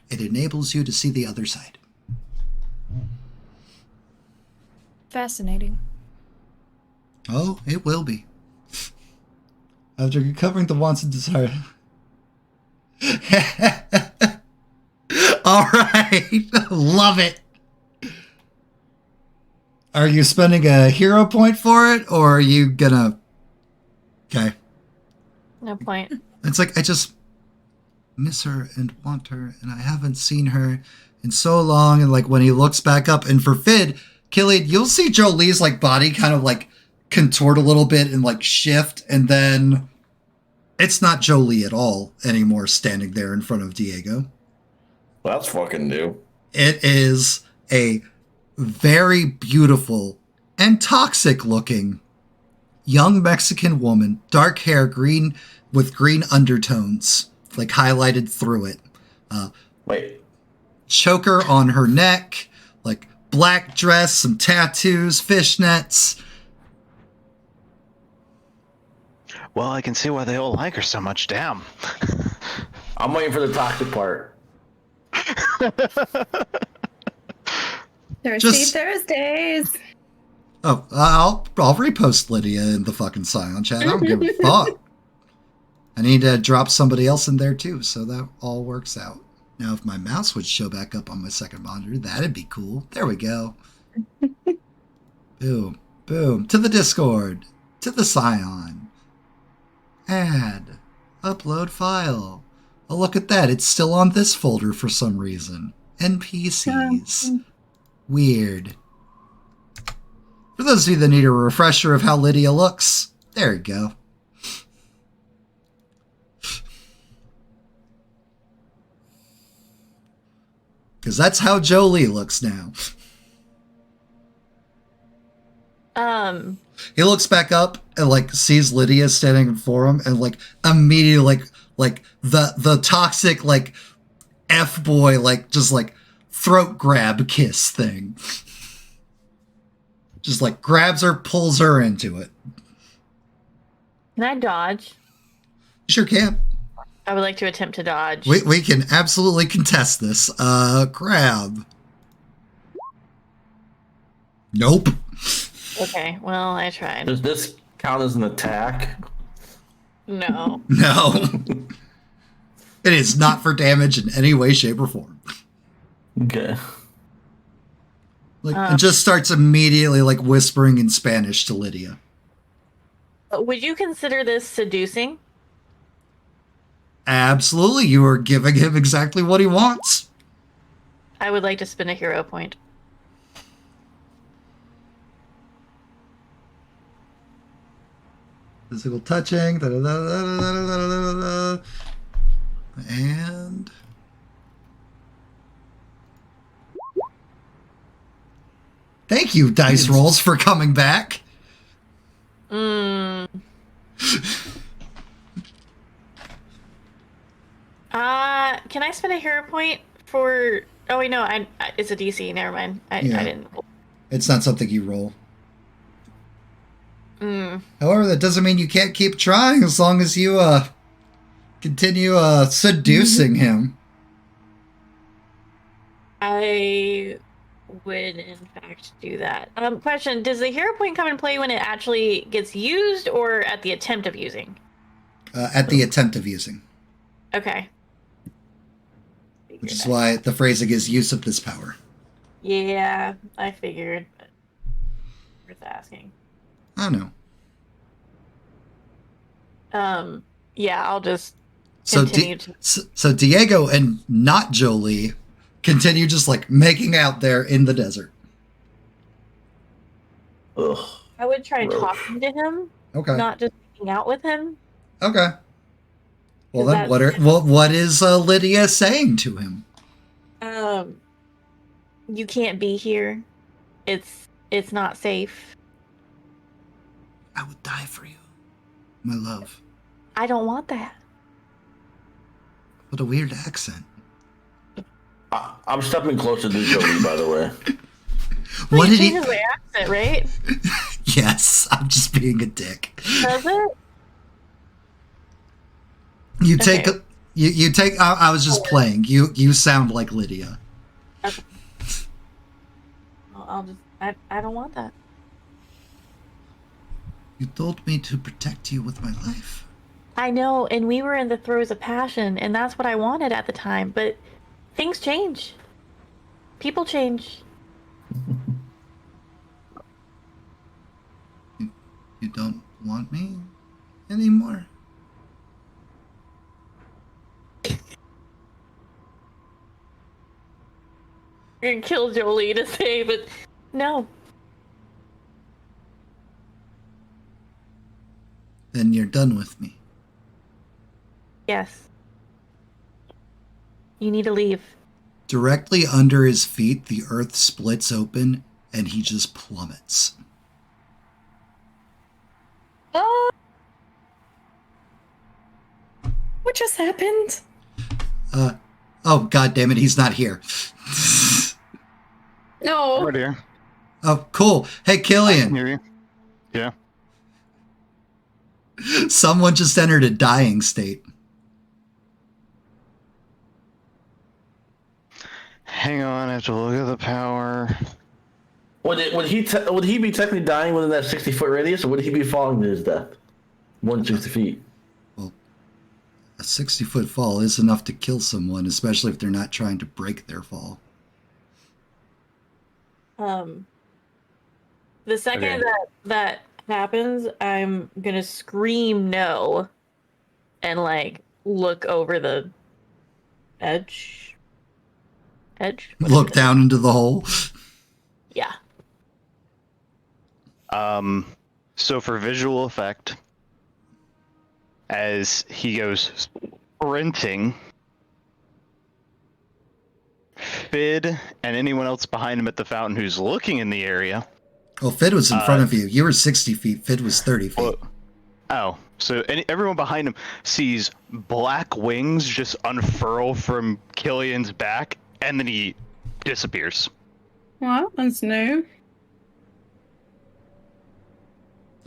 It enables you to see the other side. Fascinating. Oh, it will be. After recovering the wants and desire. All right. Love it. Are you spending a hero point for it, or are you gonna... Okay. No point. It's like, I just miss her and want her, and I haven't seen her in so long, and like when he looks back up, and for Fid, Killian, you'll see Jolie's like body kind of like contort a little bit and like shift, and then it's not Jolie at all anymore standing there in front of Diego. That's fucking new. It is a very beautiful and toxic looking young Mexican woman, dark hair, green with green undertones, like highlighted through it. Wait. Choker on her neck, like black dress, some tattoos, fishnets. Well, I can see why they all like her so much. Damn. I'm waiting for the toxic part. Thirsty Thursdays. Oh, I'll repost Lydia in the fucking Scion chat. I don't give a fuck. I need to drop somebody else in there too, so that all works out. Now, if my mouse would show back up on my second monitor, that'd be cool. There we go. Boom, boom. To the Discord. To the Scion. Add. Upload file. Oh, look at that. It's still on this folder for some reason. NPCs. Weird. For those of you that need a refresher of how Lydia looks, there you go. Because that's how Jolie looks now. He looks back up and like sees Lydia standing before him, and like immediately like the toxic like F-boy like just like throat grab kiss thing. Just like grabs her, pulls her into it. Can I dodge? You sure can. I would like to attempt to dodge. We can absolutely contest this. Grab. Nope. Okay, well, I tried. Does this count as an attack? No. No. It is not for damage in any way, shape, or form. Okay. Like, and just starts immediately like whispering in Spanish to Lydia. Would you consider this seducing? Absolutely, you are giving him exactly what he wants. I would like to spend a hero point. Physical touching. Da, da, da, da, da, da, da, da, da. And thank you, dice rolls, for coming back. Can I spend a hero point for? Oh wait, no. It's a DC. Never mind. I didn't. It's not something you roll. However, that doesn't mean you can't keep trying as long as you continue seducing him. I would, in fact, do that. Question: does the hero point come in play when it actually gets used, or at the attempt of using? At the attempt of using. Okay. Which is why the phrasing is use of this power. Yeah, I figured. But worth asking. I know. Yeah, I'll just So, continue so Diego and not Jolie continue just like making out there in the desert. Ugh. I would try Gross. talking to him, Okay. not just hanging out with him. Okay. Well then, That's- what is Lydia saying to him? You can't be here. It's not safe. I would die for you, my love. I don't want that. What a weird accent. I'm stepping closer to Joey, by the way. What He did he? changes my accent, right? Yes, I'm just being a dick. Does it? You take Okay. you take. I was just playing. You sound like Lydia. Okay. Well, I'll just. I don't want that. You told me to protect you with my life. I know, and we were in the throes of passion, and that's what I wanted at the time. But things change. People change. You don't want me anymore? You're gonna kill Jolie to say, but no. Then you're done with me. Yes. You need to leave. Directly under his feet, the earth splits open and he just plummets. What just happened? Oh, god damn it, he's not here. No. Right here. Oh, cool. Hey, I can Killian. hear you. Yeah. Someone just entered a dying state. Hang on, I have to look at the power. Would he be technically dying within that 60-foot radius, or would he be falling to his death? 160 feet. Well, a 60-foot fall is enough to kill someone, especially if they're not trying to break their fall. The second Okay. that happens, I'm gonna scream no, and like look over the edge. Edge. What is Look it? down into the hole. Yeah. So for visual effect, as he goes sprinting, Fid and anyone else behind him at the fountain who's looking in the area. Well, Fid was in front of you. You were 60 feet. Fid was 30 feet. So everyone behind him sees black wings just unfurl from Killian's back, and then he disappears. Well, that's new.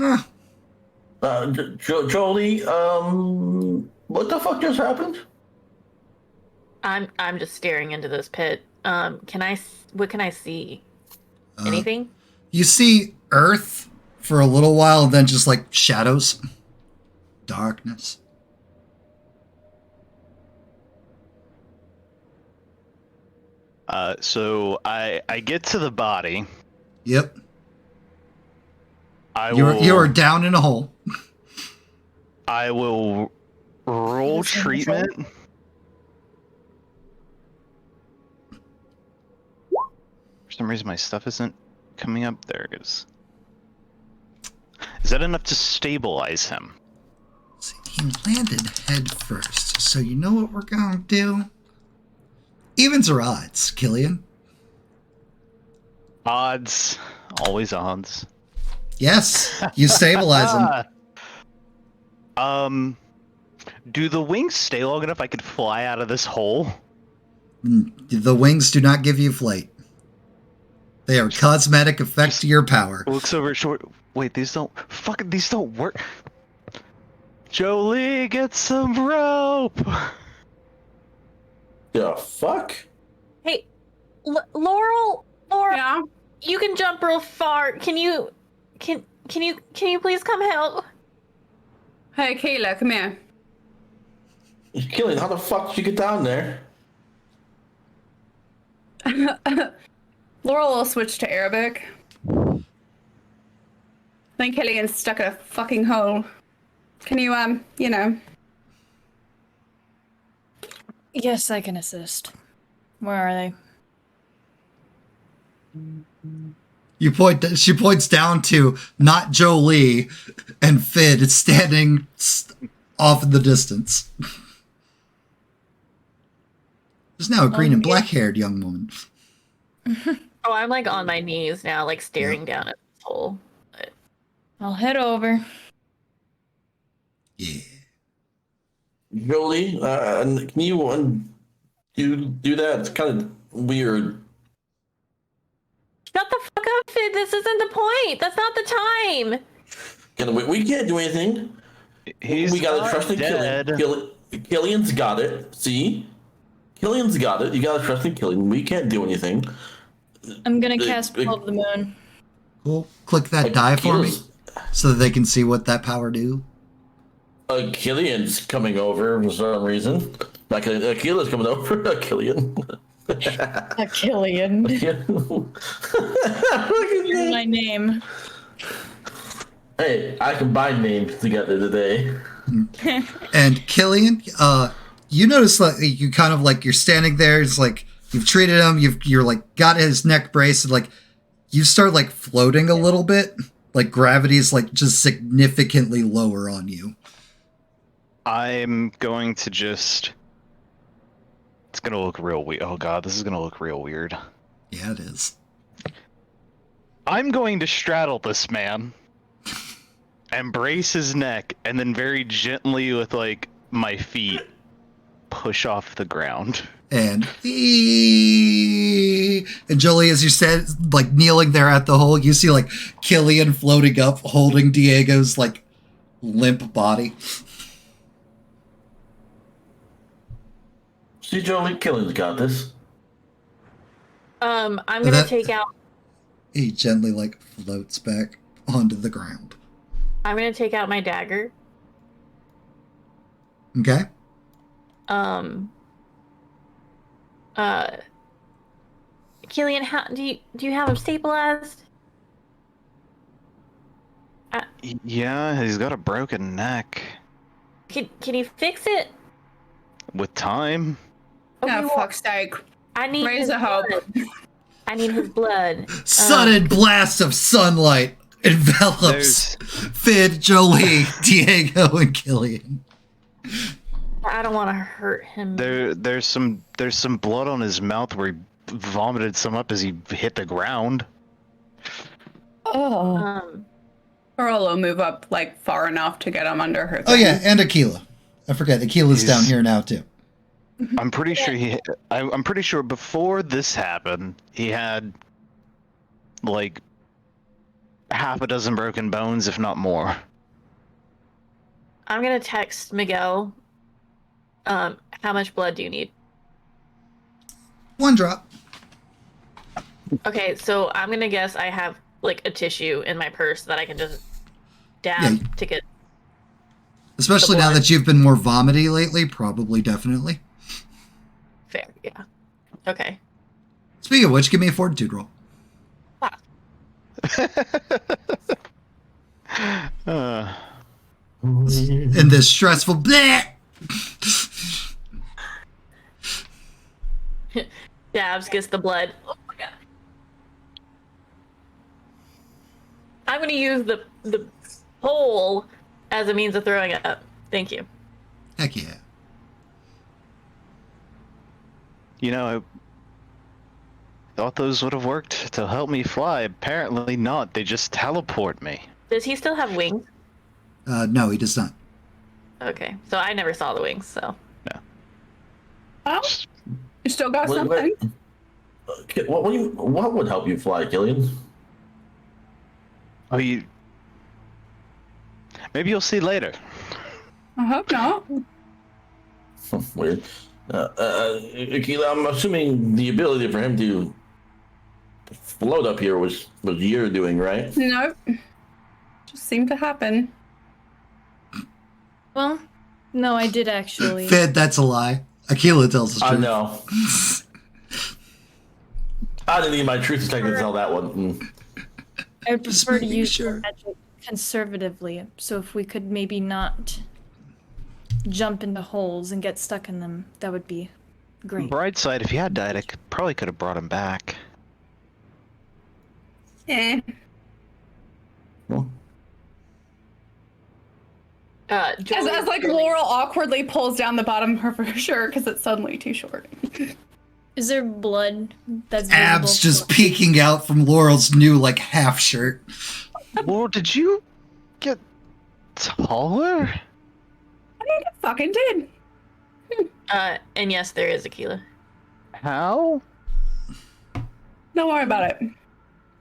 Ah, Jolie, what the fuck just happened? I'm just staring into this pit. What can I see? Anything? you see Earth for a little while, and then just like shadows. Darkness. So I get to the body. Yep. I You are down in a hole. I will roll treatment. For some reason, my stuff isn't coming up. There it is. Is that enough to stabilize him? See, he landed head first, so you know what we're gonna do? Evens or odds, Killian? Odds. Always odds. Yes, you stabilize him. Do the wings stay long enough I could fly out of this hole? The wings do not give you flight. They are cosmetic effect to your power. Looks over at short. Wait, these don't work. Jolie, get some rope. The fuck? Hey, Laurel, Yeah. you can jump real far. Can you please come help? Hey, Kayla, come here. Killian, how the fuck did you get down there? Laurel will switch to Arabic. I think Killian's stuck in a fucking hole. Can you, you know? Yes, I can assist. Where are they? She points down to not Jolie and Fid standing off in the distance. There's now a green and black-haired young woman. Oh, I'm like on my knees now, like staring down at this hole. I'll head over. Yeah. Jolie, can you do that kind of weird. Shut the fuck up, Fid. This isn't the point. That's not the time. We can't do anything. He's We gotta not trust in dead. Killian. Killian's got it. See? Killian's got it. You gotta trust in Killian. We can't do anything. I'm gonna cast Pull of the Moon. Cool. Click that die for me so that they can see what that power do. Killian's coming over for some reason. Like Akila's coming over. Killian. Killian. My name. Hey, I combined names together today. And Killian, you notice like you kind of like you're standing there. It's like you've treated him. You're like got his neck brace. And, like you start like floating a little bit. Like gravity is like just significantly lower on you. I'm going to just. It's gonna look real weird. Oh god, this is gonna look real weird. Yeah, it is. I'm going to straddle this man, embrace his neck, and then very gently with like my feet push off the ground. And Jolie, as you said, like kneeling there at the hole, you see like Killian floating up, holding Diego's like limp body. See, Jolie, Killian's got this. I'm gonna take out. He gently like floats back onto the ground. I'm gonna take out my dagger. Okay. Killian, how do you have him stabilized? Yeah, he's got a broken neck. Can you fix it? With time. Okay, Oh, fuck's sake. I need Raise his a hope. blood. I need his blood. Sudden blast of sunlight envelops Fid, Jolie, Diego, and Killian. I don't want to hurt him. There's some blood on his mouth where he vomited some up as he hit the ground. Oh. Pearl will move up like far enough to get him under her. Oh yeah, and Aquila. I forget Aquila's down here now too. I'm pretty sure I'm pretty sure before this happened, he had like half a dozen broken bones, if not more. I'm gonna text Miguel. How much blood do you need? 1 drop. Okay, so I'm gonna guess I have like a tissue in my purse that I can just dab to get. Especially now that you've been more vomity lately, probably, definitely. Fair, yeah. Okay. Speaking of which, give me a fortitude roll. In this stressful bleh! Dabs gets the blood. Oh my god. I'm gonna use the pole as a means of throwing it up. Thank you. Heck yeah. You know, I thought those would have worked to help me fly. Apparently not. They just teleport me. Does he still have wings? No, he does not. Okay, so I never saw the wings, so. No. Oh, you still got something? What would help you fly, Killian? Oh, maybe you'll see later. I hope not. Weird. Aquila, I'm assuming the ability for him to float up here was your doing, right? Nope. Just seemed to happen. Well, no, I did actually. Fid, that's a lie. Aquila tells the truth. I know. I didn't need my truth detector to tell that one. I prefer to making use sure. magic conservatively. So if we could maybe not jump into holes and get stuck in them, that would be great. Bright side, if he had died, I probably could have brought him back. Eh. Well, As like Laurel awkwardly pulls down the bottom of her shirt because it's suddenly too short. Is there blood that's Abs visible? just peeking out from Laurel's new like half shirt. Well, did you get taller? I think I fucking did. And yes, there is Aquila. How? Don't worry about it.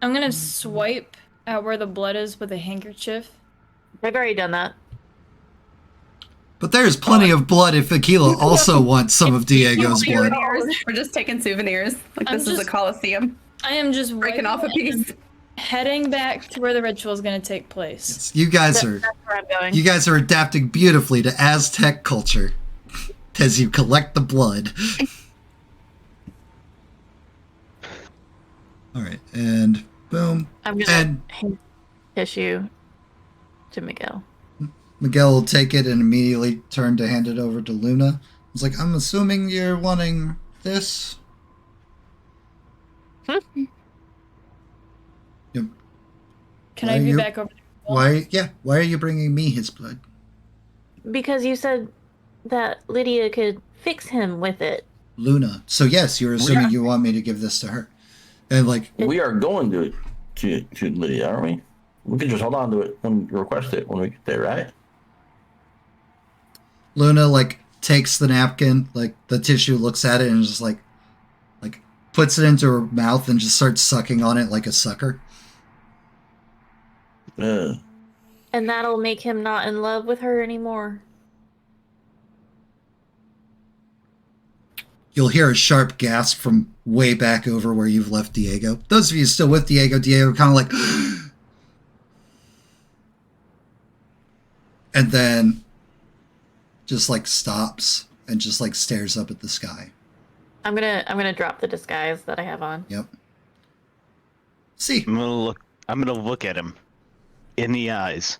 I'm gonna swipe at where the blood is with a handkerchief. I've already done that. But there's plenty of blood if Aquila also wants some of Diego's blood. Souvenirs. We're just taking souvenirs. Like this is a coliseum. I am just Breaking off a piece. heading back to where the ritual is gonna take place. You guys are That's where I'm going. you guys are adapting beautifully to Aztec culture as you collect the blood. All right, and boom. I'm gonna And hand tissue to Miguel. Miguel will take it and immediately turn to hand it over to Luna. It's like, I'm assuming you're wanting this. Yep. Can Why I are be you- back over there? Why? Yeah. Why are you bringing me his blood? Because you said that Lydia could fix him with it. Luna. So yes, you're assuming you want me to give this to her, and like, We are going to Lydia, aren't we? We can just hold on to it when you request it when we get there, right? Luna like takes the napkin, like the tissue, looks at it, and just like puts it into her mouth and just starts sucking on it like a sucker. Yeah. And that'll make him not in love with her anymore. You'll hear a sharp gasp from way back over where you've left Diego. Those of you still with Diego kind of like, and then just like stops and just like stares up at the sky. I'm gonna drop the disguise that I have on. Yep. See, I'm gonna look at him in the eyes.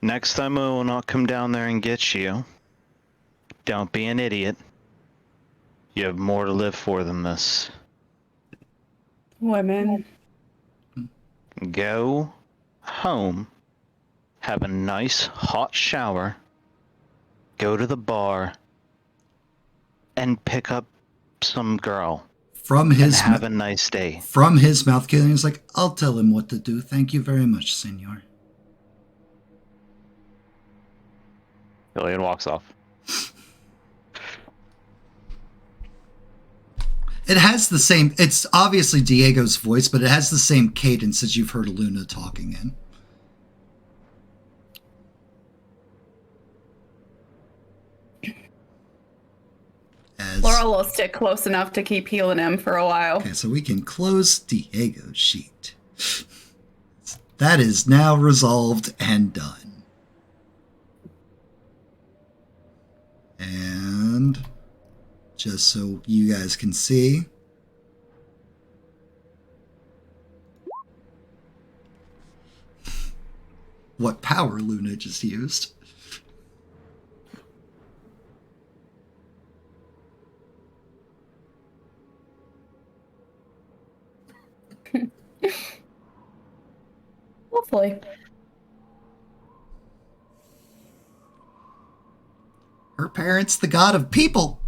Next time I will not come down there and get you. Don't be an idiot. You have more to live for than this. Women. Go home, have a nice hot shower, go to the bar, and pick up some girl. from And his have a nice day. from his mouth, Killian is like, I'll tell him what to do. Thank you very much, senor. Killian walks off. It has the same, it's obviously Diego's voice, but it has the same cadence that you've heard Luna talking in. As, Laura will stick close enough to keep healing him for a while. okay, so we can close Diego's sheet. That is now resolved and done. And just so you guys can see, what power Luna just used. Hopefully. Her parents, the god of people.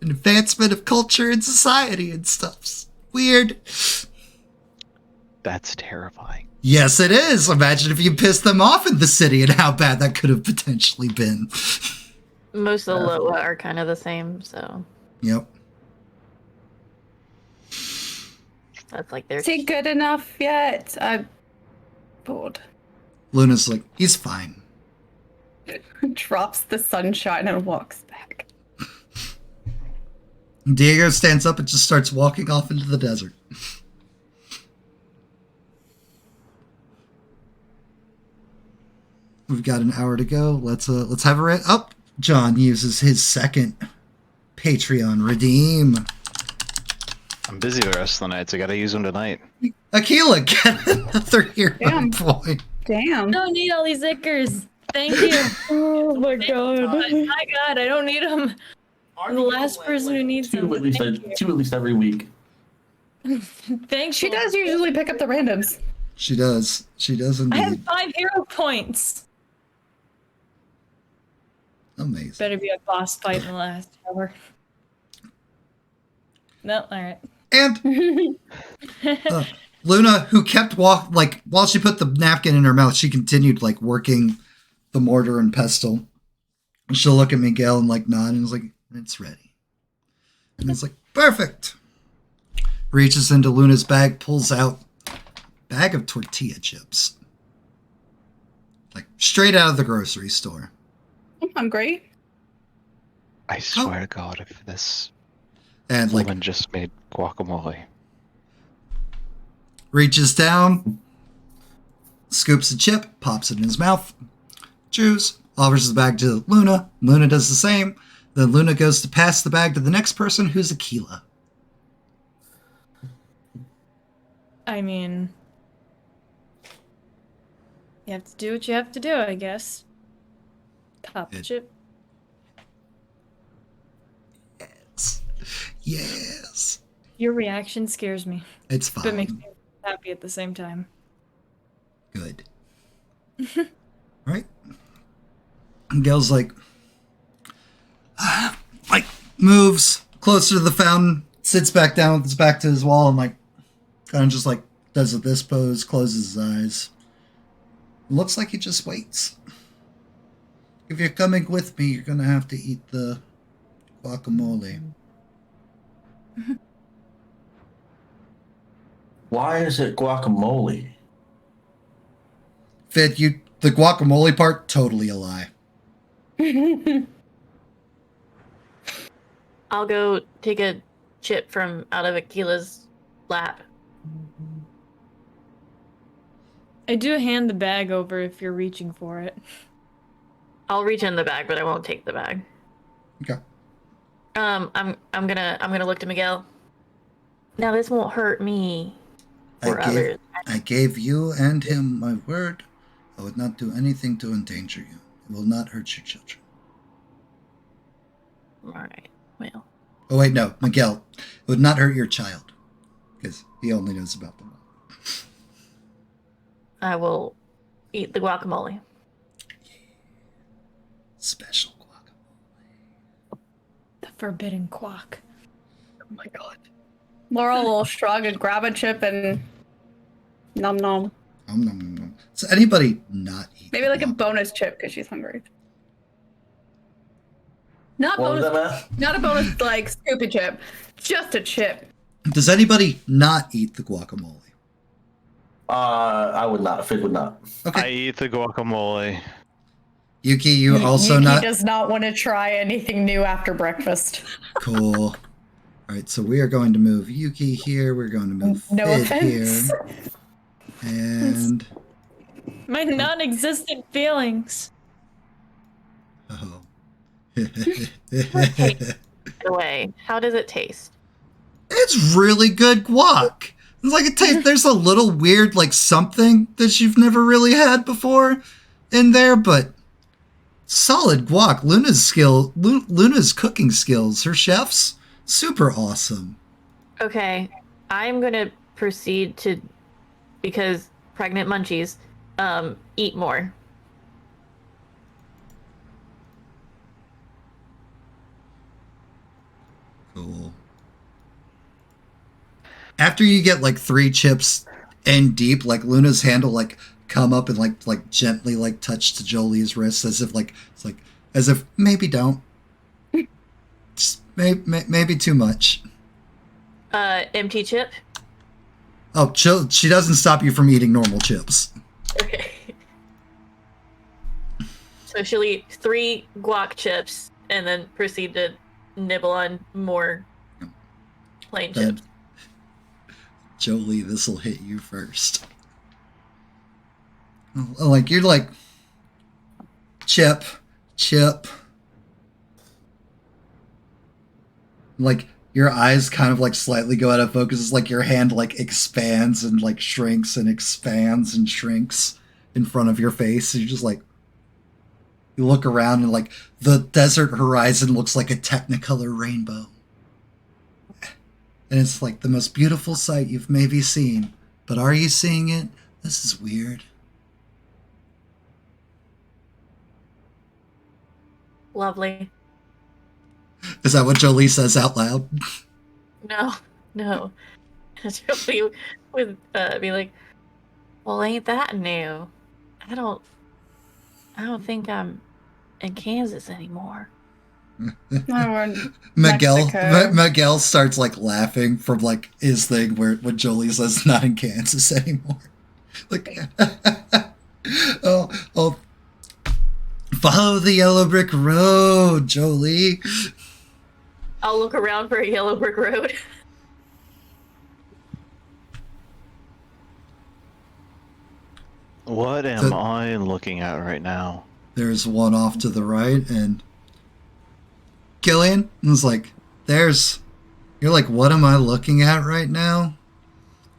An advancement of culture and society and stuff. Weird. That's terrifying. Yes, it is. Imagine if you pissed them off in the city and how bad that could have potentially been. Most of the Loa are kind of the same, so Yep. that's like their. Is he good enough yet? I'm bored. Luna's like, he's fine. Drops the sunshine and walks back. Diego stands up and just starts walking off into the desert. We've got an hour to go. Let's have a John uses his second Patreon redeem. I'm busy the rest of the night, so I gotta use them tonight. Aquila, get another hero Damn. point. Damn. I don't need all these Ickers. Thank you. Oh my god. My God, I don't need them. I'm the last person who needs them. Two at least every week. Thanks. She does usually pick up the randoms. She does. She does I have indeed. 5 hero points. Amazing. Better be a boss fight in the last hour. No, alright. And Luna, who kept while she put the napkin in her mouth, she continued working the mortar and pestle. And she'll look at Miguel and nod and is like, and it's ready. And it's like, perfect. Reaches into Luna's bag, pulls out a bag of tortilla chips. Like, straight out of the grocery store. I'm hungry. I swear to God, if this And, woman just made guacamole. Reaches down, scoops a chip, pops it in his mouth, chews, offers the bag to Luna. Luna does the same. Then Luna goes to pass the bag to the next person, who's Aquila. I mean, you have to do what you have to do, I guess. Pop the chip. Yes. Your reaction scares me, It's but fine. makes me happy at the same time. Good. Right? And Gail's like moves closer to the fountain, sits back down with his back to his wall, and kind of just does it this pose, closes his eyes. Looks like he just waits. If you're coming with me, you're gonna have to eat the guacamole. Why is it guacamole? Fit, the guacamole part, totally a lie. I'll go take a chip from out of Aquila's lap. I do hand the bag over if you're reaching for it. I'll reach in the bag, but I won't take the bag. Okay. I'm gonna look to Miguel. Now this won't hurt me or others. I gave you and him my word. I would not do anything to endanger you. It will not hurt your children. All right. Well. Oh wait, no, Miguel. It would not hurt your child, because he only knows about them. I will eat the guacamole. Special guacamole. The forbidden guac. Oh my god. Laurel will shrug and grab a chip and nom nom. Nom, nom, nom, nom. So anybody not eat? Maybe like a bonus chip because she's hungry. Not What was bonus. that, Matt? Not a bonus like scoopy chip. Just a chip. Does anybody not eat the guacamole? I would not. Fid would not. I Okay. eat the guacamole. Yuki, you also Yuki not? does not want to try anything new after breakfast. Cool. All right, so we are going to move Yuki here. We're going to move No Fid offense. here. And... My non-existent feelings. Oh. Away. How does it taste? It's really good guac. It's like it tastes. There's a little weird, something that you've never really had before in there, but solid guac. Luna's cooking skills, her chefs, super awesome. Okay. I'm gonna proceed to, because pregnant munchies, eat more. Cool. After you get 3 chips in deep, Luna's hand will come up and gently touch to Jolie's wrist as if as if maybe don't. Just maybe too much. Empty chip. Oh, she doesn't stop you from eating normal chips. Okay. So she'll eat 3 guac chips and then proceed to nibble on more plain Then, chips. Jolie, this'll hit you first. You're chip. Your eyes kind of slightly go out of focus. It's your hand expands and shrinks and expands and shrinks in front of your face. You're just you look around and the desert horizon looks like a technicolor rainbow. And it's the most beautiful sight you've maybe seen. But are you seeing it? This is weird. Lovely. Is that what Jolie says out loud? No. Jolie would be like, well, ain't that new? I don't think I'm in Kansas anymore. Miguel starts like laughing from like his thing where when Jolie says not in Kansas anymore. Like, oh, follow the yellow brick road, Jolie. I'll look around for a yellow brick road. What am I looking at right now? There's one off to the right, and Killian was like, you're like, what am I looking at right now?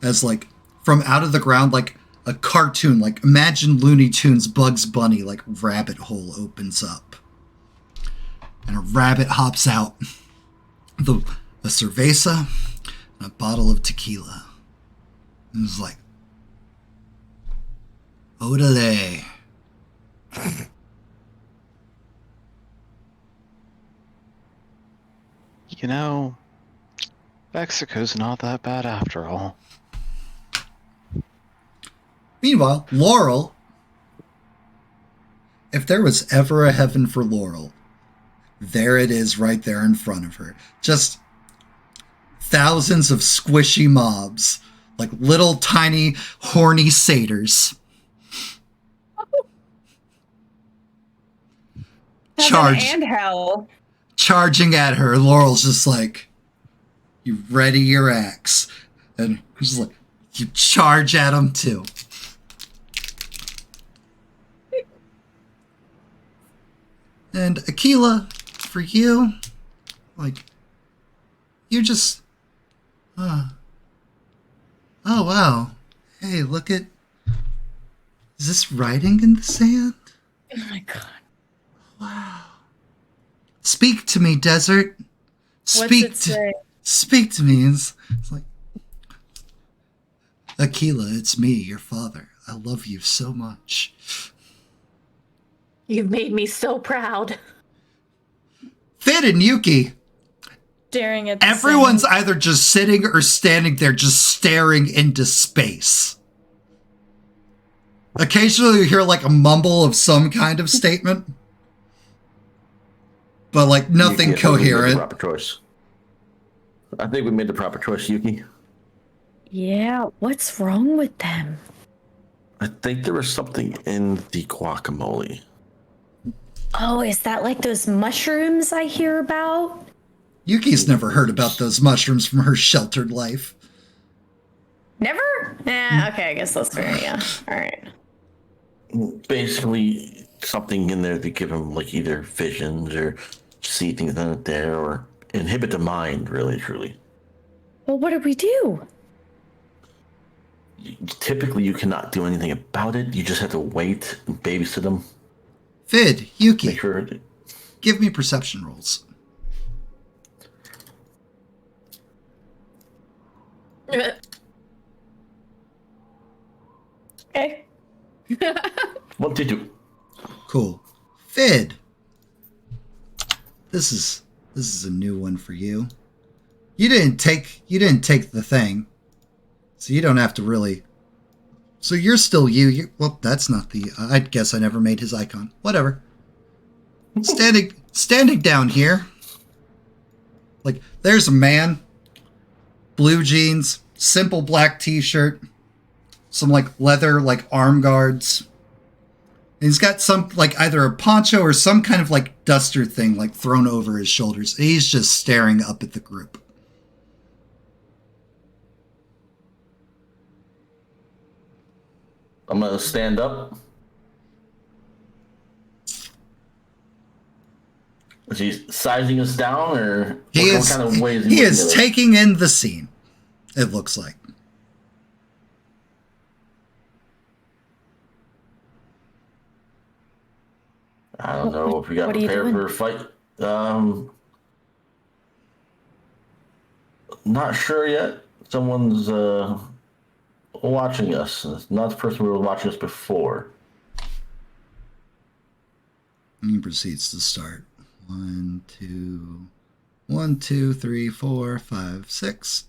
As like, from out of the ground, like a cartoon, like imagine Looney Tunes Bugs Bunny, like rabbit hole opens up. And a rabbit hops out. A cerveza and a bottle of tequila. And it's like, Odele. You know, Mexico's not that bad after all. Meanwhile, Laurel, if there was ever a heaven for Laurel, there it is right there in front of her. Just thousands of squishy mobs, like little tiny horny satyrs. Heaven and hell. Charging at her. Laurel's just like, you ready your axe. And she's like, you charge at them too. And Aquila, for you, like, you just, oh wow. Hey, look at, is this writing in the sand? Oh my god. Wow. Speak to me, desert. What's it say? Speak to me. It's like, Aquila, it's me, your father. I love you so much. You've made me so proud. Finn and Yuki. Staring at the Everyone's sand. either just sitting or standing there just staring into space. Occasionally you hear like a mumble of some kind of statement. But like nothing Yuki, coherent. proper choice. I think we made the proper choice, Yuki. Yeah, what's wrong with them? I think there was something in the guacamole. Oh, is that like those mushrooms I hear about? Yuki's never heard about those mushrooms from her sheltered life. Never? Okay, I guess that's fair, yeah. Alright. Basically, something in there to give him like either visions or see things in it there or inhibit the mind, really, truly. Well, what do we do? Typically, you cannot do anything about it. You just have to wait and babysit them. Vid, Yuki, Make sure. give me perception rolls. Okay. 1, 2, 2. Cool. Fid. This is a new one for you. You didn't take the thing. So you don't have to really. So you're still you. Well, that's not the I guess I never made his icon. Whatever. Standing down here. Like there's a man. Blue jeans, simple black t-shirt, some like leather like arm guards. And he's got some like either a poncho or some kind of like duster thing like thrown over his shoulders. And he's just staring up at the group. I'm gonna stand up. Is he sizing us down, or what kind of way is he is taking in the scene? It looks like. I don't know if we got prepared for a fight. Not sure yet. Someone's watching us. It's not the person who was watching us before. He proceeds to start. 1, 2, 3, 4, 5, 6.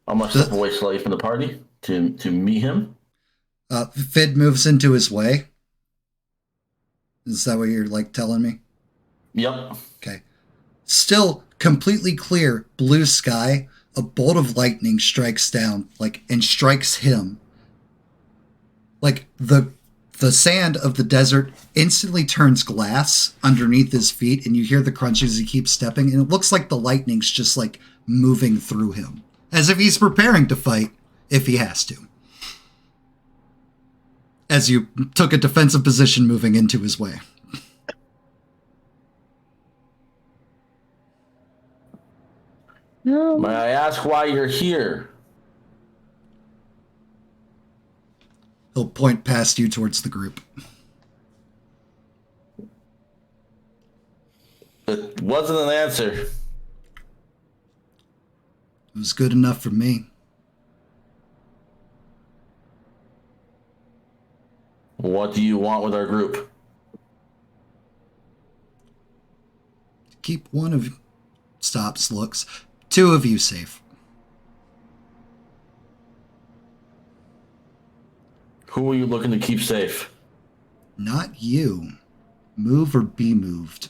I'm gonna step away slightly from the party to meet him. Fid moves into his way. Is that what you're, like, telling me? Yep. Okay. Still completely clear, blue sky, a bolt of lightning strikes down, like, and strikes him. Like, the sand of the desert instantly turns glass underneath his feet, and you hear the crunch as he keeps stepping, and it looks like the lightning's just, like, moving through him. As if he's preparing to fight, if he has to. As you took a defensive position moving into his way. May I ask why you're here? He'll point past you towards the group. It wasn't an answer. It was good enough for me. What do you want with our group? Keep one of stops looks. 2 of you safe. Who are you looking to keep safe? Not you. Move or be moved.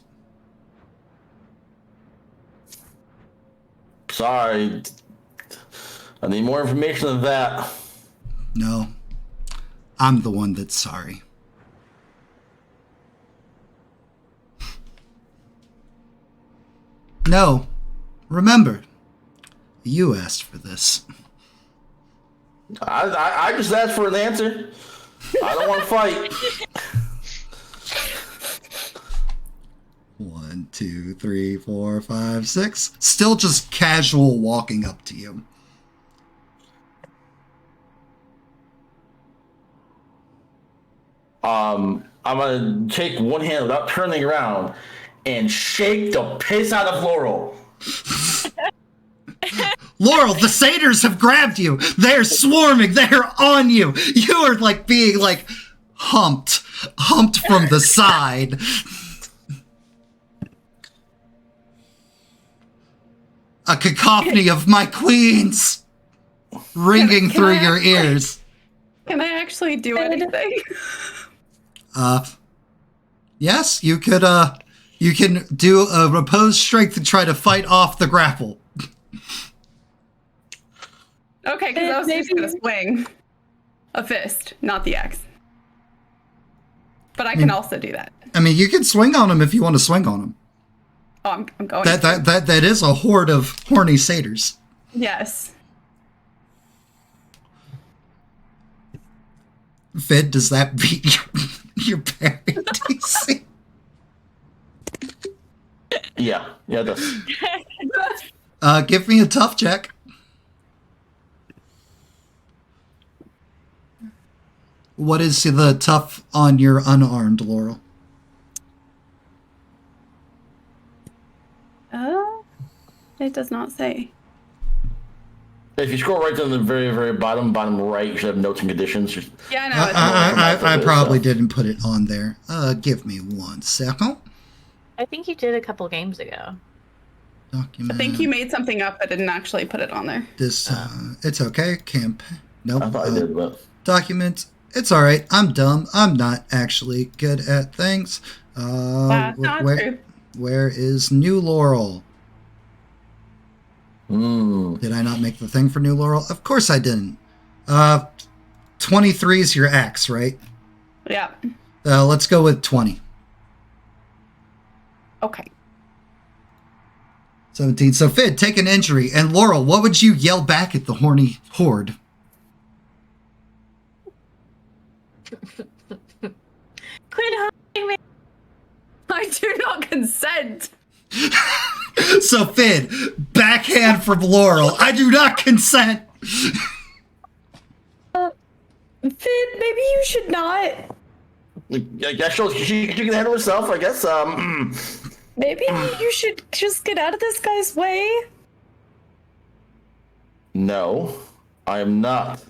Sorry. I need more information than that. No. I'm the one that's sorry. No. Remember, you asked for this. I just asked for an answer. I don't want to fight. 1, 2, 3, 4, 5, 6. Still just casual walking up to you. I'm gonna take one hand without turning around and shake the piss out of Laurel. Laurel, the satyrs have grabbed you. They're swarming. They're on you. You are like being like humped from the side. A cacophony of my queens ringing through your ears. Can I actually do anything? Yes, you could, you can do a opposed strength to try to fight off the grapple. Okay, because I was just going to swing a fist, not the axe. But I can also do that. I mean, you can swing on him if you want to swing on him. Oh, I'm going That is a horde of horny satyrs. Yes. Fid, does that beat your parry DC? Yeah, it does. Give me a tough check. What is the tough on your unarmed, Laurel? It does not say. If you scroll right down to the very, very bottom right, you should have notes and conditions. Yeah, I know. I probably didn't put it on there. Give me 1 second. I think you did a couple games ago. Document. I think you made something up but didn't actually put it on there. This, it's okay. Nope. I thought I did, but... Document. It's all right. I'm dumb. I'm not actually good at things. That's not true. Where is New Laurel? Mm. Did I not make the thing for New Laurel? Of course I didn't. 23 is your axe, right? Yeah. Let's go with 20. Okay. 17. So Fid, take an injury. And Laurel, what would you yell back at the horny horde? Quit hiding me. I do not consent. So Fid, backhand from Laurel. I do not consent. Finn, maybe you should not. I guess she can handle herself, I guess. Maybe you should just get out of this guy's way. No, I am not.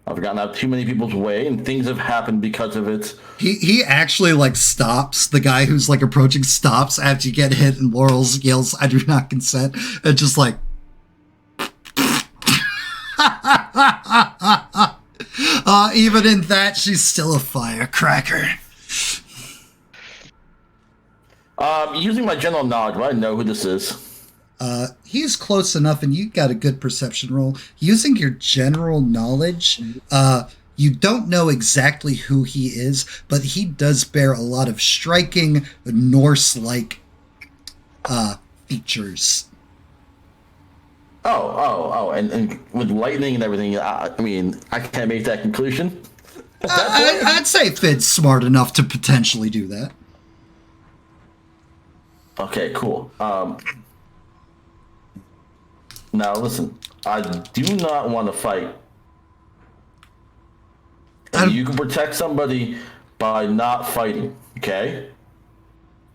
I've gotten out too many people's way, and things have happened because of it. He actually like stops. The guy who's like approaching stops after you get hit, and Laurel yells, "I do not consent," and just like. Even in that, she's still a firecracker. Using my general knowledge, do I know who this is? He's close enough, and you got a good perception roll. Using your general knowledge, you don't know exactly who he is, but he does bear a lot of striking Norse-like features. And with lightning and everything, I mean, I can't make that conclusion. I'd say Fid's smart enough to potentially do that. Okay, cool. Now listen, I do not want to fight. And you can protect somebody by not fighting, okay?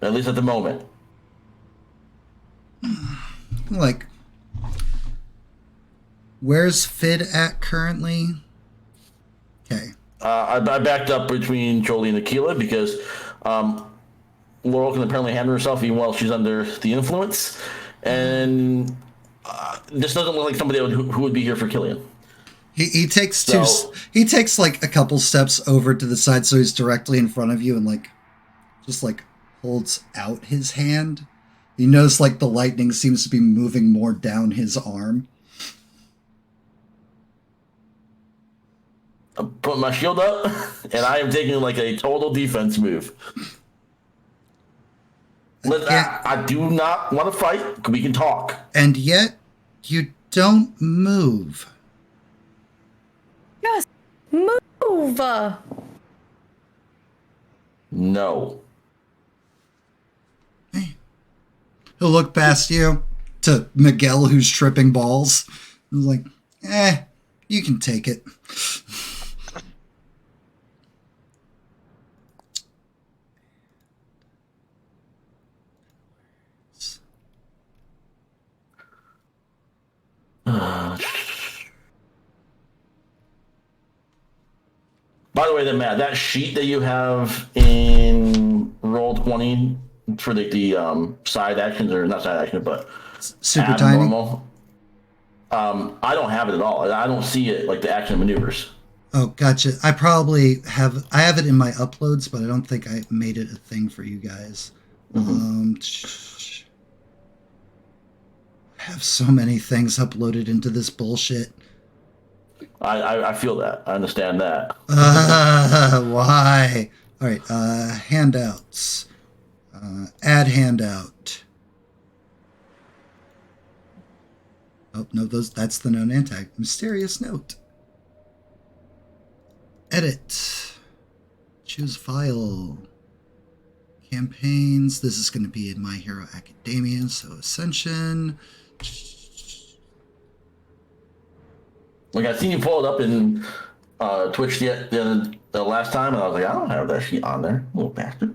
At least at the moment. Like, where's Fid at currently? Okay. I backed up between Jolie and Aquila because Laurel can apparently handle herself even while she's under the influence. And this doesn't look like somebody who would be here for Killian. He takes he takes like a couple steps over to the side so he's directly in front of you and like just like holds out his hand. You notice like the lightning seems to be moving more down his arm. I put my shield up and I am taking like a total defense move. I do not want to fight. We can talk. And yet you don't move. Yes, move. No. He'll look past you to Miguel, who's tripping balls. He's like, you can take it. By the way, then Matt, that sheet that you have in Roll20 for the side actions, or not side actions, but super tiny. Normal, I don't have it at all. I don't see it like the action maneuvers. Oh, gotcha. I probably have. I have it in my uploads, but I don't think I made it a thing for you guys. I have so many things uploaded into this bullshit. I feel that. I understand that. Why? All right. Handouts. Add handout. Oh no, that's the known anti. Mysterious note. Edit. Choose file. Campaigns. This is going to be in My Hero Academia, so Ascension. Like, I seen you pull it up in Twitch the last time, and I was like, I don't have that sheet on there, little bastard.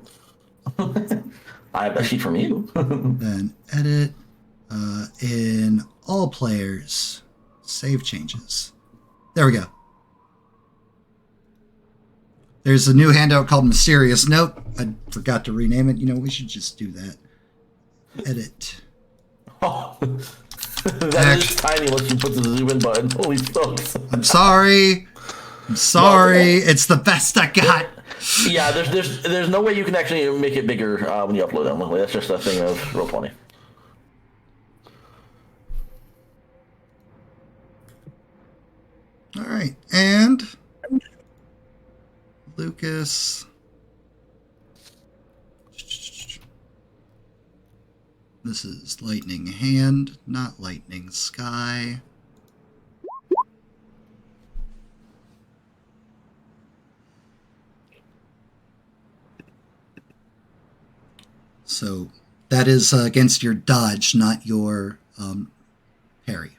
I have that sheet from you. Then edit. In all players. Save changes. There we go. There's a new handout called Mysterious Note. I forgot to rename it. You know, we should just do that. Edit. Oh, that is tiny once you put the zoom in button. Holy smokes. I'm sorry. It's the best I got. Yeah, there's no way you can actually make it bigger when you upload them. That's just a thing of Roll20. All right, and Lucas. This is Lightning Hand, not Lightning Sky. So that is against your dodge, not your parry.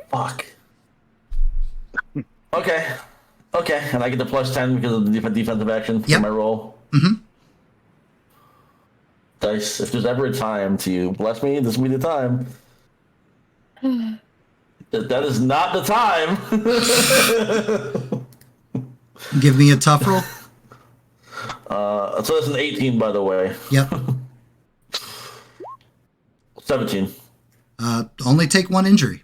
Fuck. Okay, and I get the +10 because of the defensive action for my roll. Mm-hmm. Dice, if there's ever a time to bless me, this will be the time. That is not the time. Give me a tough roll. So that's an 18, by the way. Yep. 17. Only take one injury.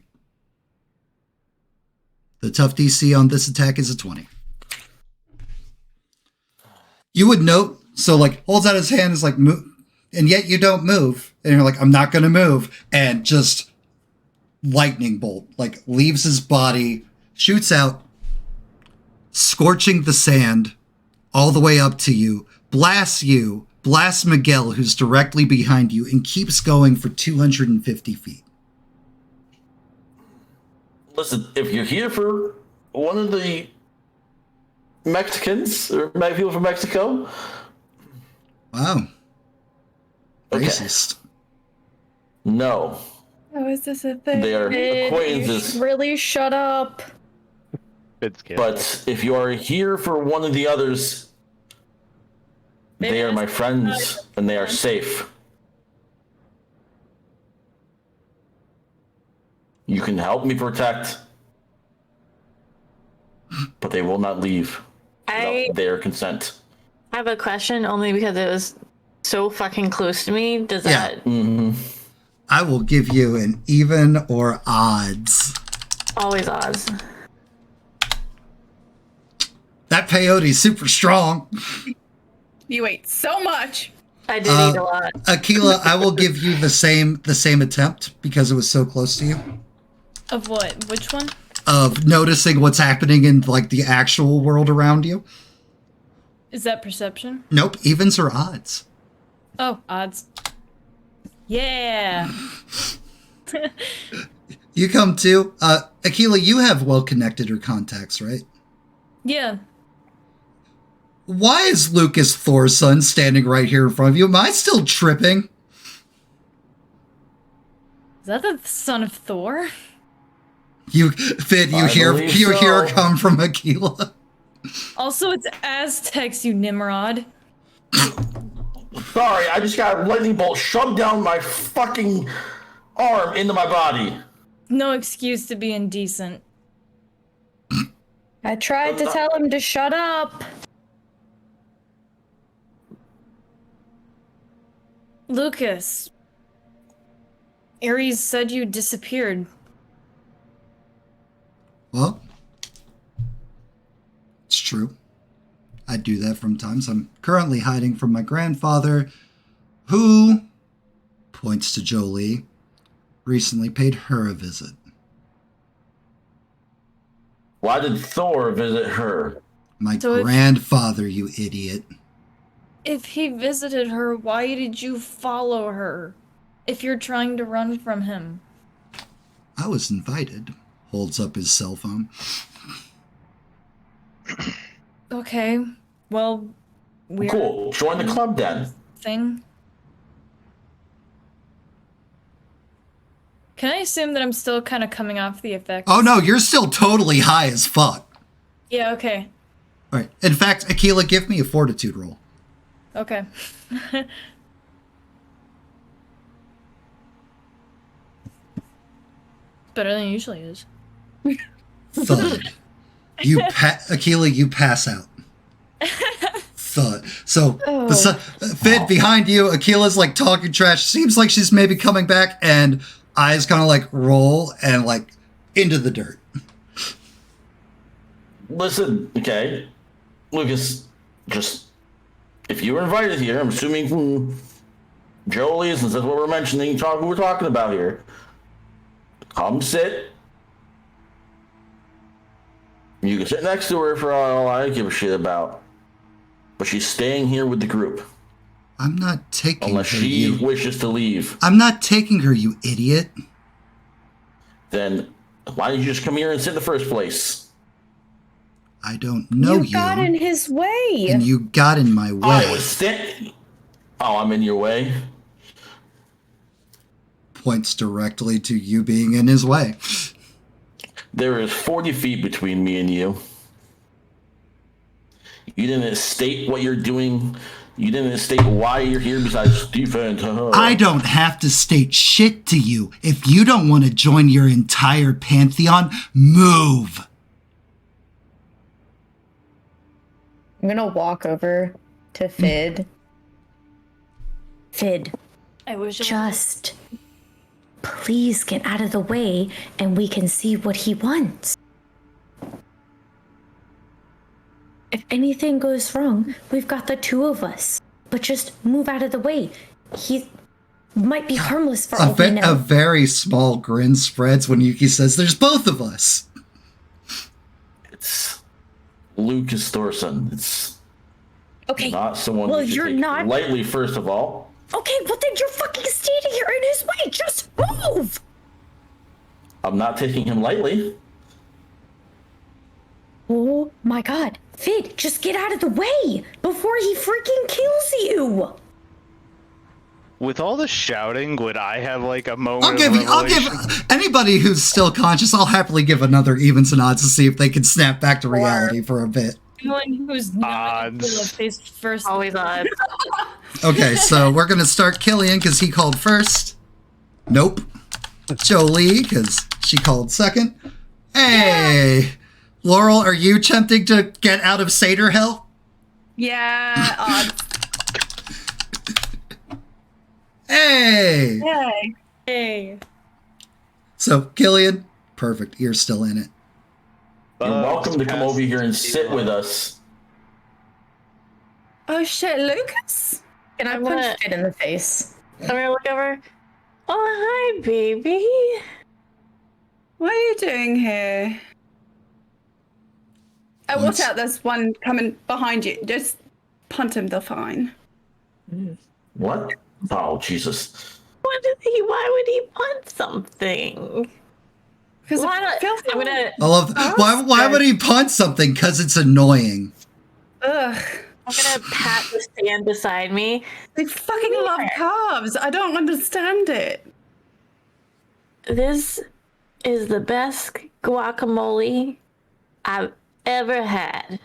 The tough DC on this attack is a 20. You would note, so like holds out his hand, is like, move, and yet you don't move. And you're like, I'm not going to move. And just lightning bolt, like leaves his body, shoots out, scorching the sand all the way up to you, blasts Miguel, who's directly behind you, and keeps going for 250 feet. Listen, if you're here for one of the Mexicans or people from Mexico. Wow. Okay. Racist. No. How is this a thing? They are acquaintances. Really shut up. But if you are here for one of the others, they are my friends and they are safe. You can help me protect, but they will not leave without their consent. I have a question only because it was so fucking close to me. Does that... Mm-hmm. I will give you an even or odds. Always odds. That peyote's super strong. You ate so much. I did eat a lot. Aquila, I will give you the same attempt because it was so close to you. Of what? Which one? Of noticing what's happening in like the actual world around you. Is that perception? Nope, evens or odds. Oh, odds. Yeah. You come to Aquila, you have well-connected or contacts, right? Yeah. Why is Lucas Thor's son standing right here in front of you? Am I still tripping? Is that the son of Thor? Finn, you hear it come from Aquila. Also, it's Aztecs, you Nimrod. Sorry, I just got a lightning bolt shoved down my fucking arm into my body. No excuse to be indecent. I tried to tell him to shut up. Lucas. Ares said you disappeared. Well, it's true. I do that from times. I'm currently hiding from my grandfather, who, points to Jolie, recently paid her a visit. Why did Thor visit her? My grandfather, you idiot. If he visited her, why did you follow her? If you're trying to run from him. I was invited. Holds up his cell phone. Okay, well, we're... Cool, join the club then. Thing. Can I assume that I'm still kind of coming off the effects? Oh no, you're still totally high as fuck. Yeah, okay. Alright, in fact, Aquila, give me a fortitude roll. Okay. Better than it usually is. Thud. Aquila, you pass out. Thud. So, Fid, behind you, Aquila's like talking trash. Seems like she's maybe coming back, and eyes kind of like roll and like into the dirt. Listen, okay, Lucas, just if you were invited here, I'm assuming from Jolie, since that's what we're mentioning, we're talking about here. Come sit. You can sit next to her for all I give a shit about. But she's staying here with the group. I'm not taking unless her, she wishes to leave. I'm not taking her, you idiot. Then why didn't you just come here and sit in the first place? I don't know you. You got in his way. And you got in my way. I was I'm in your way. Points directly to you being in his way. There is 40 feet between me and you. You didn't state what you're doing. You didn't state why you're here besides defense. I don't have to state shit to you. If you don't want to join your entire pantheon, move. I'm gonna walk over to Fid. Fid, I wish just please get out of the way and we can see what he wants. anything goes wrong, we've got the two of us. But just move out of the way. He might be harmless for all we know. A very small grin spreads when Yuki says, "There's both of us." It's Lucas Thorson. It's Okay. not someone well, you should you're take not lightly, first of all. Okay, well then you're fucking standing here in his way. Just move. I'm not taking him lightly. Oh my god. Fid, just get out of the way before he freaking kills you. With all the shouting, would I have like a moment I'll of give revelation? anybody who's still conscious, I'll happily give another evens and odds to see if they can snap back to reality for a bit. Anyone who's not face first. Always odds. Okay, so we're gonna start Killian because he called first. Nope. Jolie because she called second. Hey, Laurel, are you attempting to get out of Satyr Hell? Yeah, odds. Hey. Yay. Hey. So Killian, perfect. You're still in it. You're welcome to come over here and sit with us. Oh shit, Lucas? Can I punch Fid in the face? I'm gonna look over. Oh, hi, baby. What are you doing here? Oh, watch out, there's one coming behind you. Just punt him, they're fine. What? Oh, Jesus. Why would he punt something? Because Why not? I'm gonna. I love that. Why would he punt something? Because it's annoying. Ugh. I'm gonna pat the stand beside me. They fucking love carbs. I don't understand it. This is the best guacamole I've ever had.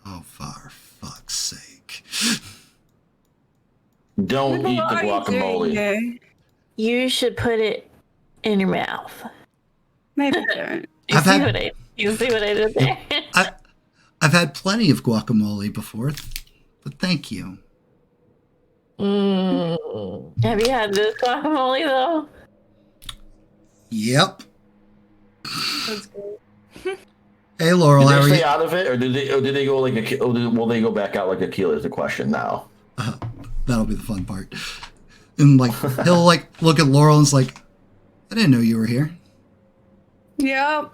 Oh, for fuck's sake. Don't eat the What are you doing guacamole. here? You should put it in your mouth. Maybe don't. You I've see had- what I did there? I've had plenty of guacamole before, but thank you. Have you had this guacamole though? Yep. That's great. Hey, Laurel, Did how they are stay you? out of it, or did they go like a? Will they go back out like a keel? Is the question now. That'll be the fun part. And like he'll like look at Laurel and's like, I didn't know you were here. Yep.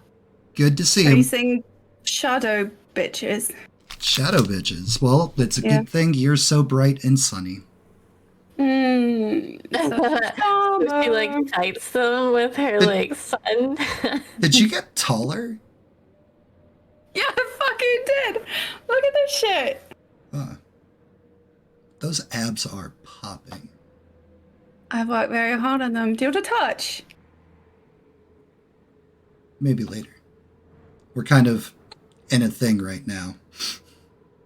Good to see him. Chasing shadow bitches. Shadow bitches. Well, it's a Yeah. good thing you're so bright and sunny. Mmm. She like tights them with her like sun. Did you get taller? Yeah, I fucking did. Look at this shit. Those abs are popping. I've worked very hard on them. Do you want to touch? Maybe later. We're kind of in a thing right now.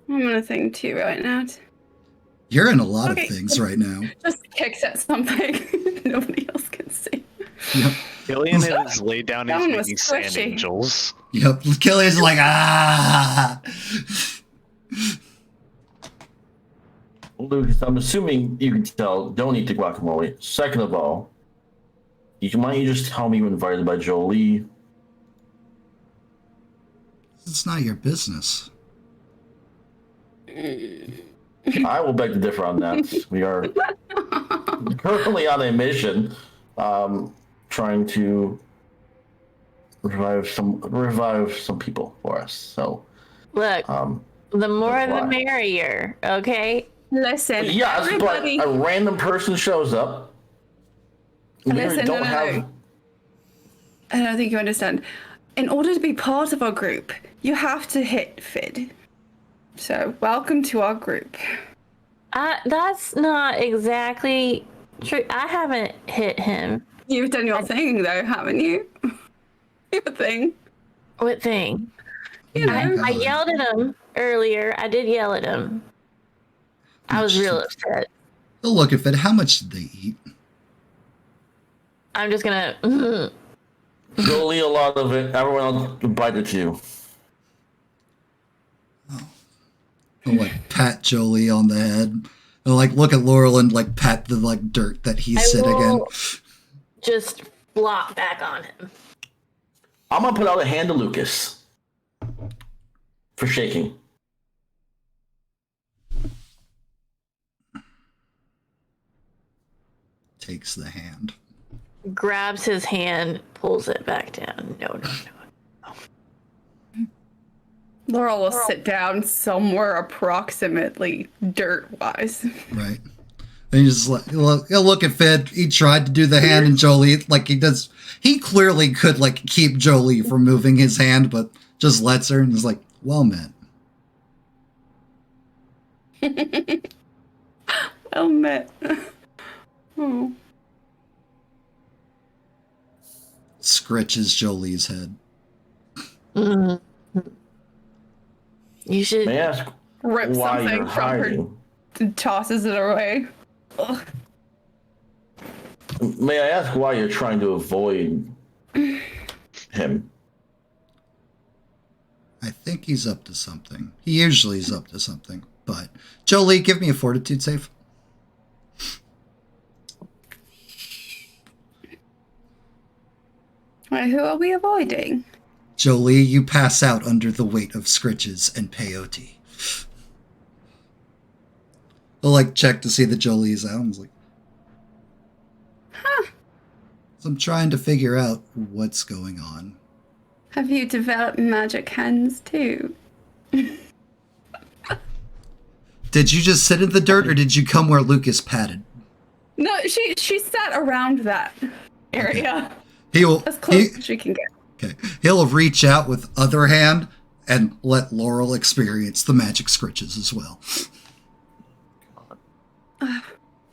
I'm gonna think too right now. You're in a lot Okay. of things right now. Just kicks at something nobody else can see. Yep. Killian has laid down That his one was mini sand squishy. angels. Yep. Killian's like, ah. Lucas, I'm assuming you can tell. Don't eat the guacamole. Second of all, why don't you just tell me you were invited by Jolie? It's not your business. I will beg to differ on that. We are currently on a mission, trying to revive some people for us. So, Look, the more that's the why. merrier. Okay. Listen, yes, everybody. but a random person shows up. We Listen, don't no. have. I don't think you understand. In order to be part of our group, you have to hit Fid. So, welcome to our group. That's not exactly true. I haven't hit him. You've done your thing, though, haven't you? Your thing. What thing? You know. I yelled at him earlier. I did yell at him. I was real upset. They'll look at it. How much did they eat? I'm just gonna. Jolie, a lot of it. Everyone else bite it too. They'll like pat Jolie on the head. They'll like look at Laurel and like pat the like dirt that he's sitting in. Just flop back on him. I'm gonna put out a hand to Lucas for shaking. takes the hand. Grabs his hand, pulls it back down. No. Laurel will sit down somewhere approximately dirt-wise. Right. And he just he'll look at Fid. He tried to do the hand, and Jolie, like he does. He clearly could like keep Jolie from moving his hand, but just lets her, and is like, "Well met." Well met. Oh. Scritches Jolie's head. You should. May I ask Rips why something you're from her hiding? and tosses it away. Ugh. May I ask why you're trying to avoid him? I think he's up to something. He usually is up to something. But Jolie, give me a fortitude save. Wait, who are we avoiding? Jolie, you pass out under the weight of scritches and peyote. I'll like check to see that Jolie is out. I was like, Huh. so I'm trying to figure out what's going on. Have you developed magic hands too? Did you just sit in the dirt, or did you come where Lucas patted? No, she sat around that area. He'll As close as she can get. okay. He'll reach out with other hand and let Laurel experience the magic scritches as well.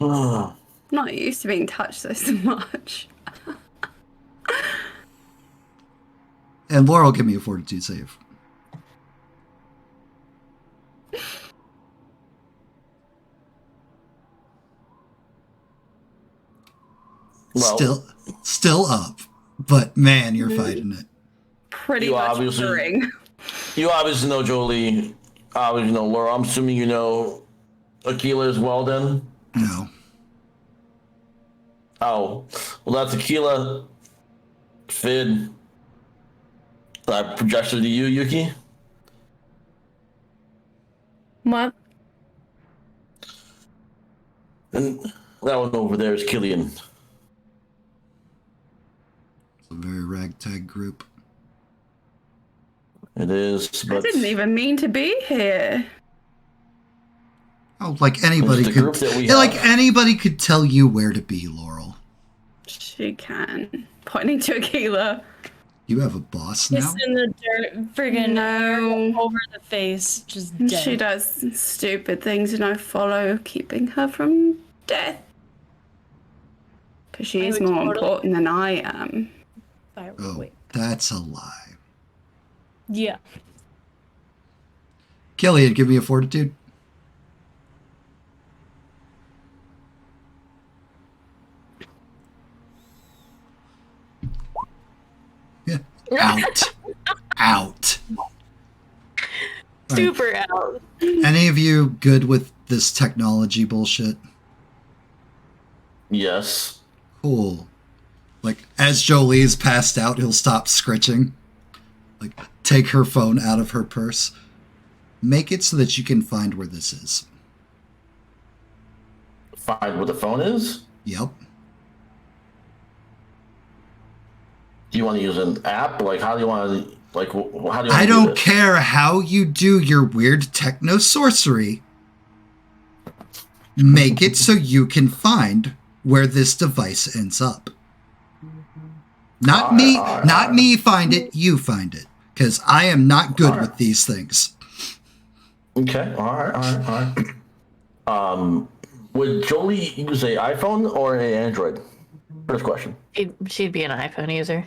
Oh, Not used to being touched so much. And Laurel, give me a fortitude save. well, Still up, but man, you're fighting it. Pretty You much obviously- boring. you obviously know Jolie. Obviously know Laura. I'm assuming you know Aquila as well, then? No. Oh, well, that's Aquila. Fid. I projected to you, Yuki. What? And that one over there is Killian. It's a very ragtag group. It is, I but didn't even mean to be here. Oh, like anybody It's the group could. that we Yeah, like have. anybody could tell you where to be, Laurel. She can. Pointing to Aquila. You have a boss now. Just in the dirt, friggin' No. over the face, just dead. She does stupid things and I follow, keeping her from death. Because she I is would more totally- important than I am. Oh, Wait. that's a lie. Yeah. Killian, give me a fortitude. Yeah. Out. Out. Super out. Any of you good with this technology bullshit? yes. Cool. Like, as Jolie's passed out, he'll stop scritching. Like, take her phone out of her purse. Make it so that you can find where this is. Find what the phone is? Yep. Do you want to use an app? Like, how do you want to, like, how do you want to I do don't this? care how you do your weird techno sorcery. Make it so you can find where this device ends up. Not me, not me find it, you find it. Because I am not good with these things. Okay, all right. Would Jolie use a iPhone or an Android? First question. She'd be an iPhone user.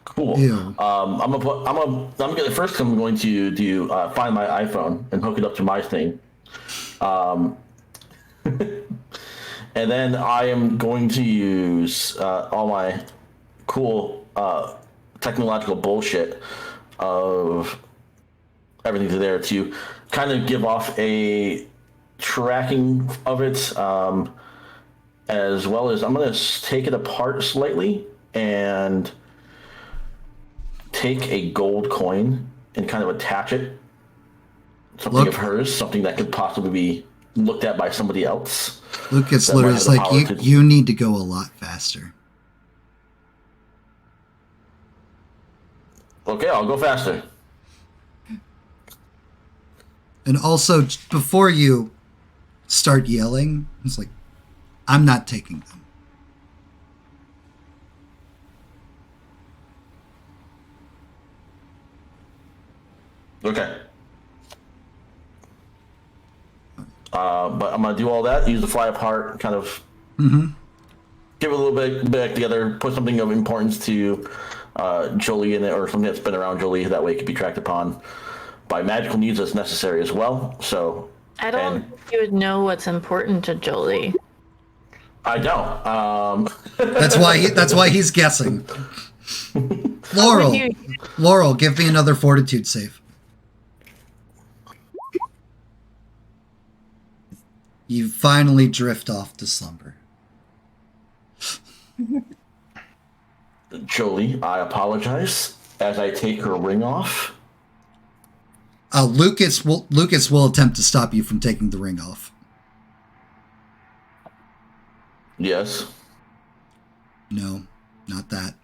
Cool. Ew. I'm gonna first. I'm going to do find my iPhone and hook it up to my thing, and then I am going to use all my cool technological bullshit of everything there to kind of give off a tracking of it, as well as I'm going to take it apart slightly and take a gold coin and kind of attach it. Something Look. of hers, something that could possibly be looked at by somebody else. Lucas That might literally have is the like, power to- you need to go a lot faster. Okay, I'll go faster. And also, before you start yelling, it's like, I'm not taking them. Okay. But I'm gonna do all that. Use the fly apart, kind of give it a little bit back together. Put something of importance to Jolie in it, or something that's been around Jolie. That way, it can be tracked upon by magical needs as necessary as well. So I don't think you would know what's important to Jolie. I don't. That's why he's guessing. Laurel, give me another fortitude save. You finally drift off to slumber. Jolie, I apologize as I take her ring off. Lucas will attempt to stop you from taking the ring off. Yes. No, not that.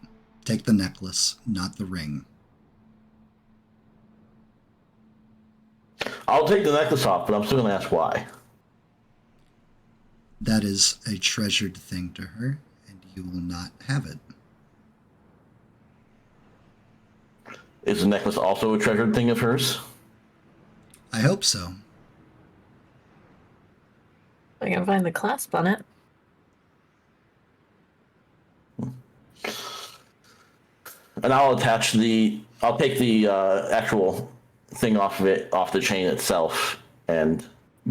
Take the necklace, not the ring. I'll take the necklace off, but I'm still gonna ask why. That is a treasured thing to her, and you will not have it. Is the necklace also a treasured thing of hers? I hope so. I can find the clasp on it. And I'll take the actual thing off the chain itself, and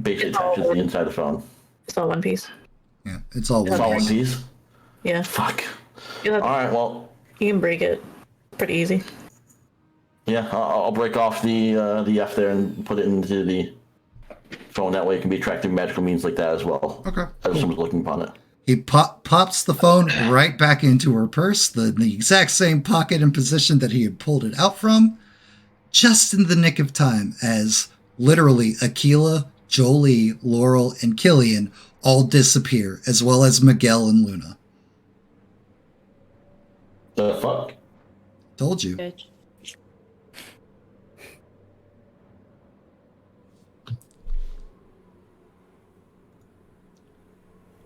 basically attach it to the inside of the phone. It's all one piece. Yeah, it's all It's all one piece? Yeah. Fuck. You'll have- Alright, well, You can break it. Pretty easy. yeah, I'll break off the F there and put it into the phone. That way it can be tracked through magical means like that as well. Okay. As someone's looking upon it. He pops the phone right back into her purse, the exact same pocket and position that he had pulled it out from, just in the nick of time as literally Aquila, Jolie, Laurel, and Killian all disappear, as well as Miguel and Luna. The fuck? Told you. Bitch.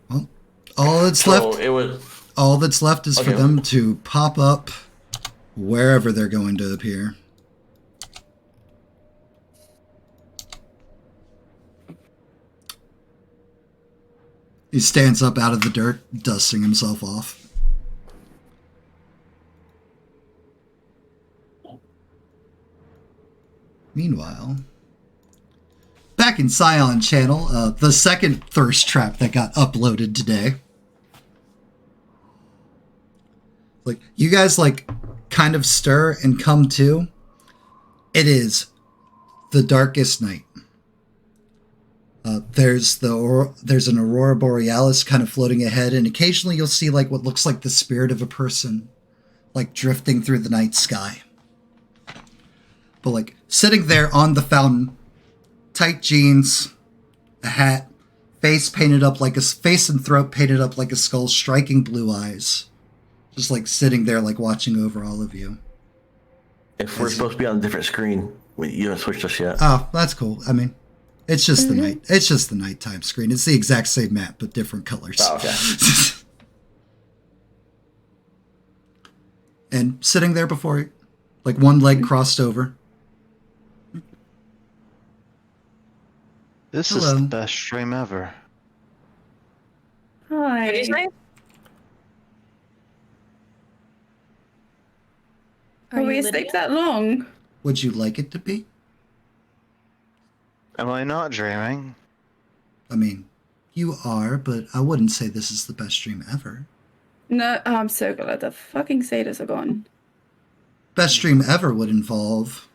Well, all that's left is for Okay. them to pop up wherever they're going to appear. He stands up out of the dirt, dusting himself off. Meanwhile, back in Scion channel, the second thirst trap that got uploaded today. Like, you guys, kind of stir and come to. It is the darkest night. There's an aurora borealis kind of floating ahead, and occasionally you'll see what looks like the spirit of a person, drifting through the night sky. But sitting there on the fountain, tight jeans, a hat, face and throat painted up like a skull, striking blue eyes, just sitting there watching over all of you. If we're supposed to be on a different screen, you haven't switched us yet. Oh, that's cool. I mean, it's just the night. It's just the nighttime screen. It's the exact same map, but different colors. Oh, okay. And sitting there before you, one leg crossed over. This Hello. is the best stream ever. Hi. What did you say? Are we asleep that long? Would you like it to be? Am I not dreaming? I mean, you are, but I wouldn't say this is the best stream ever. No, I'm so glad the fucking satyrs are gone. Best stream ever would involve,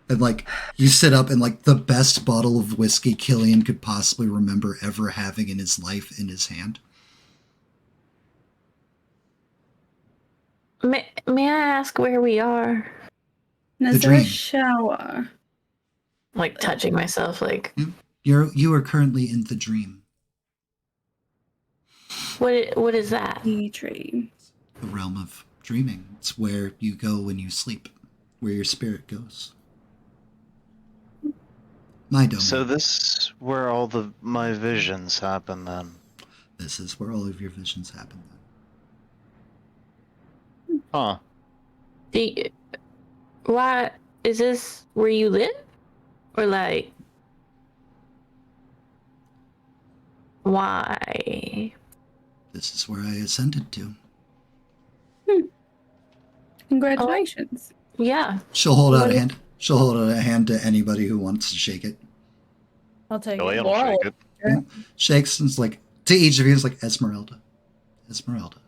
and you sit up and the best bottle of whiskey Killian could possibly remember ever having in his life in his hand. May I ask where we are? There's dream. a shower. Touching myself, You are currently in the dream, What is that? The dream. the realm of dreaming. It's where you go when you sleep, where your spirit goes. My domain. So this is where all my visions happen then. This is where all of your visions happen. Huh. Why is this where you live? Or like, why? This is where I ascended to. Congratulations. Yeah. She'll hold out a hand. She'll hold out a hand to anybody who wants to shake it. I'll take Really, it. I'll shake it. Shakes and it's like, to each of you, it's like, Esmeralda. Esmeralda.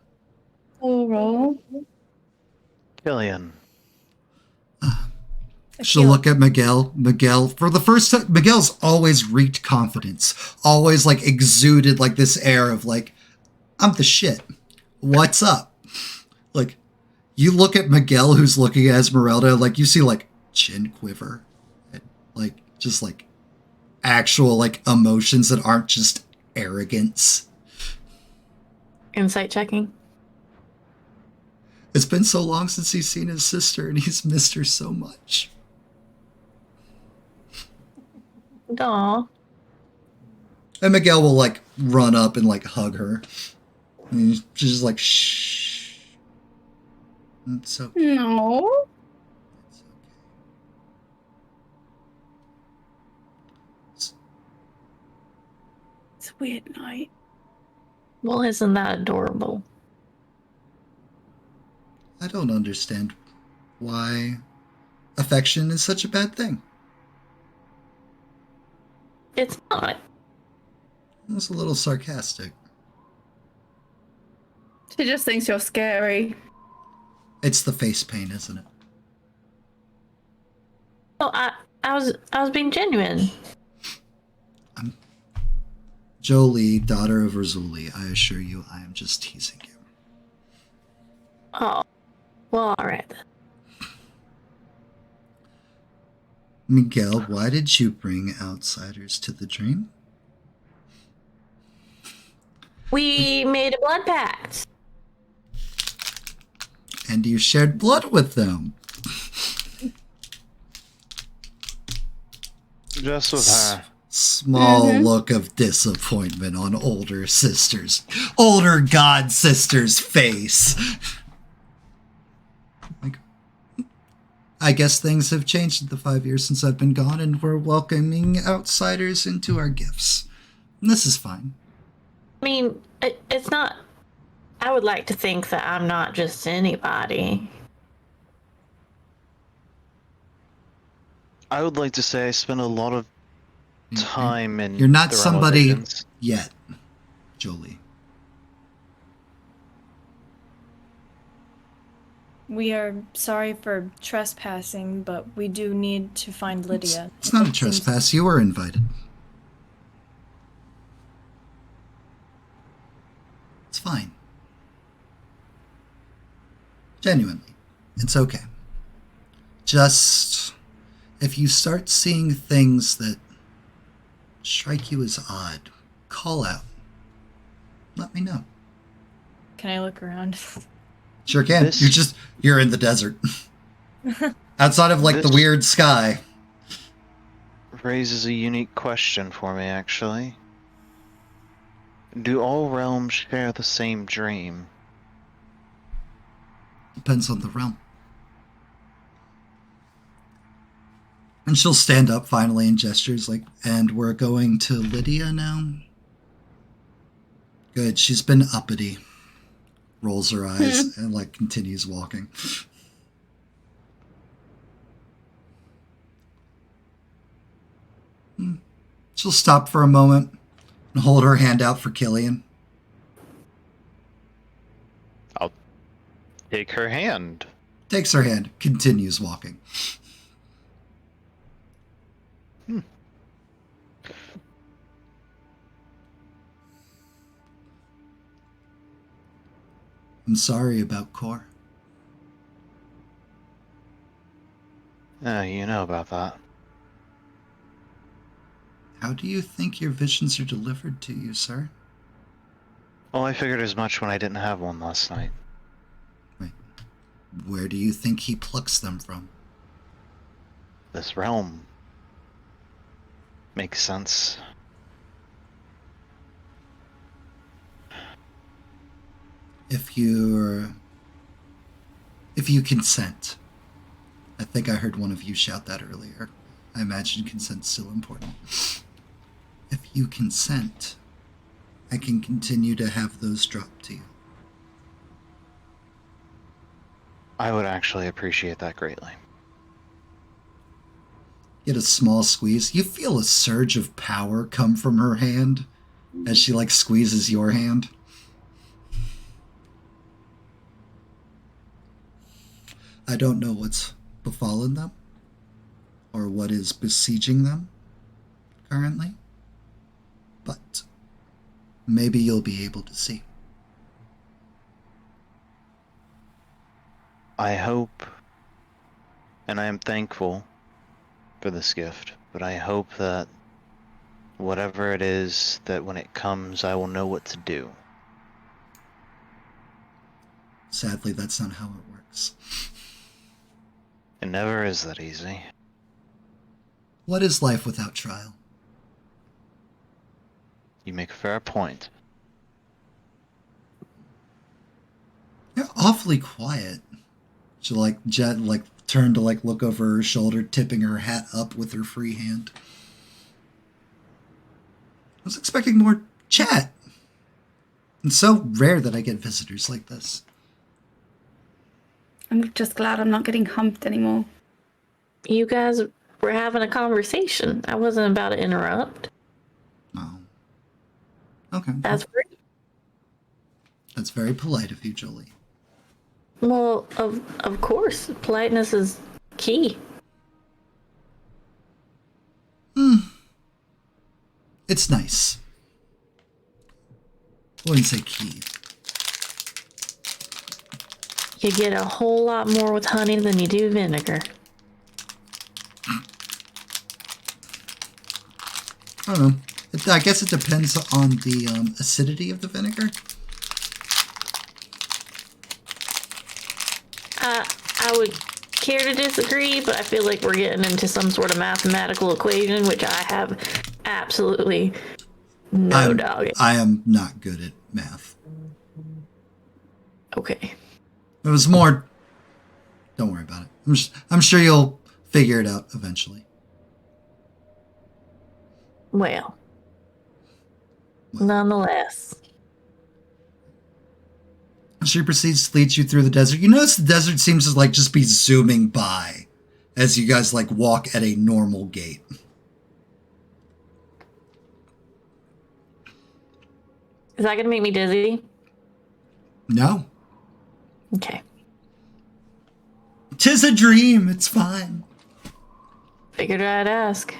Roll. Killian. She'll look at Miguel. Miguel, for the first time, Miguel's always reeked confidence. Always, like, exuded, like, this air of, like, I'm the shit. What's up? Like, you look at Miguel, who's looking at Esmeralda, like, you see, like, chin quiver. And, like, just, like, actual, like, emotions that aren't just arrogance. Insight checking. It's been so long since he's seen his sister, and he's missed her so much. Aw. And Miguel will, like, run up and, like, hug her. And she's just like, shh. It's okay. No. It's okay. It's a weird night. Well, isn't that adorable? I don't understand why affection is such a bad thing. It's not. It's a little sarcastic. She just thinks you're scary. It's the face paint, isn't it? Oh, I was being genuine. Jolie, daughter of Razuli, I assure you, I am just teasing you. Oh. Well, alright then. Miguel, why did you bring outsiders to the dream? We made a blood pact. And you shared blood with them. Just with her. Small look of disappointment on older god sister's face. Like, I guess things have changed in the 5 years since I've been gone, and we're welcoming outsiders into our gifts. And this is fine. I mean, it's not... I would like to think that I'm not just anybody. I would like to say I spent a lot of time in. You're not the realm of somebody visions. yet, Jolie. We are sorry for trespassing, but we do need to find Lydia. It's not a trespass. You were invited. It's fine. Genuinely. It's okay. Just, if you start seeing things that strike you as odd, call out. Let me know. Can I look around? Sure can. You're in the desert. Outside of, like, the weird sky. Raises a unique question for me, actually. Do all realms share the same dream? Depends on the realm. And she'll stand up finally and gestures like, and we're going to Lydia now? Good, she's been uppity. Rolls her eyes and, like, continues walking. She'll stop for a moment and hold her hand out for Killian. I'll take her hand. Takes her hand, continues walking. I'm sorry about Core. You know about that. How do you think your visions are delivered to you, sir? Well, I figured as much when I didn't have one last night. Right. Where do you think he plucks them from? This realm makes sense. If you consent. I think I heard one of you shout that earlier. I imagine consent's still important. If you consent, I can continue to have those drop to you. I would actually appreciate that greatly. Get a small squeeze. You feel a surge of power come from her hand as she like squeezes your hand. I don't know what's befallen them or what is besieging them currently, but maybe you'll be able to see. I hope, and I am thankful for this gift, but I hope that whatever it is, that when it comes, I will know what to do. Sadly, that's not how it works. It never is that easy. What is life without trial? You make a fair point. You're awfully quiet. She Jet turned to look over her shoulder, tipping her hat up with her free hand. I was expecting more chat. It's so rare that I get visitors like this. I'm just glad I'm not getting humped anymore. You guys were having a conversation. I wasn't about to interrupt. Oh. Okay. That's great. That's very polite of you, Jolie. Well, of course, politeness is key. It's nice. I wouldn't say key. You get a whole lot more with honey than you do vinegar. I don't know. I guess it depends on the acidity of the vinegar. I would care to disagree, but I feel like we're getting into some sort of mathematical equation, which I have absolutely no dog in. I am not good at math. Okay. It was more... Don't worry about it. I'm sure you'll figure it out eventually. Well, nonetheless. She proceeds to lead you through the desert. You notice the desert seems to just be zooming by as you guys walk at a normal gait. Is that going to make me dizzy? No. Okay. 'Tis a dream. It's fine. Figured I'd ask.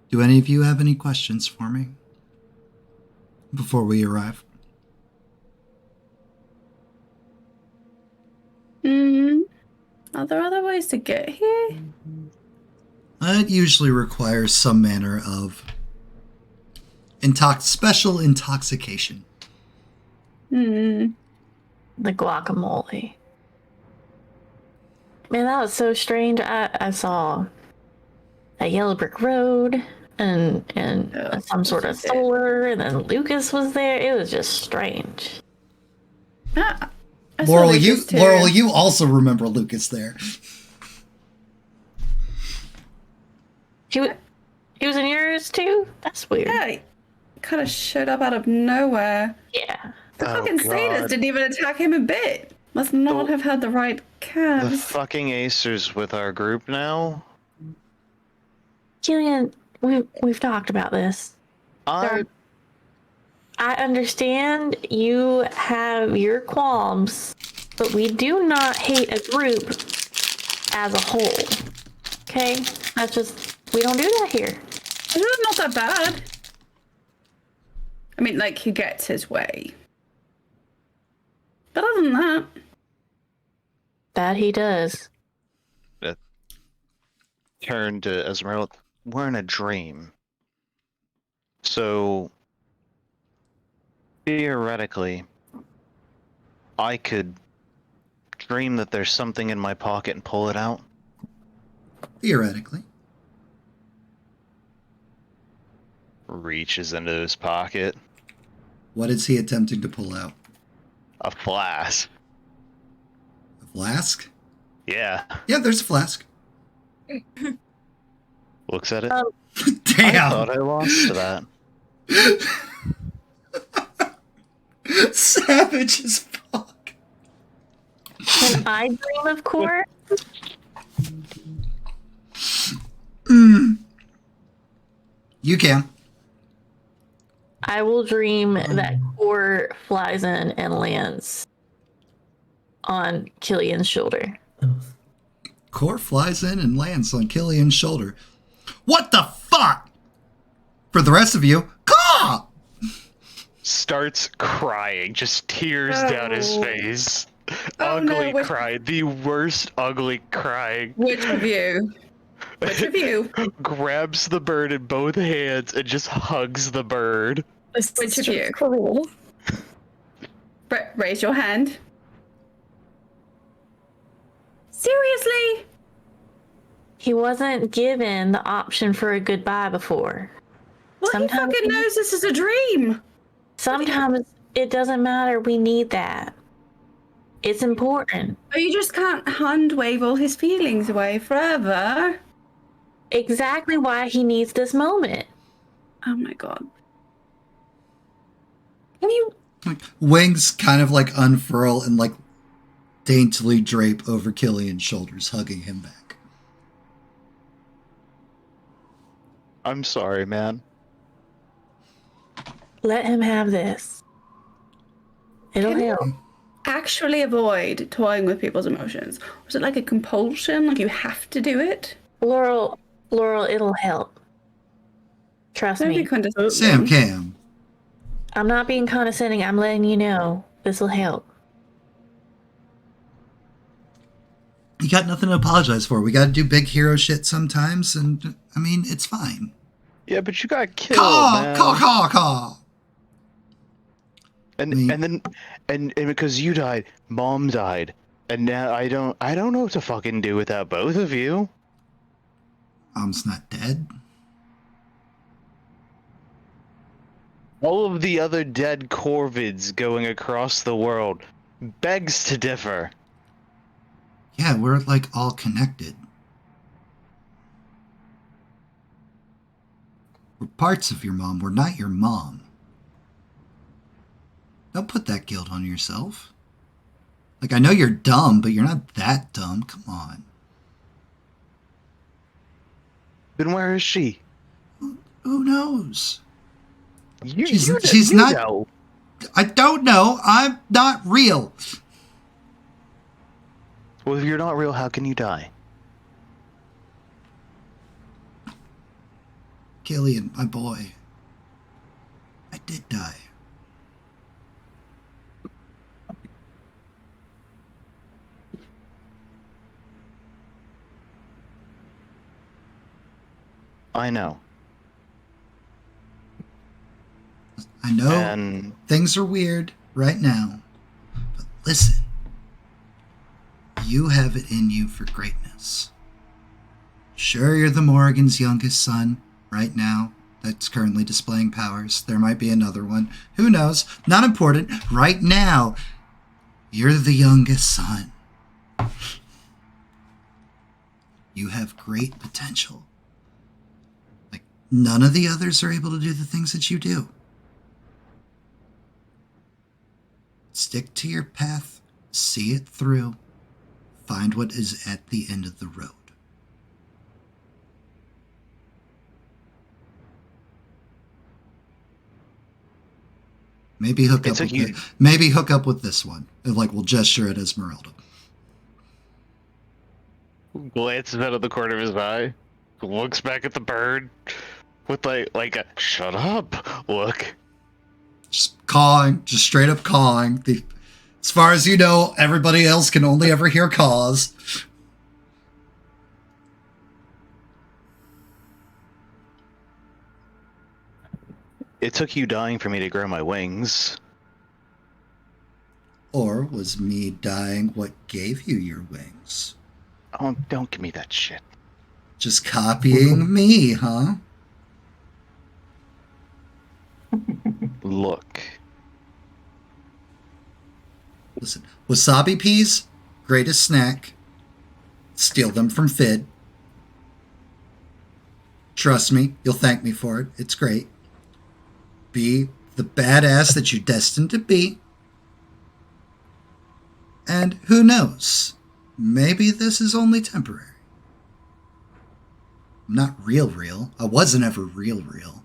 Do any of you have any questions for me before we arrive? Are there other ways to get here? It usually requires some manner of special intoxication. The guacamole. Man, that was so strange. I saw a yellow brick road and some sort of solar, and then Lucas was there. It was just strange. Laurel, you also remember Lucas there. He was in yours too? That's weird. Yeah, he kind of showed up out of nowhere. Yeah. The fucking satyrs didn't even attack him a bit. Must not have had the right The cabs. fucking Acers with our group now? Jillian, we've talked about this. I understand you have your qualms, but we do not hate a group as a whole. Okay? That's just, we don't do that here. It's really not that bad. I mean, he gets his way. But other than that... That he does. turn to Esmeralda. We're in a dream. So, theoretically, I could dream that there's something in my pocket and pull it out. Theoretically. Reaches into his pocket. What is he attempting to pull out? A flask. A flask? Yeah. Yeah, there's a flask. Looks at it. Damn. I thought I lost that. Savage as fuck. Can I dream of core? You can. I will dream that core flies in and lands on Killian's shoulder. Core flies in and lands on Killian's shoulder. What the fuck? For the rest of you, caw! Starts crying, just tears down his face. Oh, Ugly no, cry, the worst ugly crying. Which of you? Which of you? Grabs the bird in both hands and just hugs the bird. Which of you? Cool. Raise your hand. Seriously? He wasn't given the option for a goodbye before. Well, he Sometimes fucking knows this is a dream. Sometimes it doesn't matter. We need that. It's important. But you just can't hand wave all his feelings away forever. Exactly why he needs this moment. Oh my god. Can you... Wings kind of like unfurl and like daintily drape over Killian's shoulders, hugging him back. I'm sorry, man. Let him have this. It'll Can you help. actually avoid toying with people's emotions? Was it like a compulsion? Like you have to do it? Laurel, it'll help. Trust Don't be me. condescending. Sam Cam. I'm not being condescending. I'm letting you know this will help. You got nothing to apologize for. We got to do big hero shit sometimes, and I mean, it's fine. Yeah, but you got killed, Caw, man. caw, caw, caw. And because you died, Mom died, and now I don't know what to fucking do without both of you. Mom's not dead. All of the other dead Corvids going across the world begs to differ. Yeah, we're like all connected. We're parts of your mom. We're not your mom. Don't put that guilt on yourself. Like, I know you're dumb, but you're not that dumb. Come on. Then where is she? Who knows? You She's not. know. I don't know. I'm not real. Well, if you're not real, how can you die? Killian, my boy. I did die. I know. I know And things are weird right now, but listen. You have it in you for greatness. Sure, you're the Morrigan's youngest son right now that's currently displaying powers. There might be another one. Who knows? Not important. Right now, you're the youngest son. You have great potential. Like, none of the others are able to do the things that you do. Stick to your path, see it through, find what is at the end of the road. Maybe hook up with this one. And like, we'll gesture at Esmeralda. glances out of the corner of his eye, looks back at the bird with like a shut up look. Just cawing, just straight up cawing. As far as you know, everybody else can only ever hear caws. It took you dying for me to grow my wings. Or was me dying what gave you your wings? Oh, don't give me that shit. Just copying me, huh? Look. Listen, wasabi peas, greatest snack. Steal them from Fid. Trust me, you'll thank me for it. It's great. Be the badass that you're destined to be. And who knows? Maybe this is only temporary. I'm not real. I wasn't ever real.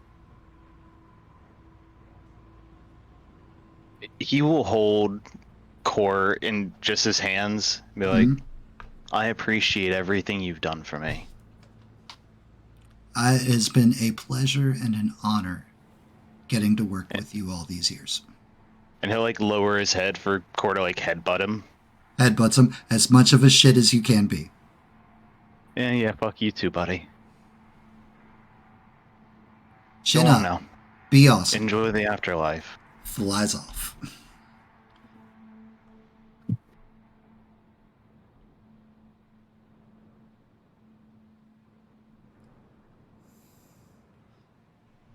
He will hold Core in just his hands and be like, I appreciate everything you've done for me. It has been a pleasure and an honor getting to work with you all these years. And he'll like lower his head for Core to like headbutt him. Headbutts him as much of a shit as you can be. Yeah, fuck you too, buddy. Chin Go up. on now. Be awesome. Enjoy the afterlife. Flies off.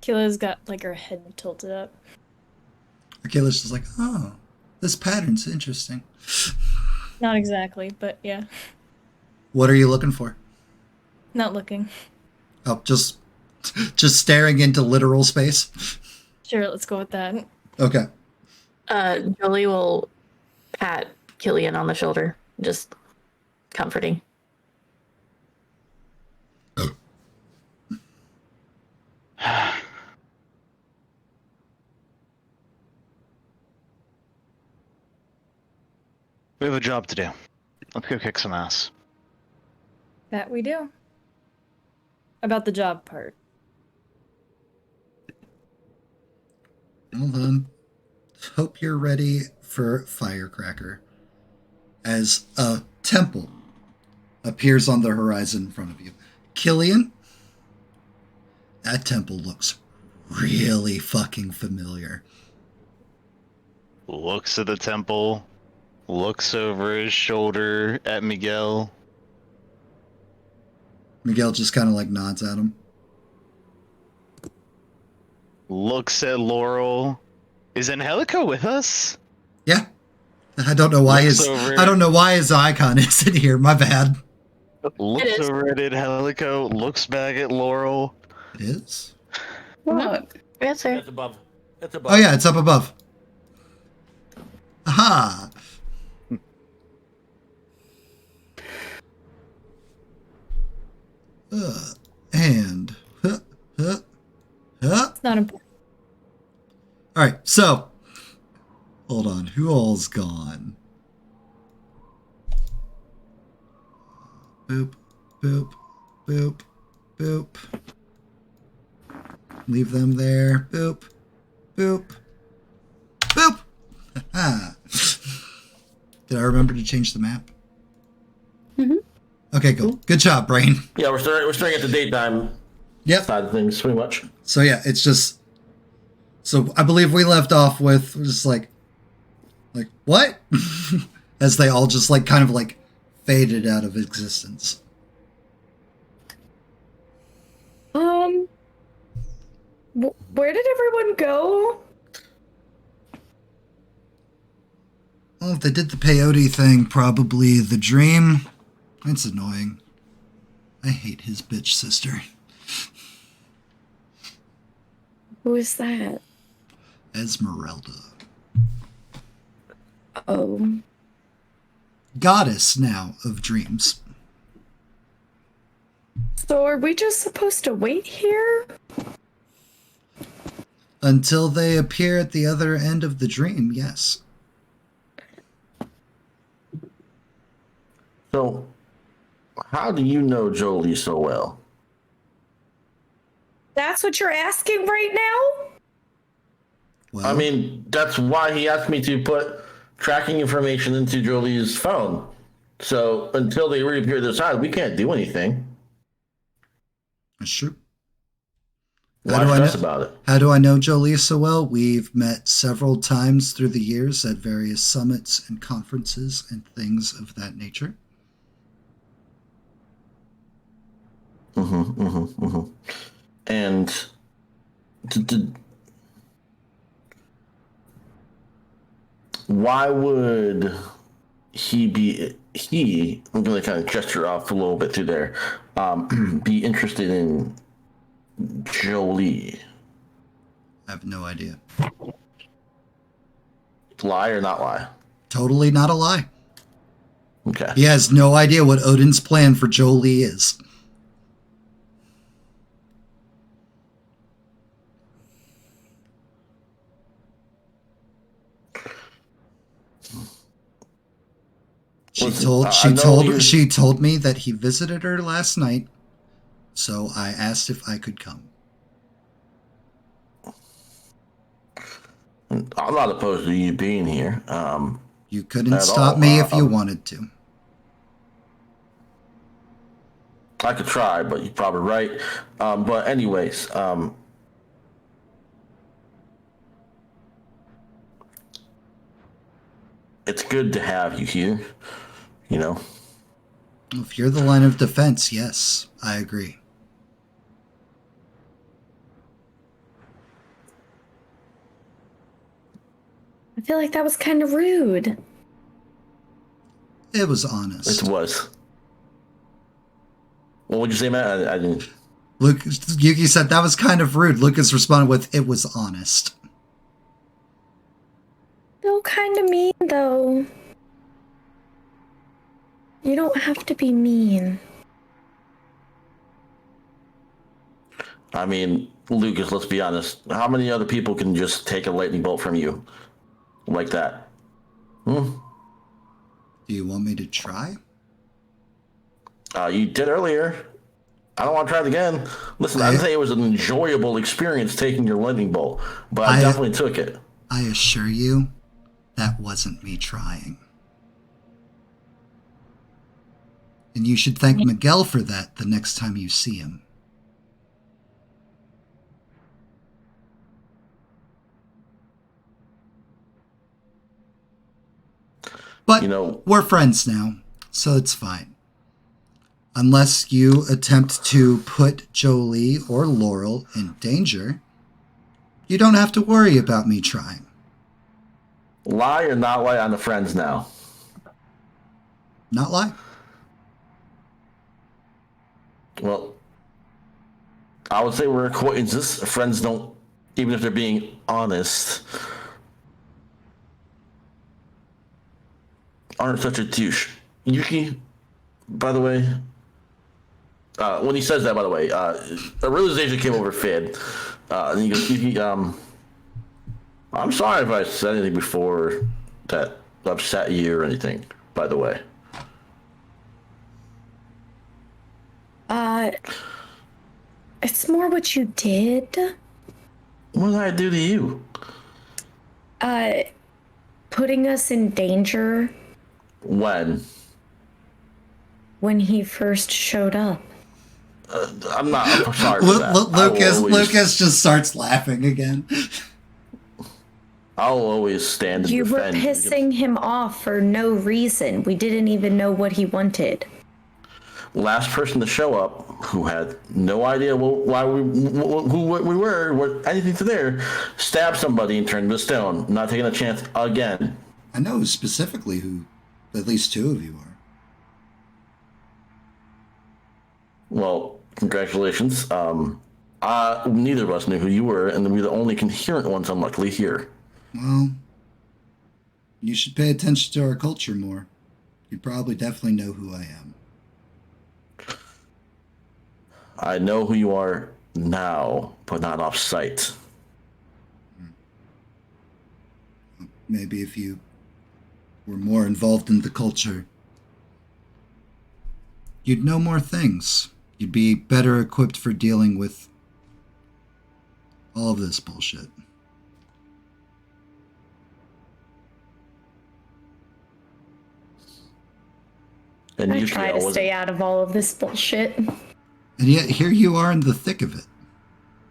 Kila's got like her head tilted up. Akela's just like, oh, this pattern's interesting. Not exactly, but yeah. What are you looking for? Not looking. Oh, just staring into literal space? Sure, let's go with that. Okay. Jolie will pat Killian on the shoulder, just comforting. We have a job to do. Let's go kick some ass. That we do. About the job part. Well then, hope you're ready for Firecracker. As a temple appears on the horizon in front of you. Killian, that temple looks really fucking familiar. Looks at the temple, looks over his shoulder at Miguel. Miguel just kind of like nods at him. Looks at Laurel. Is Angelica with us? Yeah. I don't know why his icon isn't here. My bad. Looks over at Angelica, looks back at Laurel. It is? What? Yes, sir. It's above. It's above. Oh yeah, it's up above. Aha! And It's not important. all right, so hold on, who all's gone? Boop, boop, boop, boop. Leave them there. Boop, boop, boop. Did I remember to change the map? Mm-hmm. Okay, cool. Good job, brain. Yeah, we're starting at the daytime Yep. side of things, pretty much. So yeah, it's just. So I believe we left off with just like what? As they all just like kind of like faded out of existence. Where did everyone go? Well, if they did the peyote thing, probably the dream. It's annoying. I hate his bitch sister. Who is that? Esmeralda. Oh. Goddess now of dreams. So are we just supposed to wait here? Until they appear at the other end of the dream, yes. So, how do you know Jolie so well? That's what you're asking right now? Well, I mean, that's why he asked me to put tracking information into Jolie's phone. So, until they reappear this side, we can't do anything. that's true. Why stress about it? How do I know Jolie so well? We've met several times through the years at various summits and conferences and things of that nature. And why would I'm going to kind of gesture off a little bit through there, be interested in Jolie? I have no idea. Lie or not lie? Totally not a lie. Okay. He has no idea what Odin's plan for Jolie is. She told me that he visited her last night, so I asked if I could come. I'm not opposed to you being here. You couldn't stop me if you wanted to. I could try, but you're probably right. But anyways, it's good to have you here, you know? If you're the line of defense, yes, I agree. I feel like that was kind of rude. It was honest. It was. What would you say, Matt? I didn't. Yuki said that was kind of rude. Lucas responded with, "It was honest." Still kind of mean, though. You don't have to be mean. I mean, Lucas, let's be honest. How many other people can just take a lightning bolt from you like that? Do you want me to try? You did earlier. I don't want to try it again. Listen, I didn't say it was an enjoyable experience taking your lightning bolt, but I definitely took it. I assure you, that wasn't me trying. And you should thank Miguel for that the next time you see him. But we're friends now, so it's fine. Unless you attempt to put Jolie or Laurel in danger, you don't have to worry about me trying. Lie or not lie on the friends now? Not lie. Well, I would say we're acquaintances. Friends don't, even if they're being honest, aren't such a douche. Yuki, by the way, when he says that, by the way, a realization came over Fid. And he goes, Yuki, I'm sorry if I said anything before that upset you or anything, by the way. It's more what you did. What did I do to you? Putting us in danger. When he first showed up. I'm sorry for that. Lucas just starts laughing again. I'll always stand and defend. You were pissing him off for no reason. We didn't even know what he wanted. Last person to show up, who had no idea who we were, what anything to there, stabbed somebody and turned to stone. Not taking a chance again. I know specifically who at least two of you are. Well, congratulations. Neither of us knew who you were, and we're the only coherent ones, unluckily, here. Well, you should pay attention to our culture more. You probably definitely know who I am. I know who you are now, but not off sight. Maybe if you were more involved in the culture, you'd know more things. You'd be better equipped for dealing with all of this bullshit. And I try to stay out of all of this bullshit. And yet here you are in the thick of it.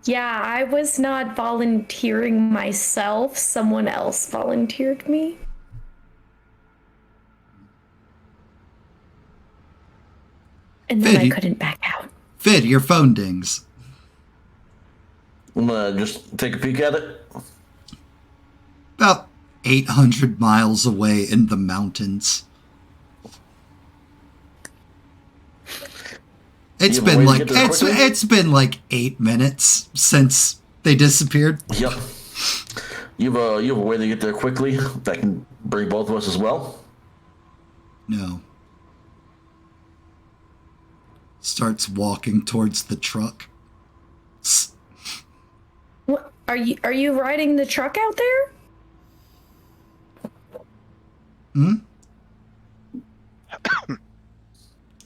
Yeah, I was not volunteering myself. Someone else volunteered me. And then I couldn't back out. Fid, your phone dings. I'm gonna just take a peek at it. About 800 miles away in the mountains. It's been like 8 minutes since they disappeared. Yep. You have a way to get there quickly that can bring both of us as well? No. Starts walking towards the truck. What are you riding the truck out there?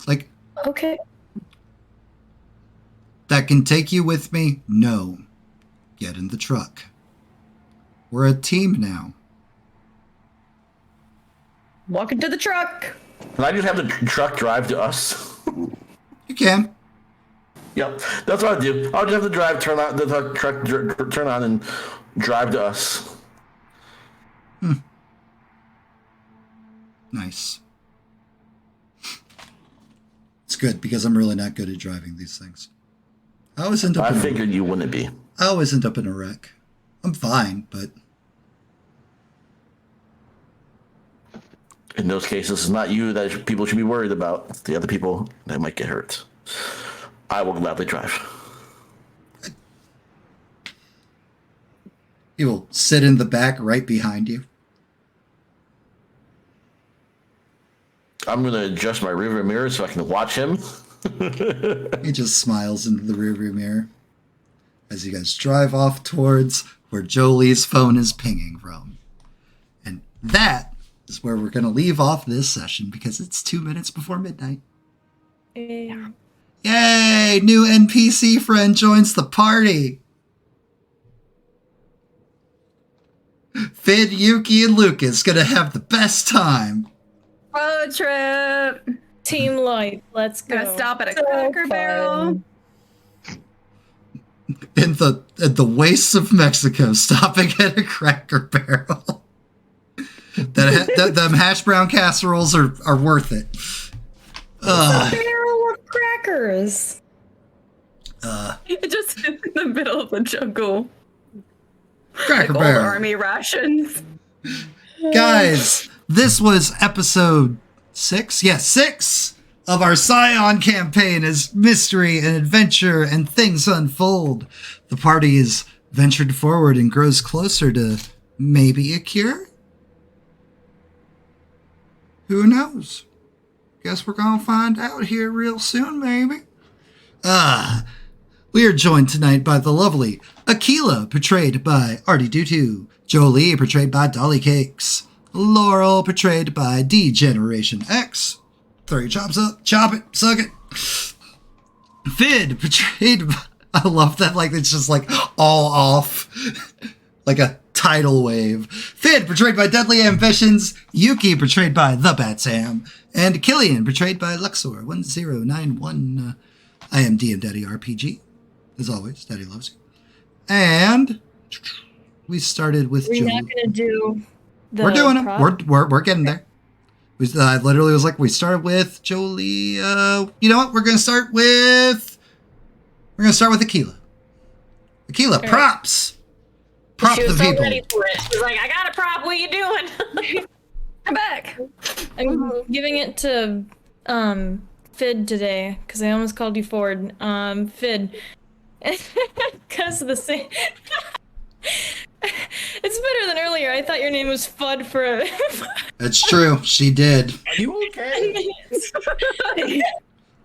Like, okay. That can take you with me? No. Get in the truck. We're a team now. Walk into the truck. Can I just have the truck drive to us? You can. Yep, that's what I do. I'll just have the drive turn on, the truck turn on and drive to us. Nice. It's good because I'm really not good at driving these things. I figured you wouldn't be. I always end up in a wreck. I'm fine, but in those cases, it's not you that people should be worried about. It's the other people that might get hurt. I will gladly drive. he will sit in the back right behind you. I'm going to adjust my rearview mirror so I can watch him. He just smiles into the rearview mirror as you guys drive off towards where Jolie's phone is pinging from. And that is where we're going to leave off this session because it's 2 minutes before midnight. Yeah. Yay! New NPC friend joins the party. Fid, Yuki, and Lucas gonna have the best time. Road trip. Team Light, let's go. Gonna stop at a Cracker Barrel. In the wastes of Mexico, stopping at a Cracker Barrel. Them hash brown casseroles are worth it. A barrel of crackers. Just in the middle of the jungle. Cracker like Barrel. Old army rations. Guys, this was episode 6. Yes, 6 of our Scion campaign as mystery and adventure and things unfold. The party is ventured forward and grows closer to maybe a cure? Who knows? Guess we're gonna find out here real soon, maybe. We are joined tonight by the lovely Aquila, portrayed by Artie Dutu, Jolie, portrayed by Dolly Cakes, Laurel, portrayed by D-Generation X. Throw your chops up, chop it, suck it. Fid, portrayed by... I love that, like, it's just, like, all off. Like a tidal wave. Fid, portrayed by Deadly Ambitions, Yuki, portrayed by The Bat Sam, and Killian, portrayed by Luxor1091. I am DM Daddy RPG. As always, Daddy loves you. And we started with We're Jolie. not going to do the We're doing them. prop? We're getting there. I literally was like, we started with Jolie. You know what? We're going to start with Aquila. Aquila, Okay. props. Prop She the was so people. ready for it. She was like, I got a prop. What are you doing? I'm back. I'm giving it to Fid today because I almost called you Ford. Fid. Because of the same. It's better than earlier. I thought your name was Fud for a. That's true. She did. Are you okay?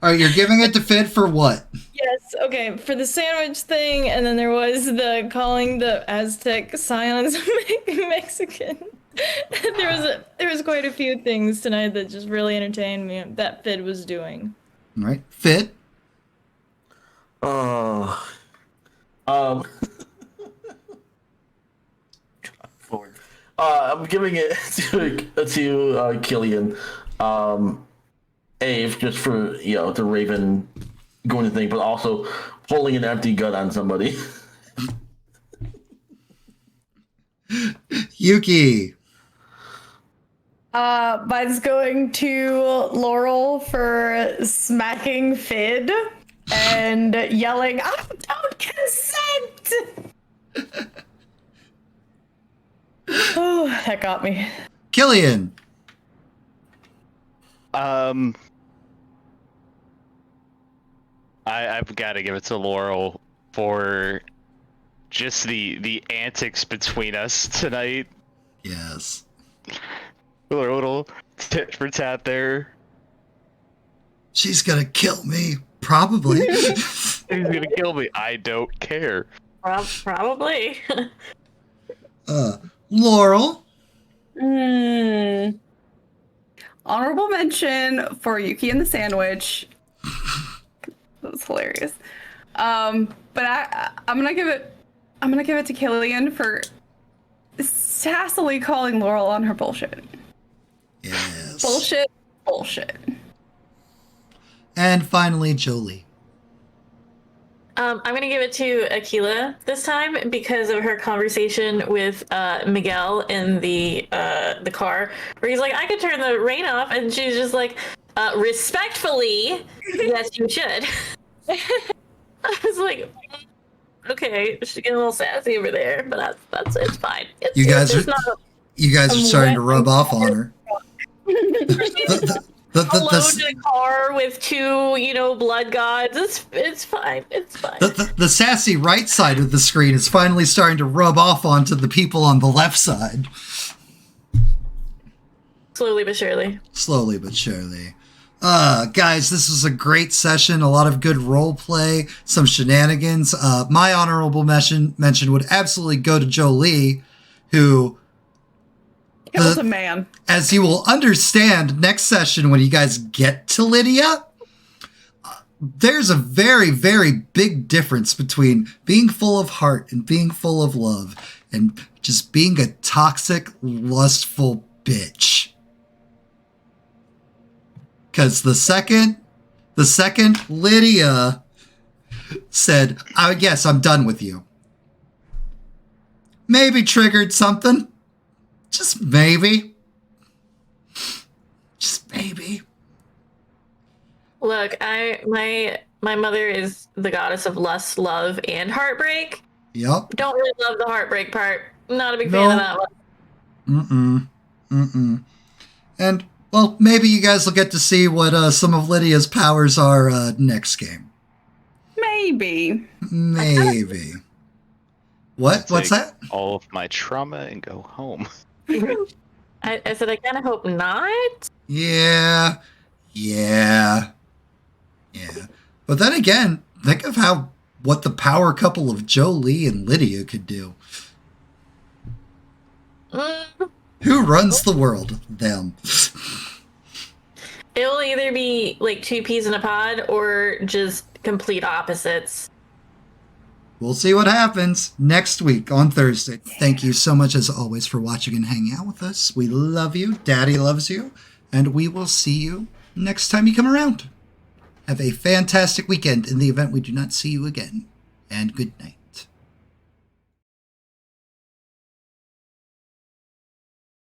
All right, you're giving it to Fid for what? Yes, okay, for the sandwich thing, and then there was the calling the Aztec Scions Mexican. there was quite a few things tonight that just really entertained me that Fid was doing. All right, Fid. I'm giving it to Killian. A, just for, the Raven going to thing, but also pulling an empty gun on somebody. Yuki. Mine's going to Laurel for smacking Fid and yelling, "I don't consent!" Oh, that got me. Killian. I've got to give it to Laurel for just the antics between us tonight. Yes. A little tit for tat there. She's gonna kill me. Probably. He's gonna kill me. I don't care. Probably. Laurel. Honorable mention for Yuki and the sandwich. That was hilarious. But I'm gonna give it to Killian for sassily calling Laurel on her bullshit. Yes. Bullshit. And finally, Jolie. I'm gonna give it to Aquila this time because of her conversation with Miguel in the car, where he's like, "I could turn the rain off," and she's just like, "Respectfully, yes, you should." I was like, "Okay, she's getting a little sassy over there, but that's it's fine." You guys are I'm starting to wet. rub off on her. Alone in a car with two, blood gods. It's fine. It's fine. The sassy right side of the screen is finally starting to rub off onto the people on the left side. Slowly but surely. Slowly but surely. Guys, this was a great session. A lot of good role play, some shenanigans. My honorable mention would absolutely go to Jolie, who... It was a man. As you will understand next session when you guys get to Lydia, there's a very, very big difference between being full of heart and being full of love and just being a toxic, lustful bitch. Because the second Lydia said, "I guess I'm done with you," maybe triggered something. Just maybe. Just maybe. Look, my mother is the goddess of lust, love, and heartbreak. Yep. Don't really love the heartbreak part. Not a big fan of that one. And, well, maybe you guys will get to see what some of Lydia's powers are next game. Maybe. What? What's that? All of my trauma and go home. I said I kind of hope not. Yeah. But then again, think of what the power couple of Jolie and Lydia could do. Who runs the world? Them. It will either be like two peas in a pod or just complete opposites. We'll see what happens next week on Thursday. Thank you so much, as always, for watching and hanging out with us. We love you. Daddy loves you. And we will see you next time you come around. Have a fantastic weekend in the event we do not see you again. And good night.